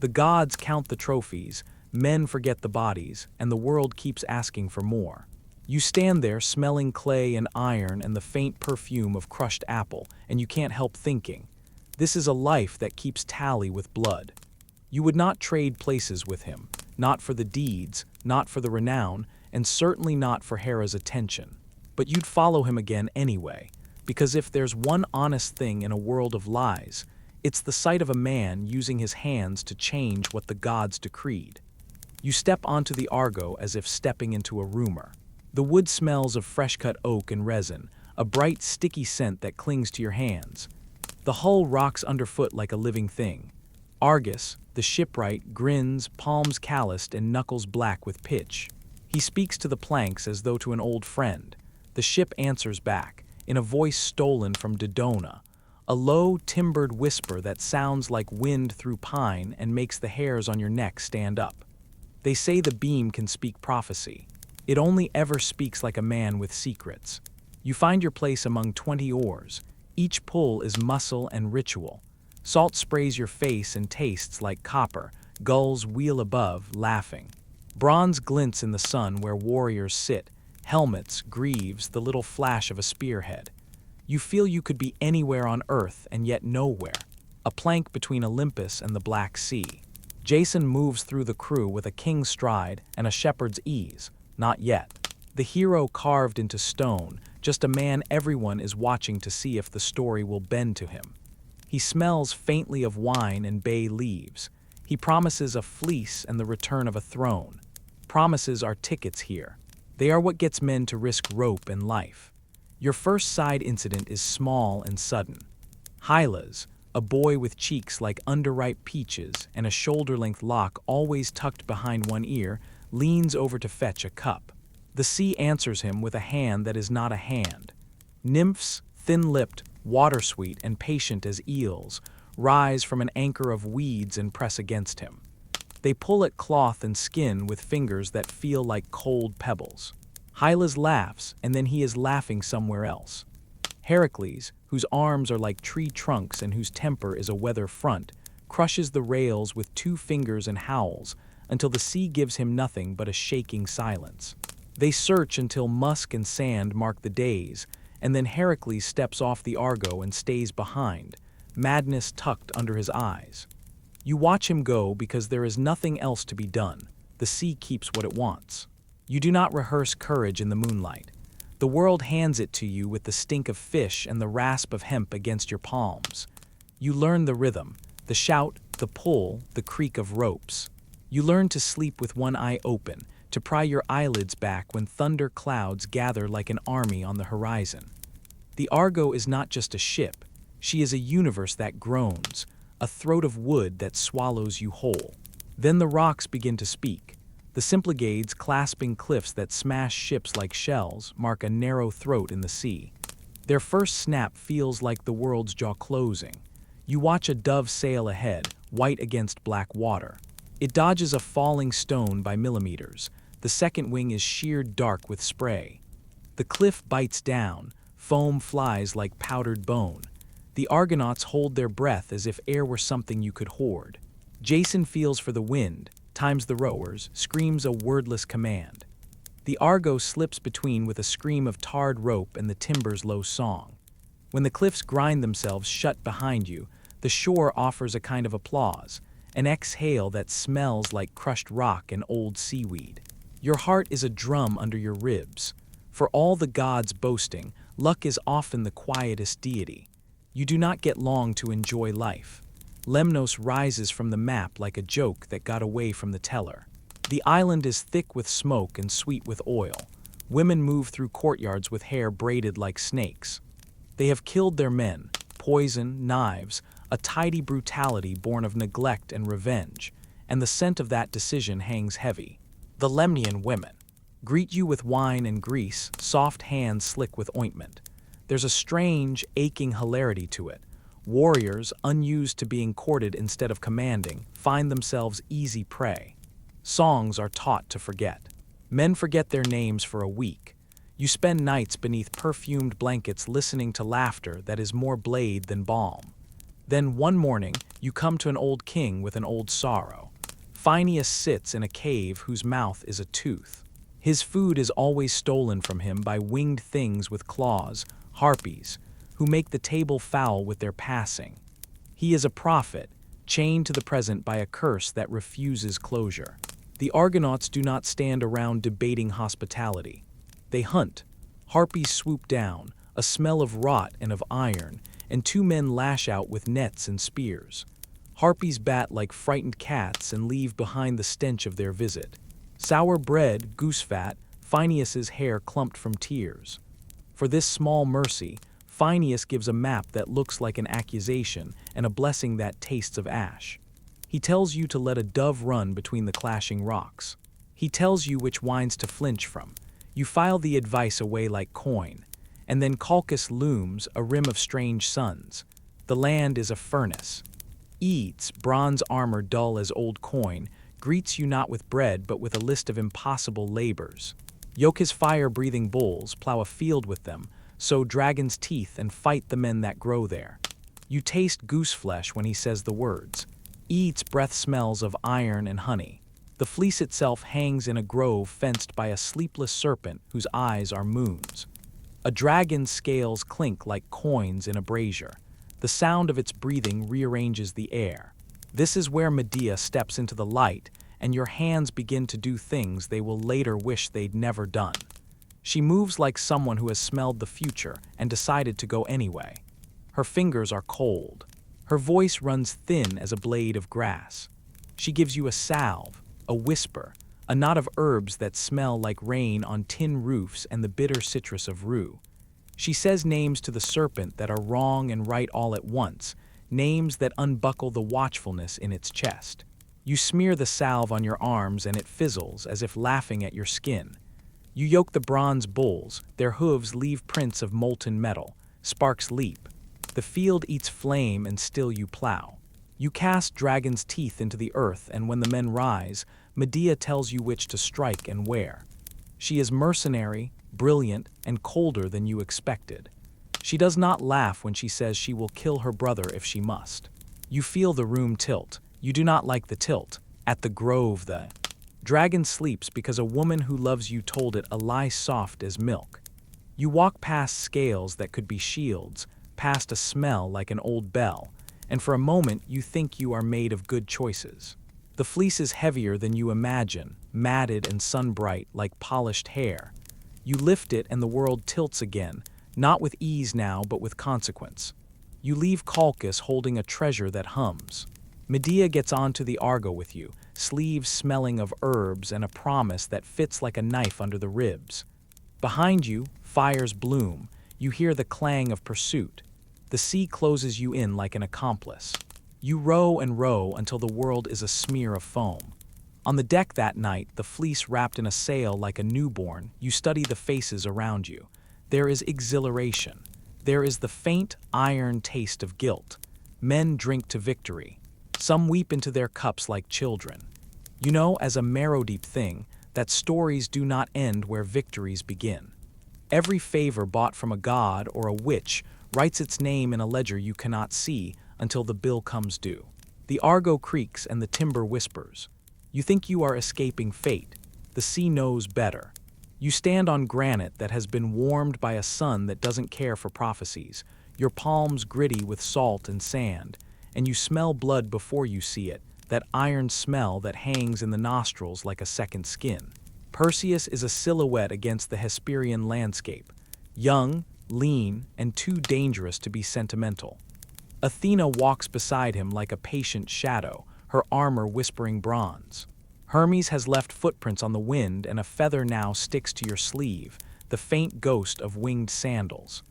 The gods count the trophies, men forget the bodies, and the world keeps asking for more. You stand there smelling clay and iron and the faint perfume of crushed apple, and you can't help thinking, this is a life that keeps tally with blood. You would not trade places with him, not for the deeds, not for the renown, and certainly not for Hera's attention. But you'd follow him again anyway, because if there's one honest thing in a world of lies, it's the sight of a man using his hands to change what the gods decreed. You step onto the Argo as if stepping into a rumor. The wood smells of fresh-cut oak and resin, a bright, sticky scent that clings to your hands. The hull rocks underfoot like a living thing. Argus, the shipwright, grins, palms calloused and knuckles black with pitch. He speaks to the planks as though to an old friend. The ship answers back, in a voice stolen from Dodona, a low, timbered whisper that sounds like wind through pine and makes the hairs on your neck stand up. They say the beam can speak prophecy. It only ever speaks like a man with secrets. You find your place among 20 oars. Each pull is muscle and ritual. Salt sprays your face and tastes like copper. Gulls wheel above, laughing. Bronze glints in the sun where warriors sit. Helmets, greaves, the little flash of a spearhead. You feel you could be anywhere on Earth and yet nowhere. A plank between Olympus and the Black Sea. Jason moves through the crew with a king's stride and a shepherd's ease. Not yet. The hero carved into stone, just a man everyone is watching to see if the story will bend to him. He smells faintly of wine and bay leaves. He promises a fleece and the return of a throne. Promises are tickets here. They are what gets men to risk rope and life. Your first side incident is small and sudden. Hylas, a boy with cheeks like underripe peaches and a shoulder-length lock always tucked behind one ear, leans over to fetch a cup. The sea answers him with a hand that is not a hand. Nymphs, thin-lipped, water-sweet, and patient as eels, rise from an anchor of weeds and press against him. They pull at cloth and skin with fingers that feel like cold pebbles. Hylas laughs, and then he is laughing somewhere else. Heracles, whose arms are like tree trunks and whose temper is a weather front, crushes the rails with 2 fingers and howls, until the sea gives him nothing but a shaking silence. They search until musk and sand mark the days, and then Heracles steps off the Argo and stays behind, madness tucked under his eyes. You watch him go because there is nothing else to be done. The sea keeps what it wants. You do not rehearse courage in the moonlight. The world hands it to you with the stink of fish and the rasp of hemp against your palms. You learn the rhythm, the shout, the pull, the creak of ropes. You learn to sleep with one eye open, to pry your eyelids back when thunder clouds gather like an army on the horizon. The Argo is not just a ship. She is a universe that groans, a throat of wood that swallows you whole. Then the rocks begin to speak. The Symplegades clasping cliffs that smash ships like shells mark a narrow throat in the sea. Their first snap feels like the world's jaw closing. You watch a dove sail ahead, white against black water. It dodges a falling stone by millimeters. The second wing is sheared dark with spray. The cliff bites down, foam flies like powdered bone. The Argonauts hold their breath as if air were something you could hoard. Jason feels for the wind, times the rowers, screams a wordless command. The Argo slips between with a scream of tarred rope and the timber's low song. When the cliffs grind themselves shut behind you, the shore offers a kind of applause, an exhale that smells like crushed rock and old seaweed. Your heart is a drum under your ribs. For all the gods boasting, luck is often the quietest deity. You do not get long to enjoy life. Lemnos rises from the map like a joke that got away from the teller. The island is thick with smoke and sweet with oil. Women move through courtyards with hair braided like snakes. They have killed their men, poison, knives, a tidy brutality born of neglect and revenge, and the scent of that decision hangs heavy. The Lemnian women greet you with wine and grease, soft hands slick with ointment. There's a strange, aching hilarity to it. Warriors, unused to being courted instead of commanding, find themselves easy prey. Songs are taught to forget. Men forget their names for a week. You spend nights beneath perfumed blankets listening to laughter that is more blade than balm. Then one morning, you come to an old king with an old sorrow. Phineus sits in a cave whose mouth is a tooth. His food is always stolen from him by winged things with claws, harpies, who make the table foul with their passing. He is a prophet, chained to the present by a curse that refuses closure. The Argonauts do not stand around debating hospitality. They hunt. Harpies swoop down, a smell of rot and of iron, and two men lash out with nets and spears. Harpies bat like frightened cats and leave behind the stench of their visit. Sour bread, goose fat, Phineus's hair clumped from tears. For this small mercy, Phineus gives a map that looks like an accusation and a blessing that tastes of ash. He tells you to let a dove run between the clashing rocks. He tells you which wines to flinch from. You file the advice away like coin. And then Calchas looms, a rim of strange suns. The land is a furnace. Eads, bronze armor dull as old coin, greets you not with bread but with a list of impossible labors. Yoke his fire-breathing bulls, plow a field with them, sow dragon's teeth and fight the men that grow there. You taste goose flesh when he says the words. Eats breath smells of iron and honey. The fleece itself hangs in a grove fenced by a sleepless serpent whose eyes are moons. A dragon's scales clink like coins in a brazier. The sound of its breathing rearranges the air. This is where Medea steps into the light, and your hands begin to do things they will later wish they'd never done. She moves like someone who has smelled the future and decided to go anyway. Her fingers are cold. Her voice runs thin as a blade of grass. She gives you a salve, a whisper, a knot of herbs that smell like rain on tin roofs and the bitter citrus of rue. She says names to the serpent that are wrong and right all at once, names that unbuckle the watchfulness in its chest. You smear the salve on your arms and it fizzles as if laughing at your skin. You yoke the bronze bulls, their hooves leave prints of molten metal, sparks leap. The field eats flame and still you plow. You cast dragon's teeth into the earth, and when the men rise, Medea tells you which to strike and where. She is mercenary, brilliant, and colder than you expected. She does not laugh when she says she will kill her brother if she must. You feel the room tilt. You do not like the tilt. At the grove the dragon sleeps because a woman who loves you told it a lie soft as milk. You walk past scales that could be shields, past a smell like an old bell, and for a moment you think you are made of good choices. The fleece is heavier than you imagine, matted and sun-bright like polished hair. You lift it and the world tilts again, not with ease now but with consequence. You leave Calchas holding a treasure that hums. Medea gets onto the Argo with you, sleeves smelling of herbs and a promise that fits like a knife under the ribs. Behind you, fires bloom. You hear the clang of pursuit. The sea closes you in like an accomplice. You row and row until the world is a smear of foam. On the deck that night, the fleece wrapped in a sail like a newborn, you study the faces around you. There is exhilaration. There is the faint, iron taste of guilt. Men drink to victory. Some weep into their cups like children. You know, as a marrow-deep thing, that stories do not end where victories begin. Every favor bought from a god or a witch writes its name in a ledger you cannot see until the bill comes due. The Argo creaks and the timber whispers. You think you are escaping fate. The sea knows better. You stand on granite that has been warmed by a sun that doesn't care for prophecies, your palms gritty with salt and sand, and you smell blood before you see it, that iron smell that hangs in the nostrils like a second skin. Perseus is a silhouette against the Hesperian landscape, young, lean, and too dangerous to be sentimental. Athena walks beside him like a patient shadow, her armor whispering bronze. Hermes has left footprints on the wind, and a feather now sticks to your sleeve, the faint ghost of winged sandals.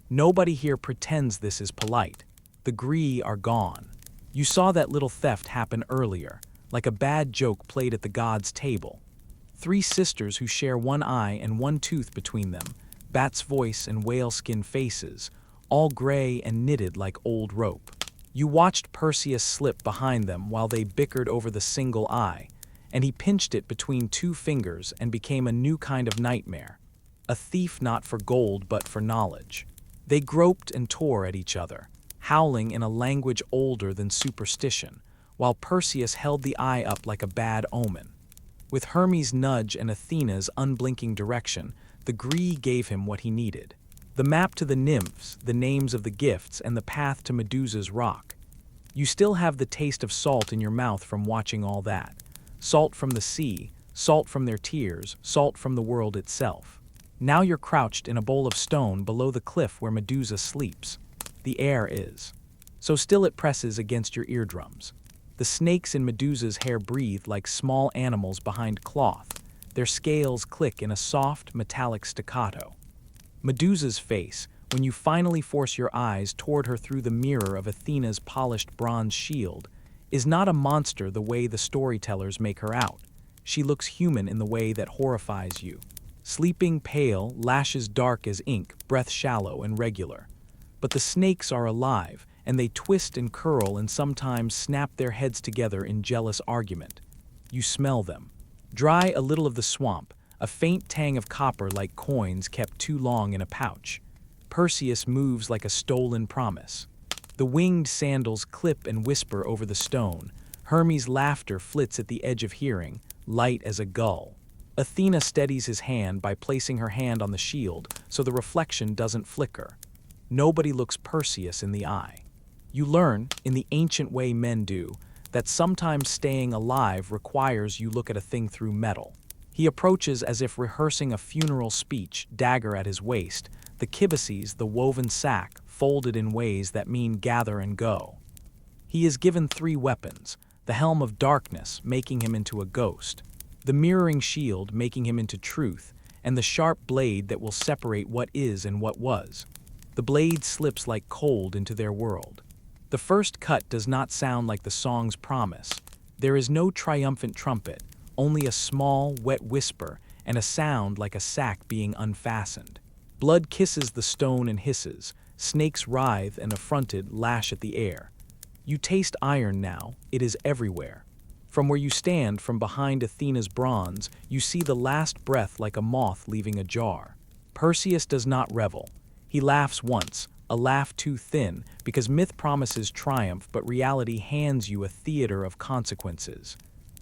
Nobody here pretends this is polite. The Gree are gone. You saw that little theft happen earlier, like a bad joke played at the gods' table. 3 sisters who share one eye and one tooth between them, bat's voice and whale-skin faces, all gray and knitted like old rope. You watched Perseus slip behind them while they bickered over the single eye, and he pinched it between 2 fingers and became a new kind of nightmare, a thief not for gold but for knowledge. They groped and tore at each other, howling in a language older than superstition, while Perseus held the eye up like a bad omen. With Hermes' nudge and Athena's unblinking direction, the Gree gave him what he needed. The map to the nymphs, the names of the gifts, and the path to Medusa's rock. You still have the taste of salt in your mouth from watching all that. Salt from the sea, salt from their tears, salt from the world itself. Now you're crouched in a bowl of stone below the cliff where Medusa sleeps. The air is. So still it presses against your eardrums. The snakes in Medusa's hair breathe like small animals behind cloth. Their scales click in a soft, metallic staccato. Medusa's face, when you finally force your eyes toward her through the mirror of Athena's polished bronze shield, is not a monster the way the storytellers make her out. She looks human in the way that horrifies you. Sleeping pale, lashes dark as ink, breath shallow and regular. But the snakes are alive, and they twist and curl and sometimes snap their heads together in jealous argument. You smell them. Dry a little of the swamp, a faint tang of copper like coins kept too long in a pouch. Perseus moves like a stolen promise. The winged sandals clip and whisper over the stone. Hermes' laughter flits at the edge of hearing, light as a gull. Athena steadies his hand by placing her hand on the shield so the reflection doesn't flicker. Nobody looks Perseus in the eye. You learn, in the ancient way men do, that sometimes staying alive requires you look at a thing through metal. He approaches as if rehearsing a funeral speech, dagger at his waist, the kibices, the woven sack, folded in ways that mean gather and go. He is given 3 weapons, the helm of darkness, making him into a ghost, the mirroring shield, making him into truth, and the sharp blade that will separate what is and what was. The blade slips like cold into their world. The first cut does not sound like the song's promise. There is no triumphant trumpet, only a small, wet whisper, and a sound like a sack being unfastened. Blood kisses the stone and hisses. Snakes writhe and, affronted, lash at the air. You taste iron now, it is everywhere. From where you stand, from behind Athena's bronze, you see the last breath like a moth leaving a jar. Perseus does not revel. He laughs once, a laugh too thin, because myth promises triumph, but reality hands you a theater of consequences.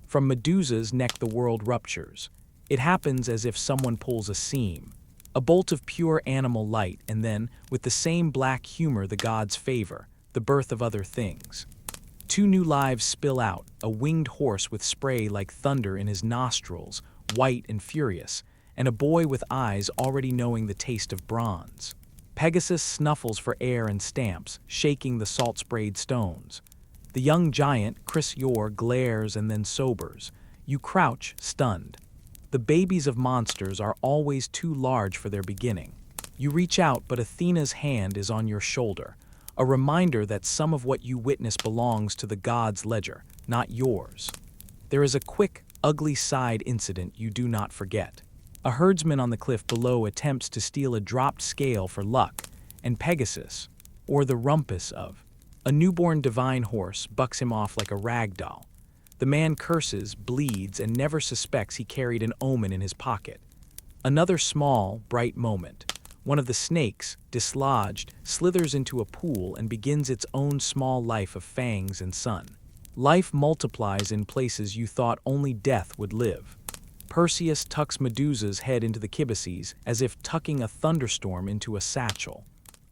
From Medusa's neck the world ruptures. It happens as if someone pulls a seam. A bolt of pure animal light, and then, with the same black humor the gods favor, the birth of other things. 2 new lives spill out, a winged horse with spray like thunder in his nostrils, white and furious, and a boy with eyes already knowing the taste of bronze. Pegasus snuffles for air and stamps, shaking the salt-sprayed stones. The young giant, Chrysaor, glares and then sobers. You crouch, stunned. The babies of monsters are always too large for their beginning. You reach out, but Athena's hand is on your shoulder, a reminder that some of what you witness belongs to the gods' ledger, not yours. There is a quick, ugly side incident you do not forget. A herdsman on the cliff below attempts to steal a dropped scale for luck, and Pegasus, or the rumpus of. A newborn divine horse bucks him off like a rag doll. The man curses, bleeds, and never suspects he carried an omen in his pocket. Another small, bright moment. One of the snakes, dislodged, slithers into a pool and begins its own small life of fangs and sun. Life multiplies in places you thought only death would live. Perseus tucks Medusa's head into the kibices as if tucking a thunderstorm into a satchel.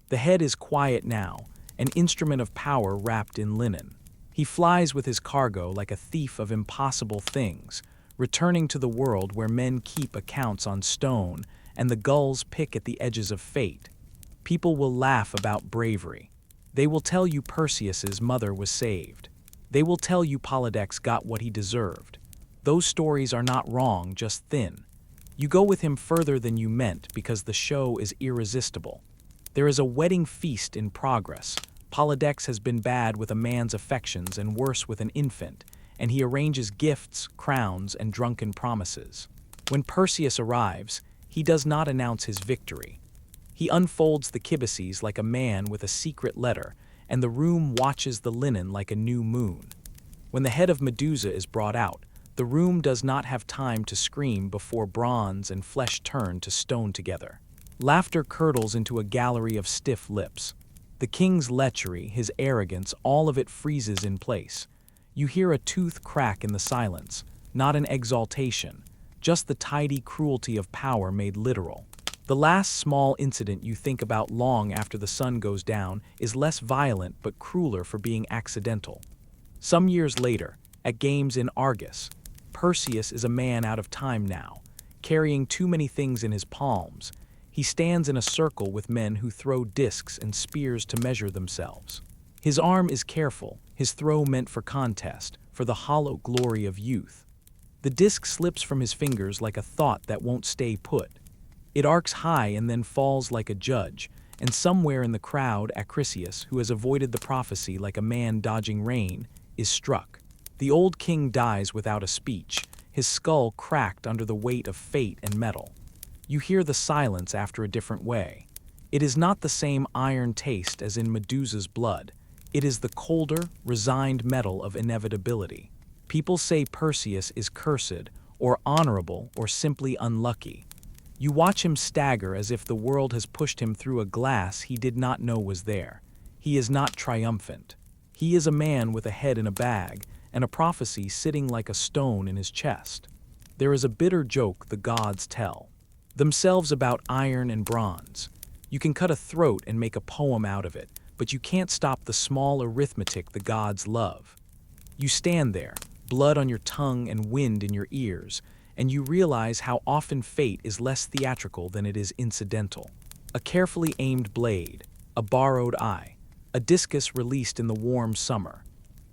The head is quiet now, an instrument of power wrapped in linen. He flies with his cargo like a thief of impossible things, returning to the world where men keep accounts on stone and the gulls pick at the edges of fate. People will laugh about bravery. They will tell you Perseus's mother was saved. They will tell you Polydex got what he deserved. Those stories are not wrong, just thin. You go with him further than you meant because the show is irresistible. There is a wedding feast in progress. Polydex has been bad with a man's affections and worse with an infant, and he arranges gifts, crowns, and drunken promises. When Perseus arrives, he does not announce his victory. He unfolds the kibices like a man with a secret letter, and the room watches the linen like a new moon. When the head of Medusa is brought out, the room does not have time to scream before bronze and flesh turn to stone together. Laughter curdles into a gallery of stiff lips. The king's lechery, his arrogance, all of it freezes in place. You hear a tooth crack in the silence, not an exaltation, just the tidy cruelty of power made literal. The last small incident you think about long after the sun goes down is less violent but crueler for being accidental. Some years later, at games in Argus, Perseus is a man out of time now, carrying too many things in his palms. He stands in a circle with men who throw discs and spears to measure themselves. His arm is careful, his throw meant for contest, for the hollow glory of youth. The disc slips from his fingers like a thought that won't stay put. It arcs high and then falls like a judge, and somewhere in the crowd Acrisius, who has avoided the prophecy like a man dodging rain, is struck. The old king dies without a speech, his skull cracked under the weight of fate and metal. You hear the silence after a different way. It is not the same iron taste as in Medusa's blood. It is the colder, resigned metal of inevitability. People say Perseus is cursed, or honorable, or simply unlucky. You watch him stagger as if the world has pushed him through a glass he did not know was there. He is not triumphant. He is a man with a head in a bag, and a prophecy sitting like a stone in his chest. There is a bitter joke the gods tell themselves about iron and bronze. You can cut a throat and make a poem out of it, but you can't stop the small arithmetic the gods love. You stand there, blood on your tongue and wind in your ears, and you realize how often fate is less theatrical than it is incidental. A carefully aimed blade, a borrowed eye, a discus released in the warm summer.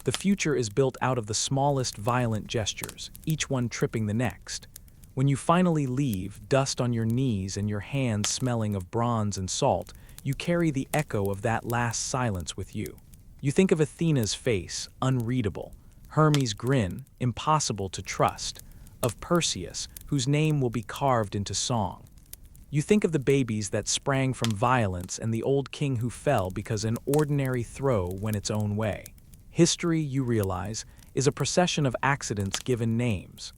The future is built out of the smallest violent gestures, each one tripping the next. When you finally leave, dust on your knees and your hands smelling of bronze and salt, you carry the echo of that last silence with you. You think of Athena's face, unreadable, Hermes' grin, impossible to trust, of Perseus, whose name will be carved into song. You think of the babies that sprang from violence and the old king who fell because an ordinary throw went its own way. History, you realize, is a procession of accidents given names.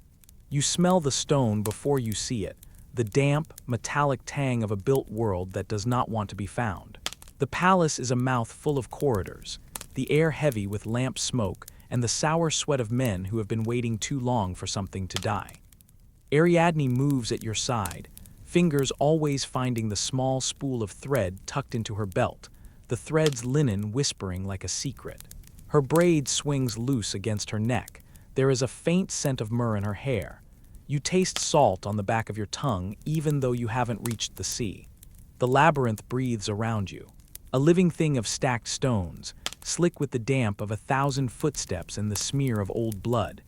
You smell the stone before you see it, the damp, metallic tang of a built world that does not want to be found. The palace is a mouth full of corridors, the air heavy with lamp smoke and the sour sweat of men who have been waiting too long for something to die. Ariadne moves at your side, fingers always finding the small spool of thread tucked into her belt, the thread's linen whispering like a secret. Her braid swings loose against her neck. There is a faint scent of myrrh in her hair. You taste salt on the back of your tongue even though you haven't reached the sea. The labyrinth breathes around you, a living thing of stacked stones, slick with the damp of 1,000 footsteps and the smear of old blood.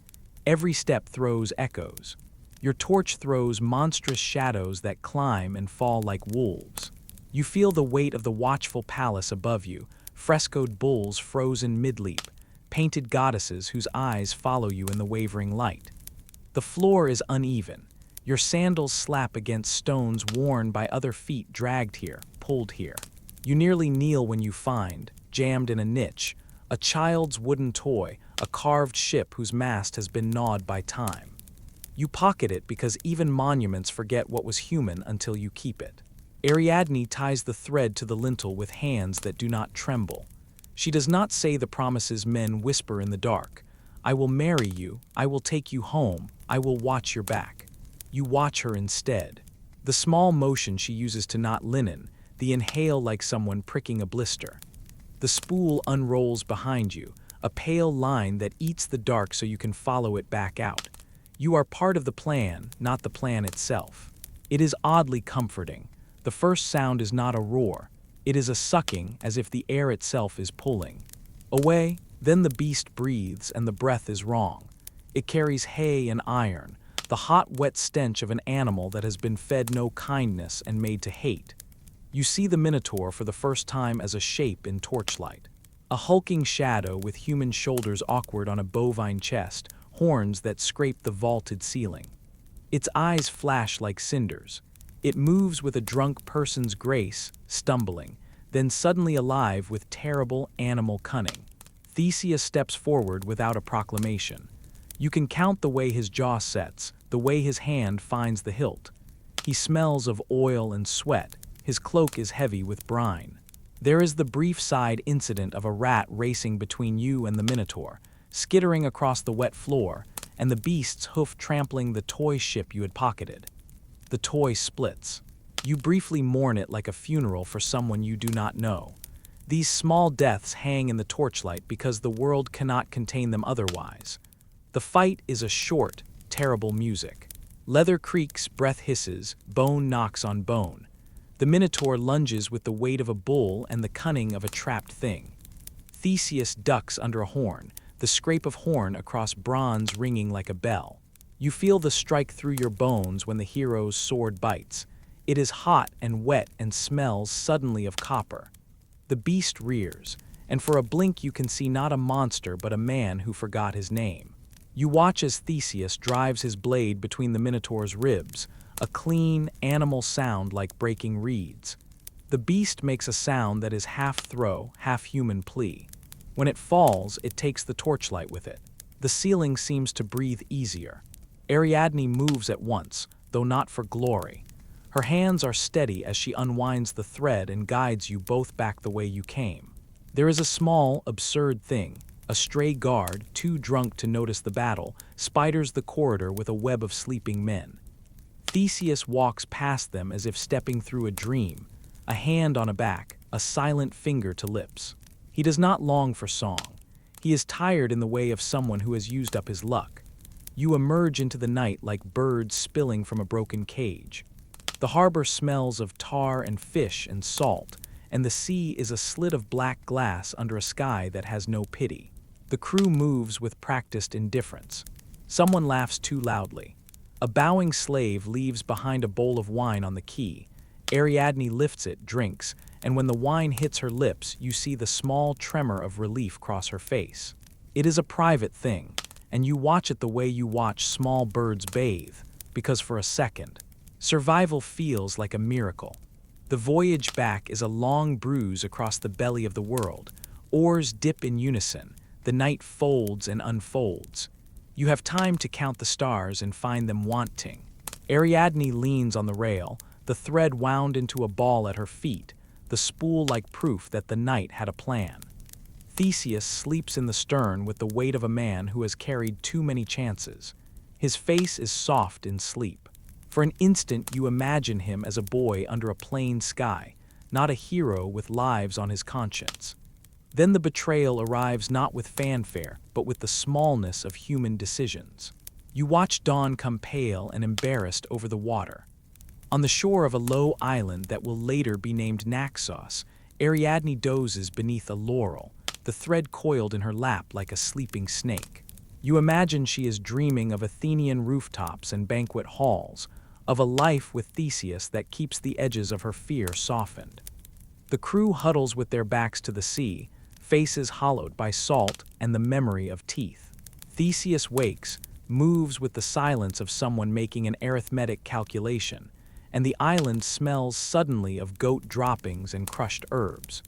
Every step throws echoes. Your torch throws monstrous shadows that climb and fall like wolves. You feel the weight of the watchful palace above you, frescoed bulls frozen mid-leap, painted goddesses whose eyes follow you in the wavering light. The floor is uneven. Your sandals slap against stones worn by other feet dragged here, pulled here. You nearly kneel when you find, jammed in a niche, a child's wooden toy, a carved ship whose mast has been gnawed by time. You pocket it because even monuments forget what was human until you keep it. Ariadne ties the thread to the lintel with hands that do not tremble. She does not say the promises men whisper in the dark. I will marry you, I will take you home, I will watch your back. You watch her instead. The small motion she uses to knot linen, the inhale like someone pricking a blister. The spool unrolls behind you, a pale line that eats the dark so you can follow it back out. You are part of the plan, not the plan itself. It is oddly comforting. The first sound is not a roar. It is a sucking, as if the air itself is pulling. Away, then the beast breathes and the breath is wrong. It carries hay and iron, the hot, wet stench of an animal that has been fed no kindness and made to hate. You see the Minotaur for the first time as a shape in torchlight. A hulking shadow with human shoulders awkward on a bovine chest, horns that scrape the vaulted ceiling. Its eyes flash like cinders. It moves with a drunk person's grace, stumbling, then suddenly alive with terrible animal cunning. Theseus steps forward without a proclamation. You can count the way his jaw sets, the way his hand finds the hilt. He smells of oil and sweat. His cloak is heavy with brine. There is the brief side incident of a rat racing between you and the Minotaur, skittering across the wet floor, and the beast's hoof trampling the toy ship you had pocketed. The toy splits. You briefly mourn it like a funeral for someone you do not know. These small deaths hang in the torchlight because the world cannot contain them otherwise. The fight is a short, terrible music. Leather creaks, breath hisses, bone knocks on bone. The Minotaur lunges with the weight of a bull and the cunning of a trapped thing. Theseus ducks under a horn, the scrape of horn across bronze ringing like a bell. You feel the strike through your bones when the hero's sword bites. It is hot and wet and smells suddenly of copper. The beast rears, and for a blink you can see not a monster but a man who forgot his name. You watch as Theseus drives his blade between the Minotaur's ribs, a clean, animal sound like breaking reeds. The beast makes a sound that is half throw, half human plea. When it falls, it takes the torchlight with it. The ceiling seems to breathe easier. Ariadne moves at once, though not for glory. Her hands are steady as she unwinds the thread and guides you both back the way you came. There is a small, absurd thing. A stray guard, too drunk to notice the battle, spiders the corridor with a web of sleeping men. Theseus walks past them as if stepping through a dream, a hand on a back, a silent finger to lips. He does not long for song. He is tired in the way of someone who has used up his luck. You emerge into the night like birds spilling from a broken cage. The harbor smells of tar and fish and salt, and the sea is a slit of black glass under a sky that has no pity. The crew moves with practiced indifference. Someone laughs too loudly. A bowing slave leaves behind a bowl of wine on the quay. Ariadne lifts it, drinks, and when the wine hits her lips, you see the small tremor of relief cross her face. It is a private thing, and you watch it the way you watch small birds bathe, because for a second, survival feels like a miracle. The voyage back is a long bruise across the belly of the world. Oars dip in unison. The night folds and unfolds. You have time to count the stars and find them wanting. Ariadne leans on the rail, the thread wound into a ball at her feet, the spool like proof that the night had a plan. Theseus sleeps in the stern with the weight of a man who has carried too many chances. His face is soft in sleep. For an instant you imagine him as a boy under a plain sky, not a hero with lives on his conscience. Then the betrayal arrives not with fanfare, but with the smallness of human decisions. You watch dawn come pale and embarrassed over the water. On the shore of a low island that will later be named Naxos, Ariadne dozes beneath a laurel, the thread coiled in her lap like a sleeping snake. You imagine she is dreaming of Athenian rooftops and banquet halls, of a life with Theseus that keeps the edges of her fear softened. The crew huddles with their backs to the sea, faces hollowed by salt and the memory of teeth. Theseus wakes, moves with the silence of someone making an arithmetic calculation, and the island smells suddenly of goat droppings and crushed herbs.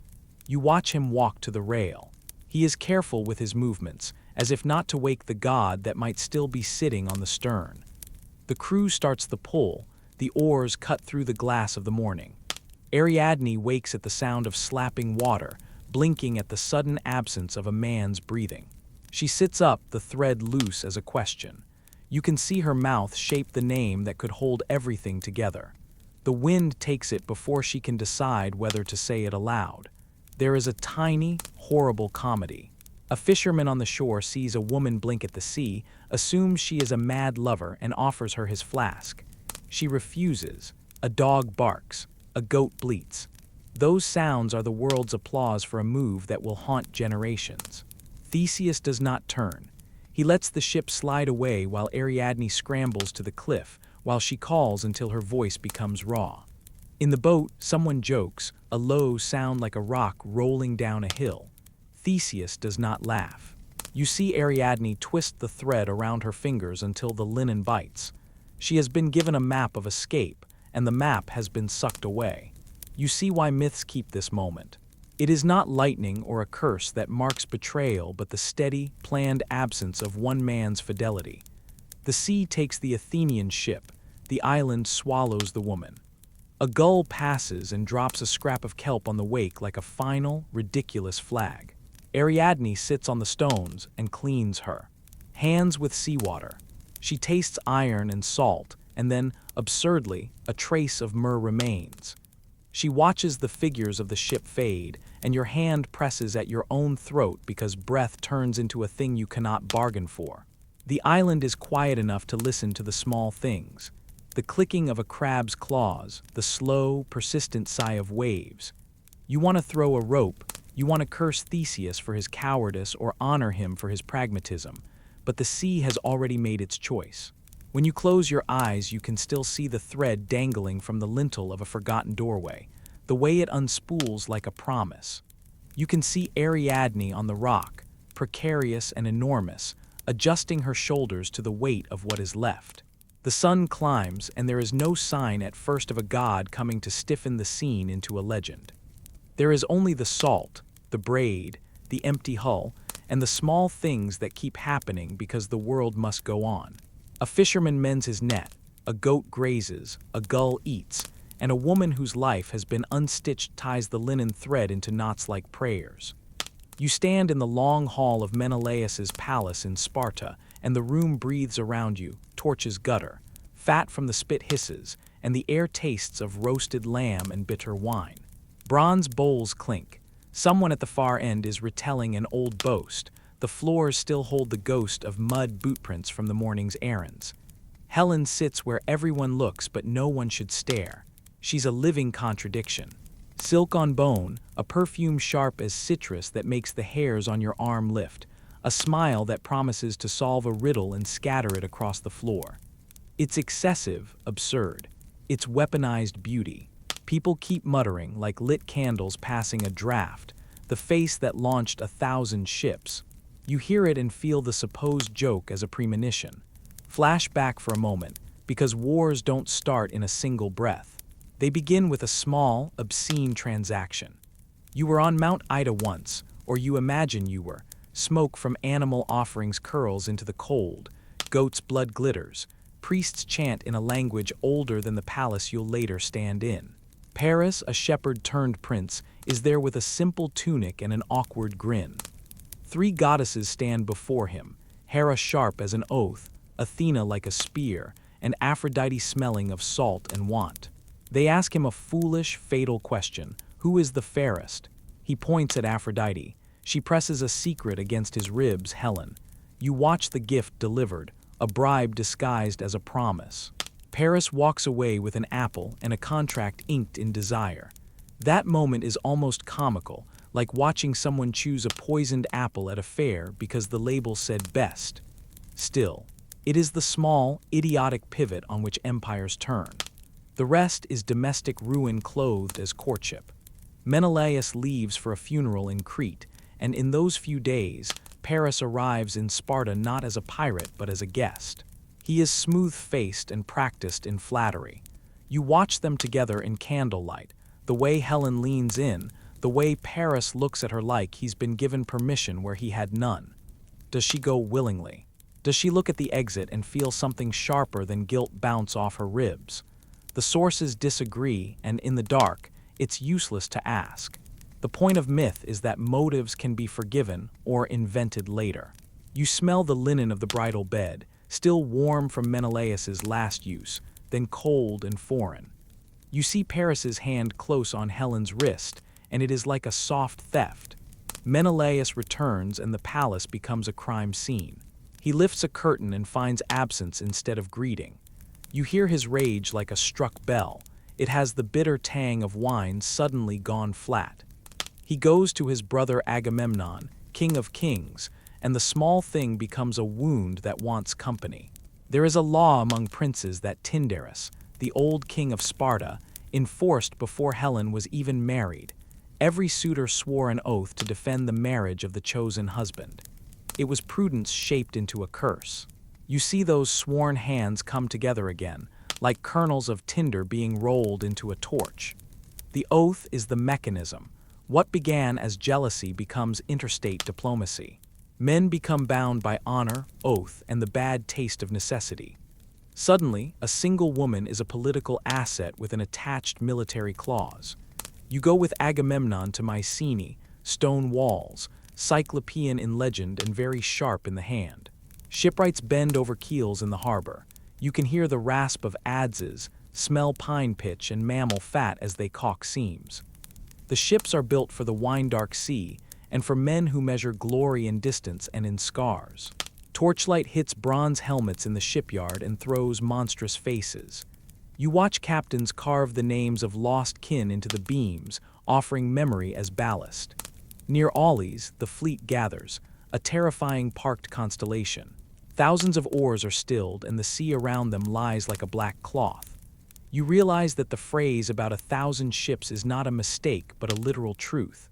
You watch him walk to the rail. He is careful with his movements, as if not to wake the god that might still be sitting on the stern. The crew starts the pull, the oars cut through the glass of the morning. Ariadne wakes at the sound of slapping water, blinking at the sudden absence of a man's breathing. She sits up, the thread loose as a question. You can see her mouth shape the name that could hold everything together. The wind takes it before she can decide whether to say it aloud. There is a tiny, horrible comedy. A fisherman on the shore sees a woman blink at the sea, assumes she is a mad lover, and offers her his flask. She refuses. A dog barks. A goat bleats. Those sounds are the world's applause for a move that will haunt generations. Theseus does not turn. He lets the ship slide away while Ariadne scrambles to the cliff, while she calls until her voice becomes raw. In the boat, someone jokes, a low sound like a rock rolling down a hill. Theseus does not laugh. You see Ariadne twist the thread around her fingers until the linen bites. She has been given a map of escape, and the map has been sucked away. You see why myths keep this moment. It is not lightning or a curse that marks betrayal, but the steady, planned absence of one man's fidelity. The sea takes the Athenian ship. The island swallows the woman. A gull passes and drops a scrap of kelp on the wake like a final, ridiculous flag. Ariadne sits on the stones and cleans her hands with seawater. She tastes iron and salt, and then, absurdly, a trace of myrrh remains. She watches the figures of the ship fade, and your hand presses at your own throat because breath turns into a thing you cannot bargain for. The island is quiet enough to listen to the small things. The clicking of a crab's claws, the slow, persistent sigh of waves. You want to throw a rope, you want to curse Theseus for his cowardice or honor him for his pragmatism, but the sea has already made its choice. When you close your eyes, you can still see the thread dangling from the lintel of a forgotten doorway, the way it unspools like a promise. You can see Ariadne on the rock, precarious and enormous, adjusting her shoulders to the weight of what is left. The sun climbs, and there is no sign at first of a god coming to stiffen the scene into a legend. There is only the salt, the braid, the empty hull, and the small things that keep happening because the world must go on. A fisherman mends his net, a goat grazes, a gull eats, and a woman whose life has been unstitched ties the linen thread into knots like prayers. You stand in the long hall of Menelaus's palace in Sparta, and the room breathes around you, torches gutter, fat from the spit hisses, and the air tastes of roasted lamb and bitter wine. Bronze bowls clink. Someone at the far end is retelling an old boast. The floors still hold the ghost of mud bootprints from the morning's errands. Helen sits where everyone looks but no one should stare. She's a living contradiction. Silk on bone, a perfume sharp as citrus that makes the hairs on your arm lift, a smile that promises to solve a riddle and scatter it across the floor. It's excessive, absurd. It's weaponized beauty. People keep muttering like lit candles passing a draft, the face that launched 1,000 ships. You hear it and feel the supposed joke as a premonition. Flash back for a moment, because wars don't start in a single breath. They begin with a small, obscene transaction. You were on Mount Ida once, or you imagine you were. Smoke from animal offerings curls into the cold. Goat's blood glitters. Priests chant in a language older than the palace you'll later stand in. Paris, a shepherd turned prince, is there with a simple tunic and an awkward grin. 3 goddesses stand before him, Hera sharp as an oath, Athena like a spear, and Aphrodite smelling of salt and want. They ask him a foolish, fatal question: who is the fairest? He points at Aphrodite. She presses a secret against his ribs, Helen. You watch the gift delivered, a bribe disguised as a promise. Paris walks away with an apple and a contract inked in desire. That moment is almost comical, like watching someone choose a poisoned apple at a fair because the label said best. Still, it is the small, idiotic pivot on which empires turn. The rest is domestic ruin clothed as courtship. Menelaus leaves for a funeral in Crete, and in those few days, Paris arrives in Sparta not as a pirate but as a guest. He is smooth-faced and practiced in flattery. You watch them together in candlelight, the way Helen leans in, the way Paris looks at her like he's been given permission where he had none. Does she go willingly? Does she look at the exit and feel something sharper than guilt bounce off her ribs? The sources disagree, and in the dark, it's useless to ask. The point of myth is that motives can be forgiven or invented later. You smell the linen of the bridal bed, still warm from Menelaus's last use, then cold and foreign. You see Paris's hand close on Helen's wrist, and it is like a soft theft. Menelaus returns and the palace becomes a crime scene. He lifts a curtain and finds absence instead of greeting. You hear his rage like a struck bell. It has the bitter tang of wine suddenly gone flat. He goes to his brother Agamemnon, king of kings, and the small thing becomes a wound that wants company. There is a law among princes that Tyndareus, the old king of Sparta, enforced before Helen was even married. Every suitor swore an oath to defend the marriage of the chosen husband. It was prudence shaped into a curse. You see those sworn hands come together again, like kernels of tinder being rolled into a torch. The oath is the mechanism. What began as jealousy becomes interstate diplomacy. Men become bound by honor, oath, and the bad taste of necessity. Suddenly, a single woman is a political asset with an attached military clause. You go with Agamemnon to Mycenae, stone walls, cyclopean in legend and very sharp in the hand. Shipwrights bend over keels in the harbor. You can hear the rasp of adzes, smell pine pitch and mammal fat as they caulk seams. The ships are built for the wine-dark sea and for men who measure glory in distance and in scars. Torchlight hits bronze helmets in the shipyard and throws monstrous faces. You watch captains carve the names of lost kin into the beams, offering memory as ballast. Near Aulis, the fleet gathers, a terrifying parked constellation. Thousands of oars are stilled, and the sea around them lies like a black cloth. You realize that the phrase about 1,000 ships is not a mistake, but a literal truth.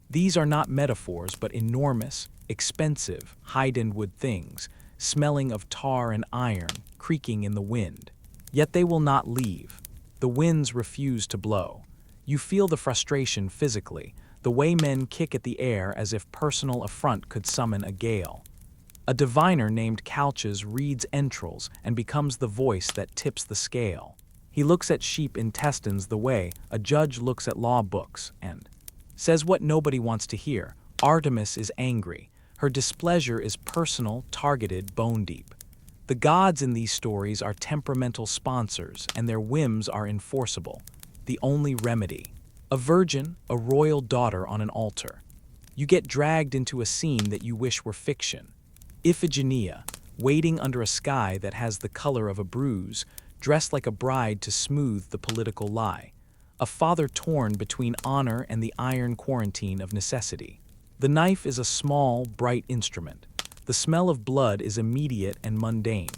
These are not metaphors, but enormous, expensive, hide-and-wood things, smelling of tar and iron, creaking in the wind. Yet they will not leave. The winds refuse to blow. You feel the frustration physically, the way men kick at the air as if personal affront could summon a gale. A diviner named Calchas reads entrails and becomes the voice that tips the scale. He looks at sheep intestines the way a judge looks at law books and says what nobody wants to hear. Artemis is angry. Her displeasure is personal, targeted, bone-deep. The gods in these stories are temperamental sponsors, and their whims are enforceable. The only remedy. A virgin, a royal daughter on an altar. You get dragged into a scene that you wish were fiction. Iphigenia, waiting under a sky that has the color of a bruise, dressed like a bride to smooth the political lie. A father torn between honor and the iron quarantine of necessity. The knife is a small, bright instrument. The smell of blood is immediate and mundane.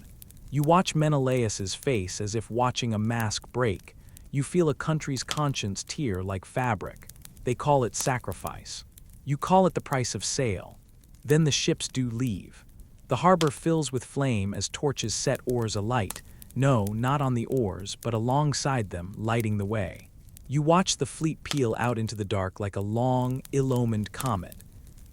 You watch Menelaus's face as if watching a mask break. You feel a country's conscience tear like fabric. They call it sacrifice. You call it the price of sale. Then the ships do leave. The harbor fills with flame as torches set oars alight. No, not on the oars, but alongside them, lighting the way. You watch the fleet peel out into the dark like a long, ill-omened comet.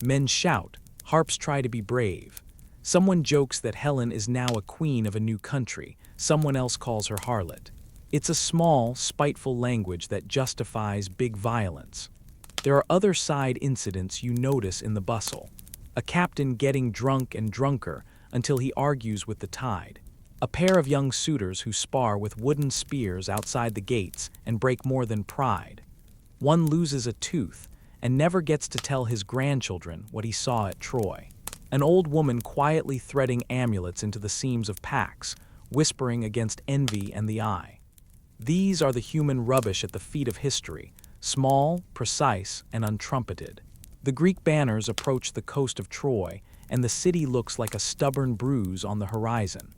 Men shout. Harps try to be brave. Someone jokes that Helen is now a queen of a new country. Someone else calls her harlot. It's a small, spiteful language that justifies big violence. There are other side incidents you notice in the bustle. A captain getting drunk and drunker until he argues with the tide. A pair of young suitors who spar with wooden spears outside the gates and break more than pride. One loses a tooth and never gets to tell his grandchildren what he saw at Troy. An old woman quietly threading amulets into the seams of packs, whispering against envy and the eye. These are the human rubbish at the feet of history, small, precise, and untrumpeted. The Greek banners approach the coast of Troy, and the city looks like a stubborn bruise on the horizon.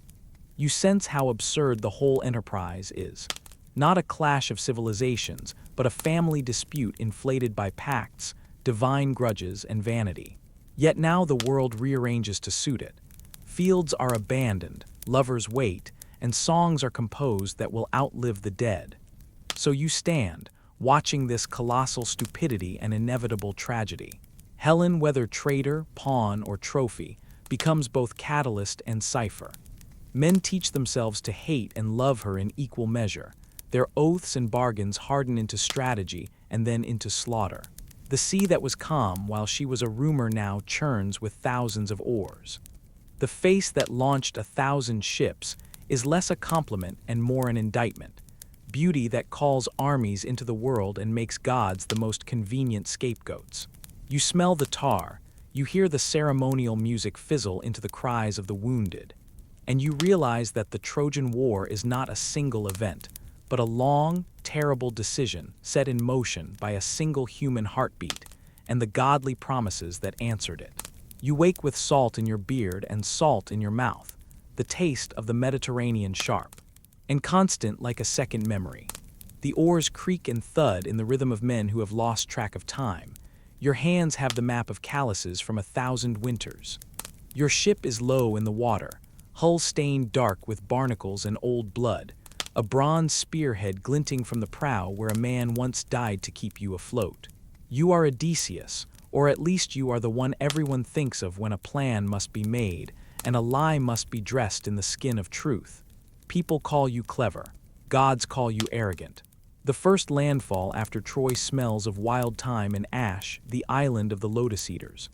You sense how absurd the whole enterprise is. Not a clash of civilizations, but a family dispute inflated by pacts, divine grudges, and vanity. Yet now the world rearranges to suit it. Fields are abandoned, lovers wait, and songs are composed that will outlive the dead. So you stand, watching this colossal stupidity and inevitable tragedy. Helen, whether traitor, pawn, or trophy, becomes both catalyst and cipher. Men teach themselves to hate and love her in equal measure. Their oaths and bargains harden into strategy and then into slaughter. The sea that was calm while she was a rumor now churns with thousands of oars. The face that launched 1,000 ships is less a compliment and more an indictment. Beauty that calls armies into the world and makes gods the most convenient scapegoats. You smell the tar, you hear the ceremonial music fizzle into the cries of the wounded, and you realize that the Trojan War is not a single event, but a long, terrible decision set in motion by a single human heartbeat and the godly promises that answered it. You wake with salt in your beard and salt in your mouth, the taste of the Mediterranean sharp, and constant like a second memory. The oars creak and thud in the rhythm of men who have lost track of time. Your hands have the map of calluses from 1,000 winters. Your ship is low in the water, hull stained dark with barnacles and old blood, a bronze spearhead glinting from the prow where a man once died to keep you afloat. You are Odysseus, or at least you are the one everyone thinks of when a plan must be made and a lie must be dressed in the skin of truth. People call you clever. Gods call you arrogant. The first landfall after Troy smells of wild thyme and ash, the island of the lotus eaters.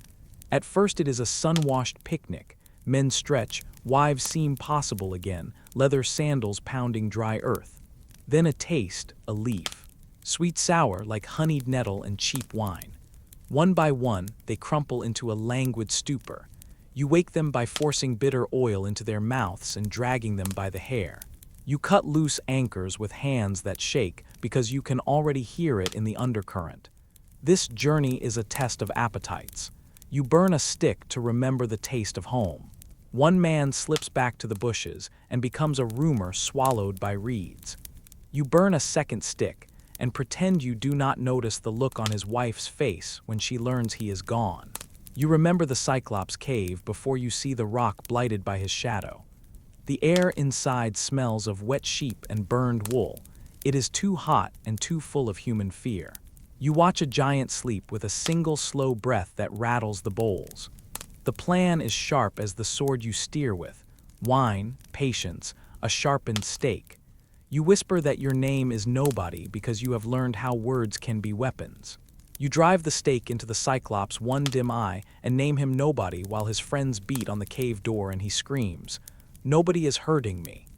At first it is a sun-washed picnic. Men stretch, wives seem possible again, leather sandals pounding dry earth. Then a taste, a leaf. Sweet-sour like honeyed nettle and cheap wine. One by one, they crumple into a languid stupor. You wake them by forcing bitter oil into their mouths and dragging them by the hair. You cut loose anchors with hands that shake because you can already hear it in the undercurrent. This journey is a test of appetites. You burn a stick to remember the taste of home. One man slips back to the bushes and becomes a rumor swallowed by reeds. You burn a second stick and pretend you do not notice the look on his wife's face when she learns he is gone. You remember the Cyclops cave before you see the rock blighted by his shadow. The air inside smells of wet sheep and burned wool. It is too hot and too full of human fear. You watch a giant sleep with a single slow breath that rattles the bowls. The plan is sharp as the sword you steer with. Wine, patience, a sharpened stake. You whisper that your name is nobody because you have learned how words can be weapons. You drive the stake into the Cyclops' one dim eye and name him nobody while his friends beat on the cave door and he screams, "Nobody is hurting me."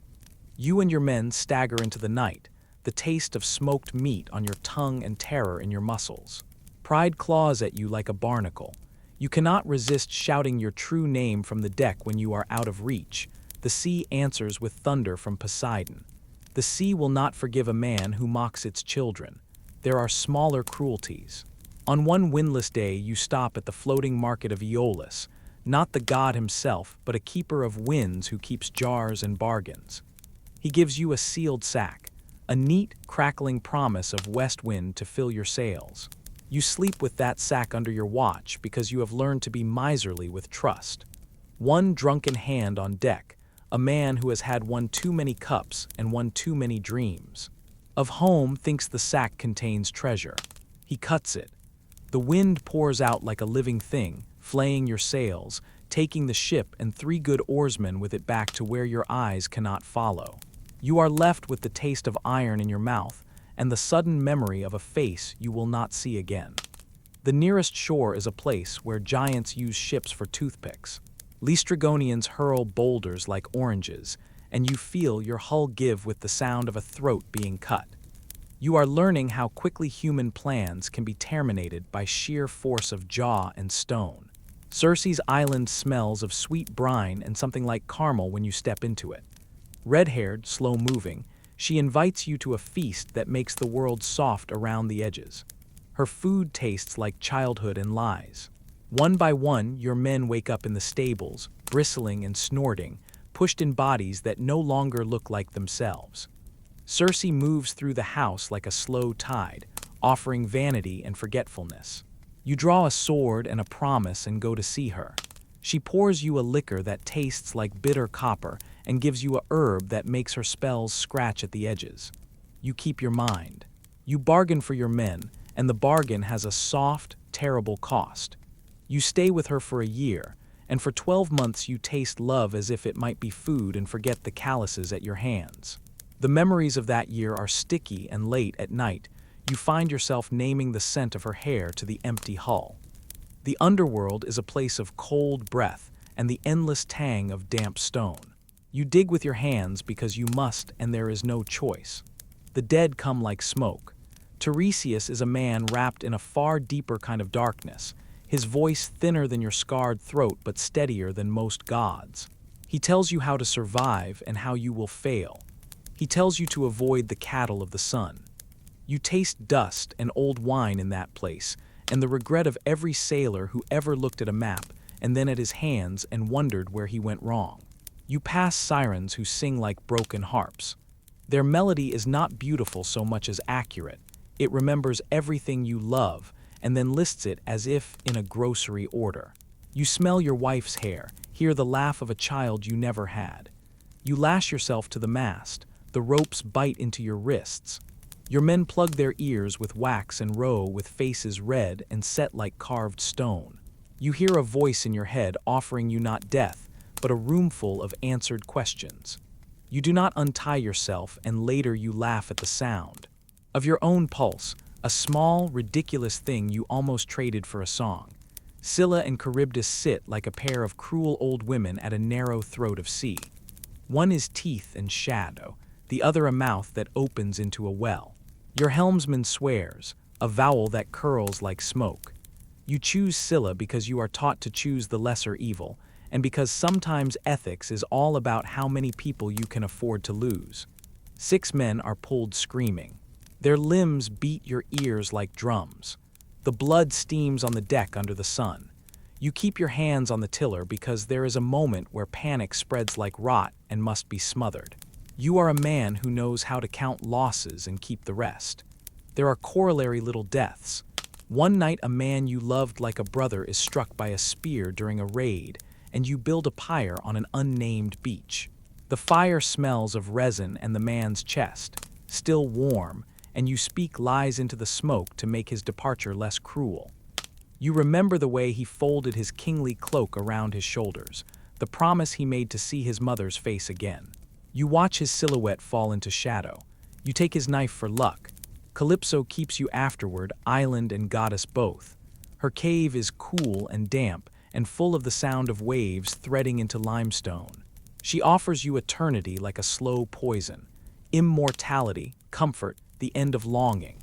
You and your men stagger into the night, the taste of smoked meat on your tongue and terror in your muscles. Pride claws at you like a barnacle. You cannot resist shouting your true name from the deck when you are out of reach. The sea answers with thunder from Poseidon. The sea will not forgive a man who mocks its children. There are smaller cruelties. On one windless day you stop at the floating market of Aeolus, not the god himself, but a keeper of winds who keeps jars and bargains. He gives you a sealed sack, a neat, crackling promise of west wind to fill your sails. You sleep with that sack under your watch because you have learned to be miserly with trust. One drunken hand on deck, a man who has had one too many cups and one too many dreams. Of home thinks the sack contains treasure. He cuts it. The wind pours out like a living thing, flaying your sails, taking the ship and 3 good oarsmen with it back to where your eyes cannot follow. You are left with the taste of iron in your mouth and the sudden memory of a face you will not see again. The nearest shore is a place where giants use ships for toothpicks. Laestrygonians hurl boulders like oranges, and you feel your hull give with the sound of a throat being cut. You are learning how quickly human plans can be terminated by sheer force of jaw and stone. Circe's island smells of sweet brine and something like caramel when you step into it. Red-haired, slow-moving, she invites you to a feast that makes the world soft around the edges. Her food tastes like childhood and lies. One by one, your men wake up in the stables, bristling and snorting, pushed in bodies that no longer look like themselves. Circe moves through the house like a slow tide, offering vanity and forgetfulness. You draw a sword and a promise and go to see her. She pours you a liquor that tastes like bitter copper and gives you a herb that makes her spells scratch at the edges. You keep your mind. You bargain for your men, and the bargain has a soft, terrible cost. You stay with her for a year, and for 12 months you taste love as if it might be food and forget the calluses at your hands. The memories of that year are sticky, and late at night, you find yourself naming the scent of her hair to the empty hull. The underworld is a place of cold breath and the endless tang of damp stone. You dig with your hands because you must, and there is no choice. The dead come like smoke. Tiresias is a man wrapped in a far deeper kind of darkness, his voice thinner than your scarred throat but steadier than most gods. He tells you how to survive and how you will fail. He tells you to avoid the cattle of the sun. You taste dust and old wine in that place, and the regret of every sailor who ever looked at a map and then at his hands and wondered where he went wrong. You pass sirens who sing like broken harps. Their melody is not beautiful so much as accurate. It remembers everything you love and then lists it as if in a grocery order. You smell your wife's hair, hear the laugh of a child you never had. You lash yourself to the mast. The ropes bite into your wrists. Your men plug their ears with wax and row with faces red and set like carved stone. You hear a voice in your head offering you not death, but a roomful of answered questions. You do not untie yourself, and later you laugh at the sound of your own pulse, a small, ridiculous thing you almost traded for a song. Scylla and Charybdis sit like a pair of cruel old women at a narrow throat of sea. One is teeth and shadow, the other a mouth that opens into a well. Your helmsman swears, a vowel that curls like smoke. You choose Scylla because you are taught to choose the lesser evil, and because sometimes ethics is all about how many people you can afford to lose. 6 men are pulled screaming. Their limbs beat your ears like drums. The blood steams on the deck under the sun. You keep your hands on the tiller because there is a moment where panic spreads like rot and must be smothered. You are a man who knows how to count losses and keep the rest. There are corollary little deaths. One night a man you loved like a brother is struck by a spear during a raid, and you build a pyre on an unnamed beach. The fire smells of resin and the man's chest, still warm, and you speak lies into the smoke to make his departure less cruel. You remember the way he folded his kingly cloak around his shoulders, the promise he made to see his mother's face again. You watch his silhouette fall into shadow. You take his knife for luck. Calypso keeps you afterward, island and goddess both. Her cave is cool and damp and full of the sound of waves threading into limestone. She offers you eternity like a slow poison, immortality, comfort, the end of longing.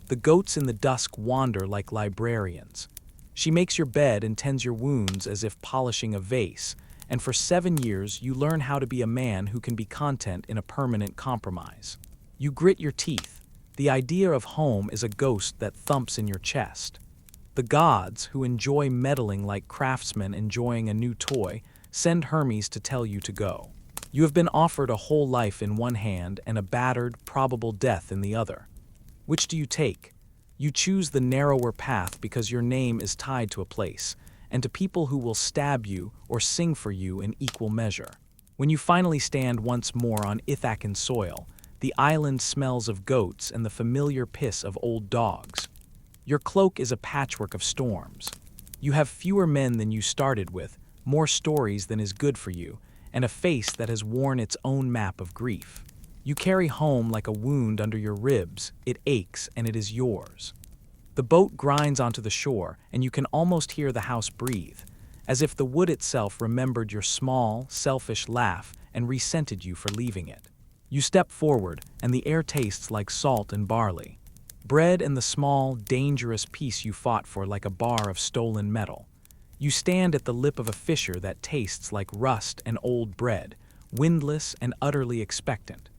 The goats in the dusk wander like librarians. She makes your bed and tends your wounds as if polishing a vase, and for 7 years you learn how to be a man who can be content in a permanent compromise. You grit your teeth. The idea of home is a ghost that thumps in your chest. The gods, who enjoy meddling like craftsmen enjoying a new toy, send Hermes to tell you to go. You have been offered a whole life in one hand and a battered, probable death in the other. Which do you take? You choose the narrower path because your name is tied to a place, and to people who will stab you or sing for you in equal measure. When you finally stand once more on Ithacan soil, the island smells of goats and the familiar piss of old dogs. Your cloak is a patchwork of storms. You have fewer men than you started with, more stories than is good for you, and a face that has worn its own map of grief. You carry home like a wound under your ribs. It aches and it is yours. The boat grinds onto the shore, and you can almost hear the house breathe, as if the wood itself remembered your small, selfish laugh and resented you for leaving it. You step forward, and the air tastes like salt and barley. Bread and the small, dangerous piece you fought for like a bar of stolen metal. You stand at the lip of a fissure that tastes like rust and old bread, windless and utterly expectant.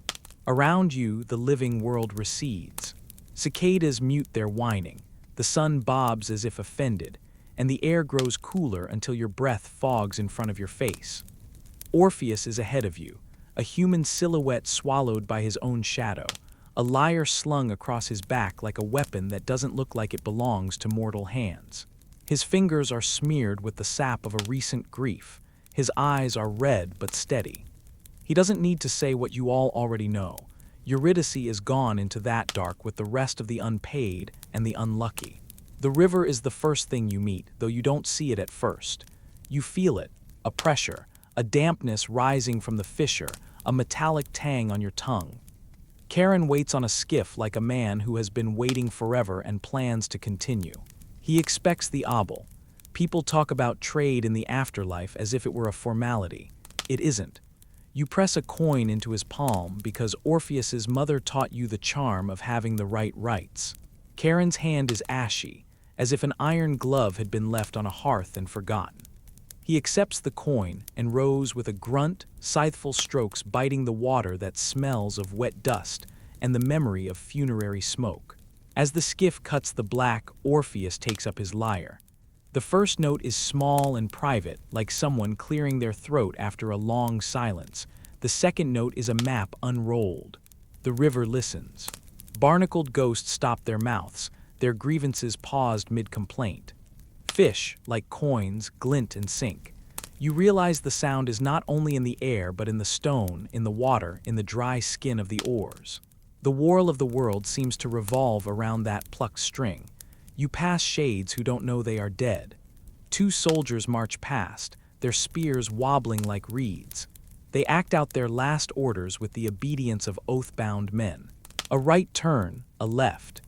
Around you, the living world recedes. Cicadas mute their whining, the sun bobs as if offended, and the air grows cooler until your breath fogs in front of your face. Orpheus is ahead of you, a human silhouette swallowed by his own shadow, a lyre slung across his back like a weapon that doesn't look like it belongs to mortal hands. His fingers are smeared with the sap of a recent grief. His eyes are red but steady. He doesn't need to say what you all already know. Eurydice is gone into that dark with the rest of the unpaid and the unlucky. The river is the first thing you meet, though you don't see it at first. You feel it, a pressure, a dampness rising from the fissure, a metallic tang on your tongue. Charon waits on a skiff like a man who has been waiting forever and plans to continue. He expects the obol. People talk about trade in the afterlife as if it were a formality. It isn't. You press a coin into his palm because Orpheus's mother taught you the charm of having the right rights. Charon's hand is ashy, as if an iron glove had been left on a hearth and forgotten. He accepts the coin and rows with a grunt, scytheful strokes biting the water that smells of wet dust and the memory of funerary smoke. As the skiff cuts the black, Orpheus takes up his lyre. The first note is small and private, like someone clearing their throat after a long silence. The second note is a map unrolled. The river listens. Barnacled ghosts stop their mouths, their grievances paused mid-complaint. Fish, like coins, glint and sink. You realize the sound is not only in the air but in the stone, in the water, in the dry skin of the oars. The whorl of the world seems to revolve around that plucked string. You pass shades who don't know they are dead. Two soldiers march past, their spears wobbling like reeds. They act out their last orders with the obedience of oath-bound men. A right turn, a left.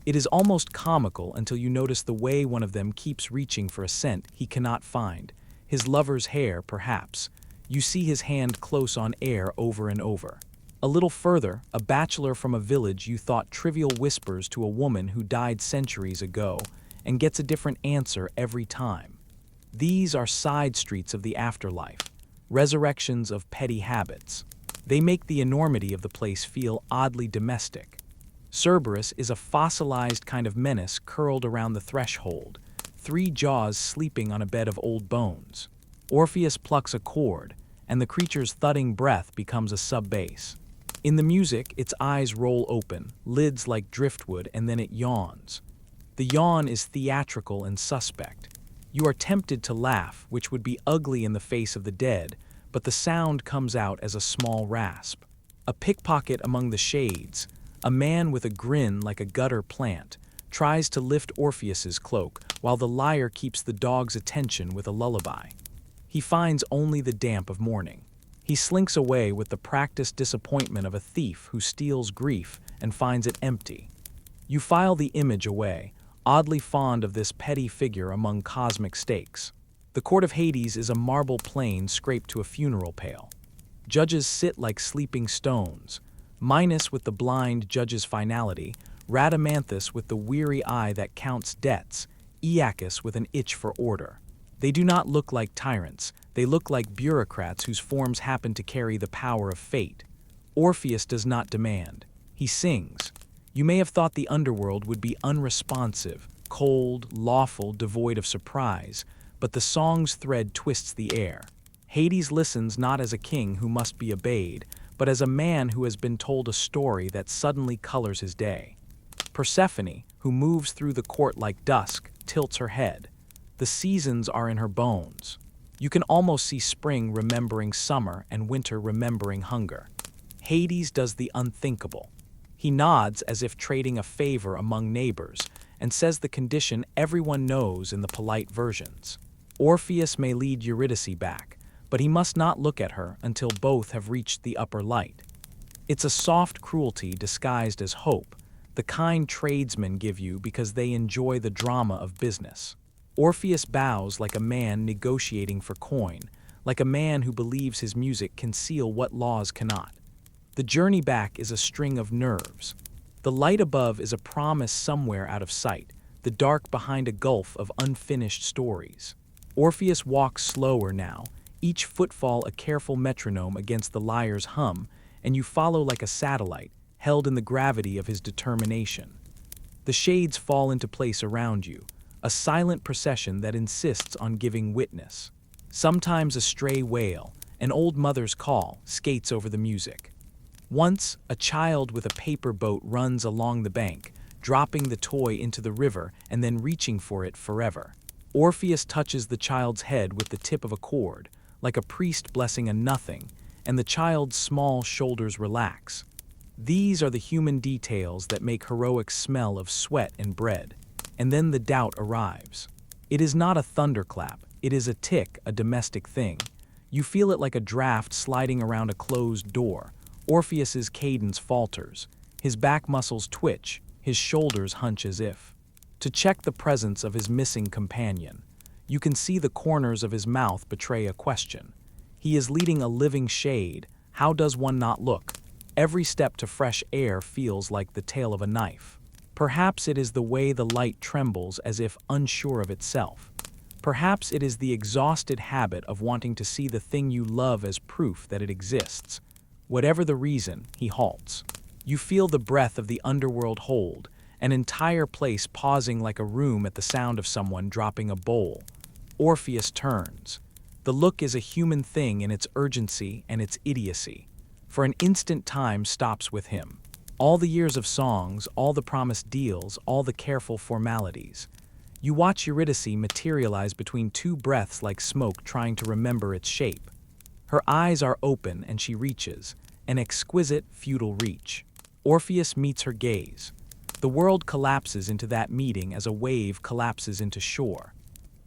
It is almost comical until you notice the way one of them keeps reaching for a scent he cannot find. His lover's hair, perhaps. You see his hand close on air over and over. A little further, a bachelor from a village you thought trivial whispers to a woman who died centuries ago, and gets a different answer every time. These are side streets of the afterlife, resurrections of petty habits. They make the enormity of the place feel oddly domestic. Cerberus is a fossilized kind of menace curled around the threshold, three jaws sleeping on a bed of old bones. Orpheus plucks a chord, and the creature's thudding breath becomes a sub-bass. In the music, its eyes roll open, lids like driftwood, and then it yawns. The yawn is theatrical and suspect. You are tempted to laugh, which would be ugly in the face of the dead, but the sound comes out as a small rasp. A pickpocket among the shades, a man with a grin like a gutter plant, tries to lift Orpheus's cloak, while the lyre keeps the dog's attention with a lullaby. He finds only the damp of morning. He slinks away with the practiced disappointment of a thief who steals grief and finds it empty. You file the image away, oddly fond of this petty figure among cosmic stakes. The court of Hades is a marble plane scraped to a funeral pail. Judges sit like sleeping stones, Minos with the blind judge's finality, Rhadamanthus with the weary eye that counts debts, Aeacus with an itch for order. They do not look like tyrants, they look like bureaucrats whose forms happen to carry the power of fate. Orpheus does not demand. He sings. You may have thought the underworld would be unresponsive, cold, lawful, devoid of surprise, but the song's thread twists the air. Hades listens not as a king who must be obeyed, but as a man who has been told a story that suddenly colors his day. Persephone, who moves through the court like dusk, tilts her head. The seasons are in her bones. You can almost see spring remembering summer and winter remembering hunger. Hades does the unthinkable. He nods as if trading a favor among neighbors and says the condition everyone knows in the polite versions. Orpheus may lead Eurydice back, but he must not look at her until both have reached the upper light. It's a soft cruelty disguised as hope, the kind tradesmen give you because they enjoy the drama of business. Orpheus bows like a man negotiating for coin, like a man who believes his music can seal what laws cannot. The journey back is a string of nerves. The light above is a promise somewhere out of sight, the dark behind a gulf of unfinished stories. Orpheus walks slower now, each footfall a careful metronome against the lyre's hum, and you follow like a satellite, held in the gravity of his determination. The shades fall into place around you, a silent procession that insists on giving witness. Sometimes a stray wail, an old mother's call, skates over the music. Once, a child with a paper boat runs along the bank, dropping the toy into the river and then reaching for it forever. Orpheus touches the child's head with the tip of a cord, like a priest blessing a nothing, and the child's small shoulders relax. These are the human details that make heroics smell of sweat and bread. And then the doubt arrives. It is not a thunderclap, it is a tick, a domestic thing. You feel it like a draft sliding around a closed door. Orpheus's cadence falters. His back muscles twitch, his shoulders hunch as if to check the presence of his missing companion. You can see the corners of his mouth betray a question. He is leading a living shade. How does one not look? Every step to fresh air feels like the tail of a knife. Perhaps it is the way the light trembles as if unsure of itself. Perhaps it is the exhausted habit of wanting to see the thing you love as proof that it exists. Whatever the reason, he halts. You feel the breath of the underworld hold, an entire place pausing like a room at the sound of someone dropping a bowl. Orpheus turns. The look is a human thing in its urgency and its idiocy. For an instant time stops with him. All the years of songs, all the promised deals, all the careful formalities. You watch Eurydice materialize between two breaths like smoke trying to remember its shape. Her eyes are open and she reaches, an exquisite, futile reach. Orpheus meets her gaze. The world collapses into that meeting as a wave collapses into shore.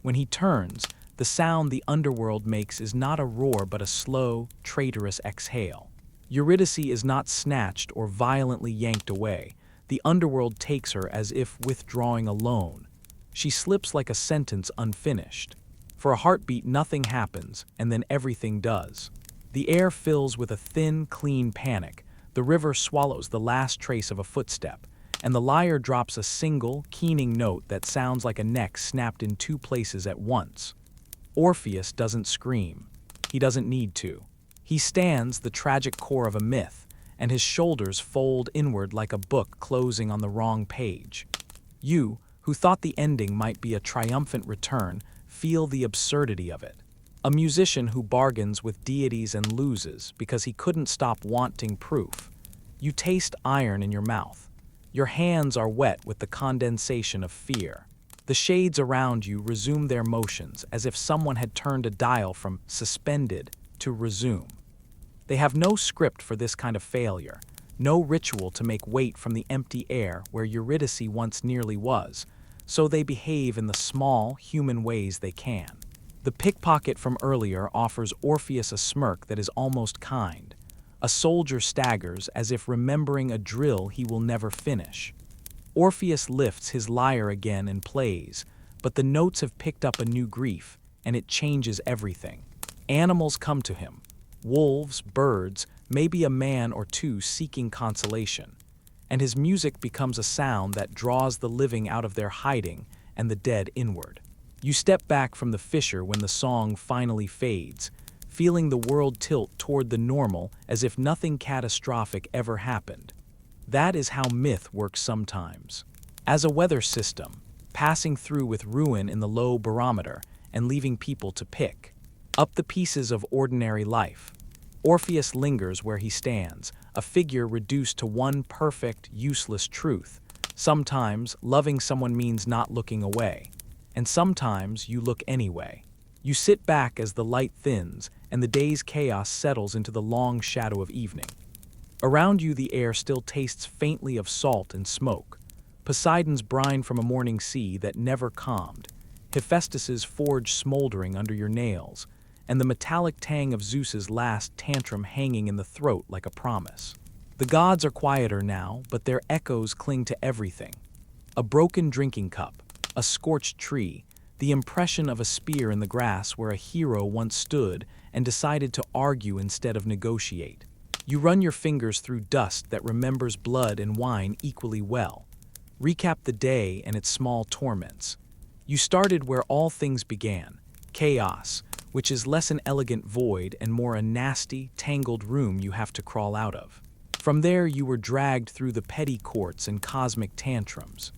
When he turns, the sound the underworld makes is not a roar but a slow, traitorous exhale. Eurydice is not snatched or violently yanked away. The underworld takes her as if withdrawing alone. She slips like a sentence unfinished. For a heartbeat nothing happens, and then everything does. The air fills with a thin, clean panic. The river swallows the last trace of a footstep, and the lyre drops a single, keening note that sounds like a neck snapped in two places at once. Orpheus doesn't scream. He doesn't need to. He stands the tragic core of a myth, and his shoulders fold inward like a book closing on the wrong page. You, who thought the ending might be a triumphant return, feel the absurdity of it. A musician who bargains with deities and loses because he couldn't stop wanting proof. You taste iron in your mouth. Your hands are wet with the condensation of fear. The shades around you resume their motions as if someone had turned a dial from suspended to resume. They have no script for this kind of failure, no ritual to make weight from the empty air where Eurydice once nearly was, so they behave in the small, human ways they can. The pickpocket from earlier offers Orpheus a smirk that is almost kind. A soldier staggers as if remembering a drill he will never finish. Orpheus lifts his lyre again and plays, but the notes have picked up a new grief, and it changes everything. Animals come to him. Wolves, birds, maybe a man or two seeking consolation. And his music becomes a sound that draws the living out of their hiding and the dead inward. You step back from the fissure when the song finally fades, feeling the world tilt toward the normal as if nothing catastrophic ever happened. That is how myth works sometimes. As a weather system, passing through with ruin in the low barometer and leaving people to pick up the pieces of ordinary life. Orpheus lingers where he stands, a figure reduced to one perfect, useless truth. Sometimes loving someone means not looking away, and sometimes you look anyway. You sit back as the light thins and the day's chaos settles into the long shadow of evening. Around you the air still tastes faintly of salt and smoke, Poseidon's brine from a morning sea that never calmed, Hephaestus's forge smoldering under your nails, and the metallic tang of Zeus's last tantrum hanging in the throat like a promise. The gods are quieter now, but their echoes cling to everything. A broken drinking cup, a scorched tree, the impression of a spear in the grass where a hero once stood and decided to argue instead of negotiate. You run your fingers through dust that remembers blood and wine equally well. Recap the day and its small torments. You started where all things began, chaos, which is less an elegant void and more a nasty, tangled room you have to crawl out of. From there you were dragged through the petty courts and cosmic tantrums.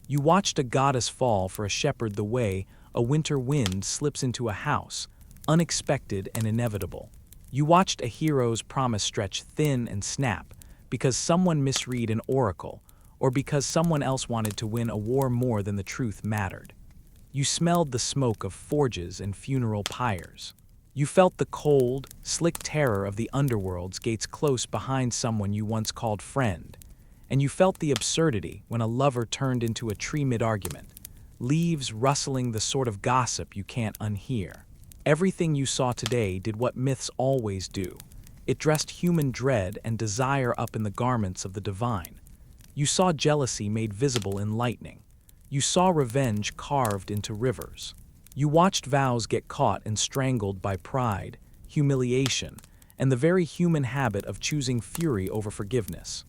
You watched a goddess fall for a shepherd the way a winter wind slips into a house, unexpected and inevitable. You watched a hero's promise stretch thin and snap because someone misread an oracle or because someone else wanted to win a war more than the truth mattered. You smelled the smoke of forges and funeral pyres. You felt the cold, slick terror of the underworld's gates close behind someone you once called friend. And you felt the absurdity when a lover turned into a tree mid-argument, leaves rustling the sort of gossip you can't unhear. Everything you saw today did what myths always do. It dressed human dread and desire up in the garments of the divine. You saw jealousy made visible in lightning. You saw revenge carved into rivers. You watched vows get caught and strangled by pride, humiliation, and the very human habit of choosing fury over forgiveness.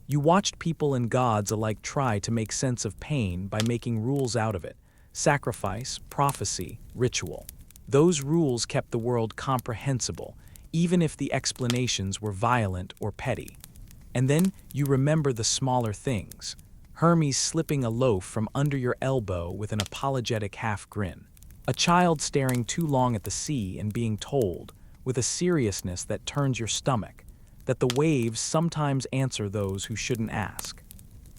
You watched people and gods alike try to make sense of pain by making rules out of it: sacrifice, prophecy, ritual. Those rules kept the world comprehensible, even if the explanations were violent or petty. And then you remember the smaller things: Hermes slipping a loaf from under your elbow with an apologetic half grin, a child staring too long at the sea and being told, with a seriousness that turns your stomach, that the waves sometimes answer those who shouldn't ask.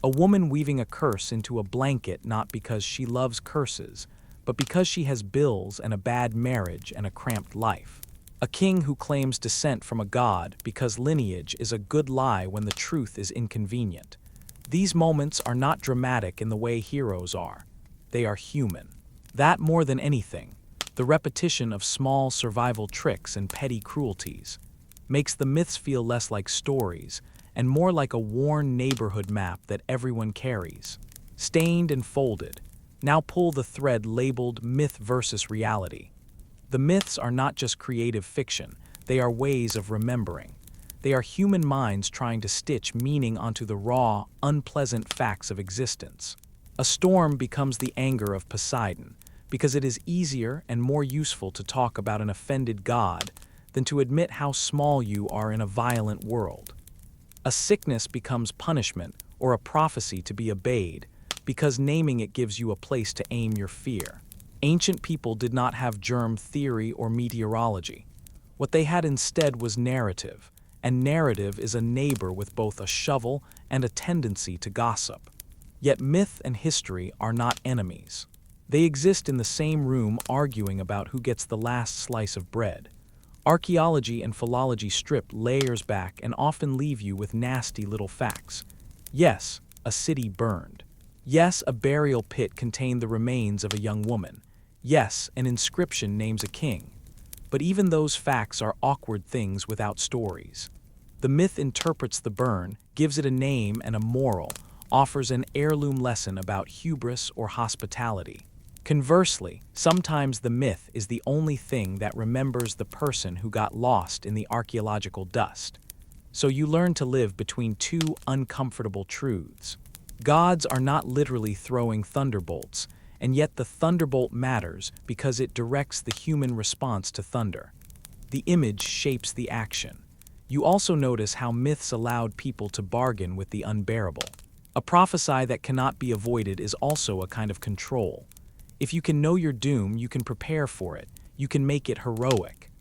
A woman weaving a curse into a blanket not because she loves curses, but because she has bills and a bad marriage and a cramped life. A king who claims descent from a god because lineage is a good lie when the truth is inconvenient. These moments are not dramatic in the way heroes are. They are human. That more than anything, the repetition of small survival tricks and petty cruelties, makes the myths feel less like stories and more like a worn neighborhood map that everyone carries. Stained and folded, now pull the thread labeled myth versus reality. The myths are not just creative fiction, they are ways of remembering. They are human minds trying to stitch meaning onto the raw, unpleasant facts of existence. A storm becomes the anger of Poseidon, because it is easier and more useful to talk about an offended god than to admit how small you are in a violent world. A sickness becomes punishment or a prophecy to be obeyed, because naming it gives you a place to aim your fear. Ancient people did not have germ theory or meteorology. What they had instead was narrative, and narrative is a neighbor with both a shovel and a tendency to gossip. Yet myth and history are not enemies. They exist in the same room arguing about who gets the last slice of bread. Archaeology and philology strip layers back and often leave you with nasty little facts. Yes, a city burned. Yes, a burial pit contained the remains of a young woman. Yes, an inscription names a king. But even those facts are awkward things without stories. The myth interprets the burn, gives it a name and a moral, offers an heirloom lesson about hubris or hospitality. Conversely, sometimes the myth is the only thing that remembers the person who got lost in the archaeological dust. So you learn to live between two uncomfortable truths. Gods are not literally throwing thunderbolts, and yet the thunderbolt matters because it directs the human response to thunder. The image shapes the action. You also notice how myths allowed people to bargain with the unbearable. A prophecy that cannot be avoided is also a kind of control. If you can know your doom, you can prepare for it. You can make it heroic.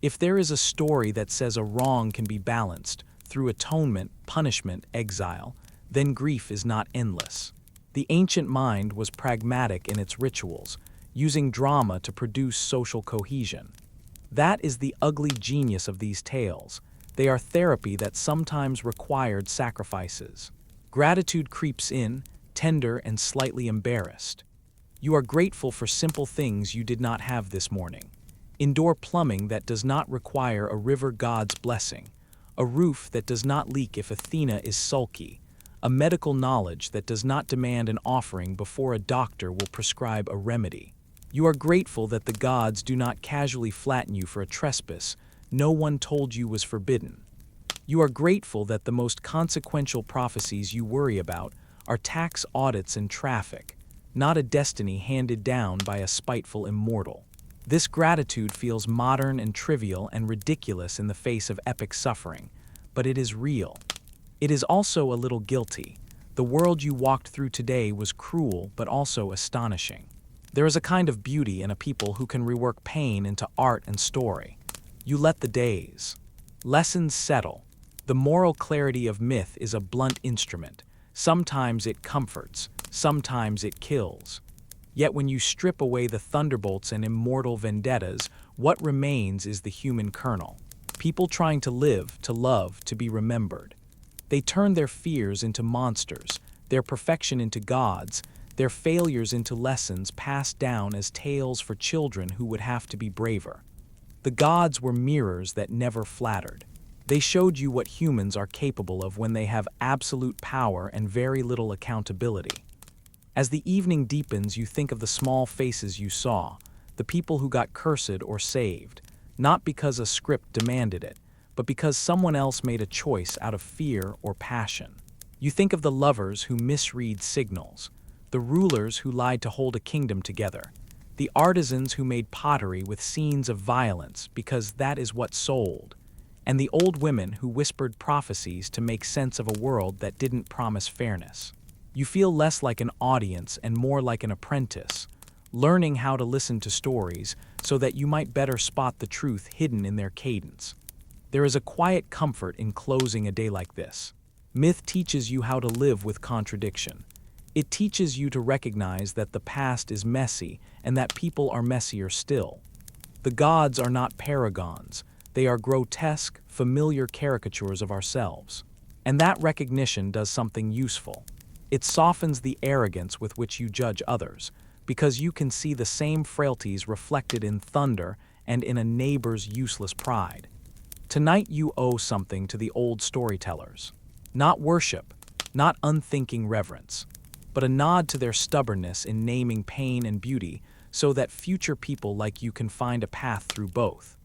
If there is a story that says a wrong can be balanced through atonement, punishment, exile, then grief is not endless. The ancient mind was pragmatic in its rituals, using drama to produce social cohesion. That is the ugly genius of these tales. They are therapy that sometimes required sacrifices. Gratitude creeps in, tender and slightly embarrassed. You are grateful for simple things you did not have this morning. Indoor plumbing that does not require a river god's blessing, a roof that does not leak if Athena is sulky, a medical knowledge that does not demand an offering before a doctor will prescribe a remedy. You are grateful that the gods do not casually flatten you for a trespass no one told you was forbidden. You are grateful that the most consequential prophecies you worry about are tax audits and traffic, not a destiny handed down by a spiteful immortal. This gratitude feels modern and trivial and ridiculous in the face of epic suffering, but it is real. It is also a little guilty. The world you walked through today was cruel but also astonishing. There is a kind of beauty in a people who can rework pain into art and story. You let the days. Lessons settle. The moral clarity of myth is a blunt instrument. Sometimes it comforts, sometimes it kills. Yet when you strip away the thunderbolts and immortal vendettas, What remains is the human kernel. People trying to live, to love, to be remembered. They turn their fears into monsters, their perfection into gods, their failures into lessons passed down as tales for children who would have to be braver. The gods were mirrors that never flattered. They showed you what humans are capable of when they have absolute power and very little accountability. As the evening deepens, you think of the small faces you saw, the people who got cursed or saved, not because a script demanded it, but because someone else made a choice out of fear or passion. You think of the lovers who misread signals, the rulers who lied to hold a kingdom together, the artisans who made pottery with scenes of violence because that is what sold, and the old women who whispered prophecies to make sense of a world that didn't promise fairness. You feel less like an audience and more like an apprentice, learning how to listen to stories so that you might better spot the truth hidden in their cadence. There is a quiet comfort in closing a day like this. Myth teaches you how to live with contradiction. It teaches you to recognize that the past is messy and that people are messier still. The gods are not paragons. They are grotesque, familiar caricatures of ourselves. And that recognition does something useful. It softens the arrogance with which you judge others, because you can see the same frailties reflected in thunder and in a neighbor's useless pride. Tonight you owe something to the old storytellers. Not worship, not unthinking reverence, but a nod to their stubbornness in naming pain and beauty so that future people like you can find a path through both.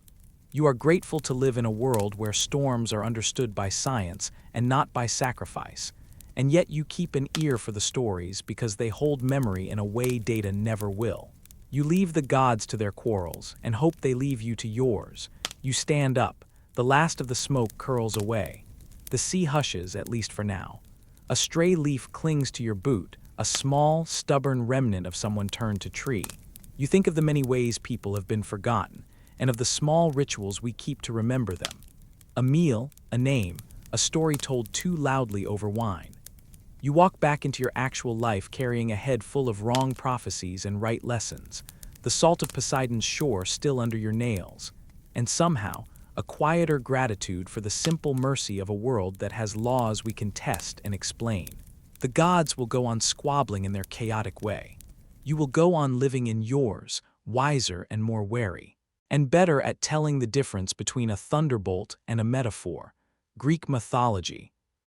You are grateful to live in a world where storms are understood by science and not by sacrifice, and yet you keep an ear for the stories because they hold memory in a way data never will. You leave the gods to their quarrels and hope they leave you to yours. You stand up, the last of the smoke curls away. The sea hushes, at least for now. A stray leaf clings to your boot, a small, stubborn remnant of someone turned to tree. You think of the many ways people have been forgotten, and of the small rituals we keep to remember them. A meal, a name, a story told too loudly over wine. You walk back into your actual life carrying a head full of wrong prophecies and right lessons, the salt of Poseidon's shore still under your nails, and somehow, a quieter gratitude for the simple mercy of a world that has laws we can test and explain. The gods will go on squabbling in their chaotic way. You will go on living in yours, wiser and more wary, and better at telling the difference between a thunderbolt and a metaphor. Greek mythology,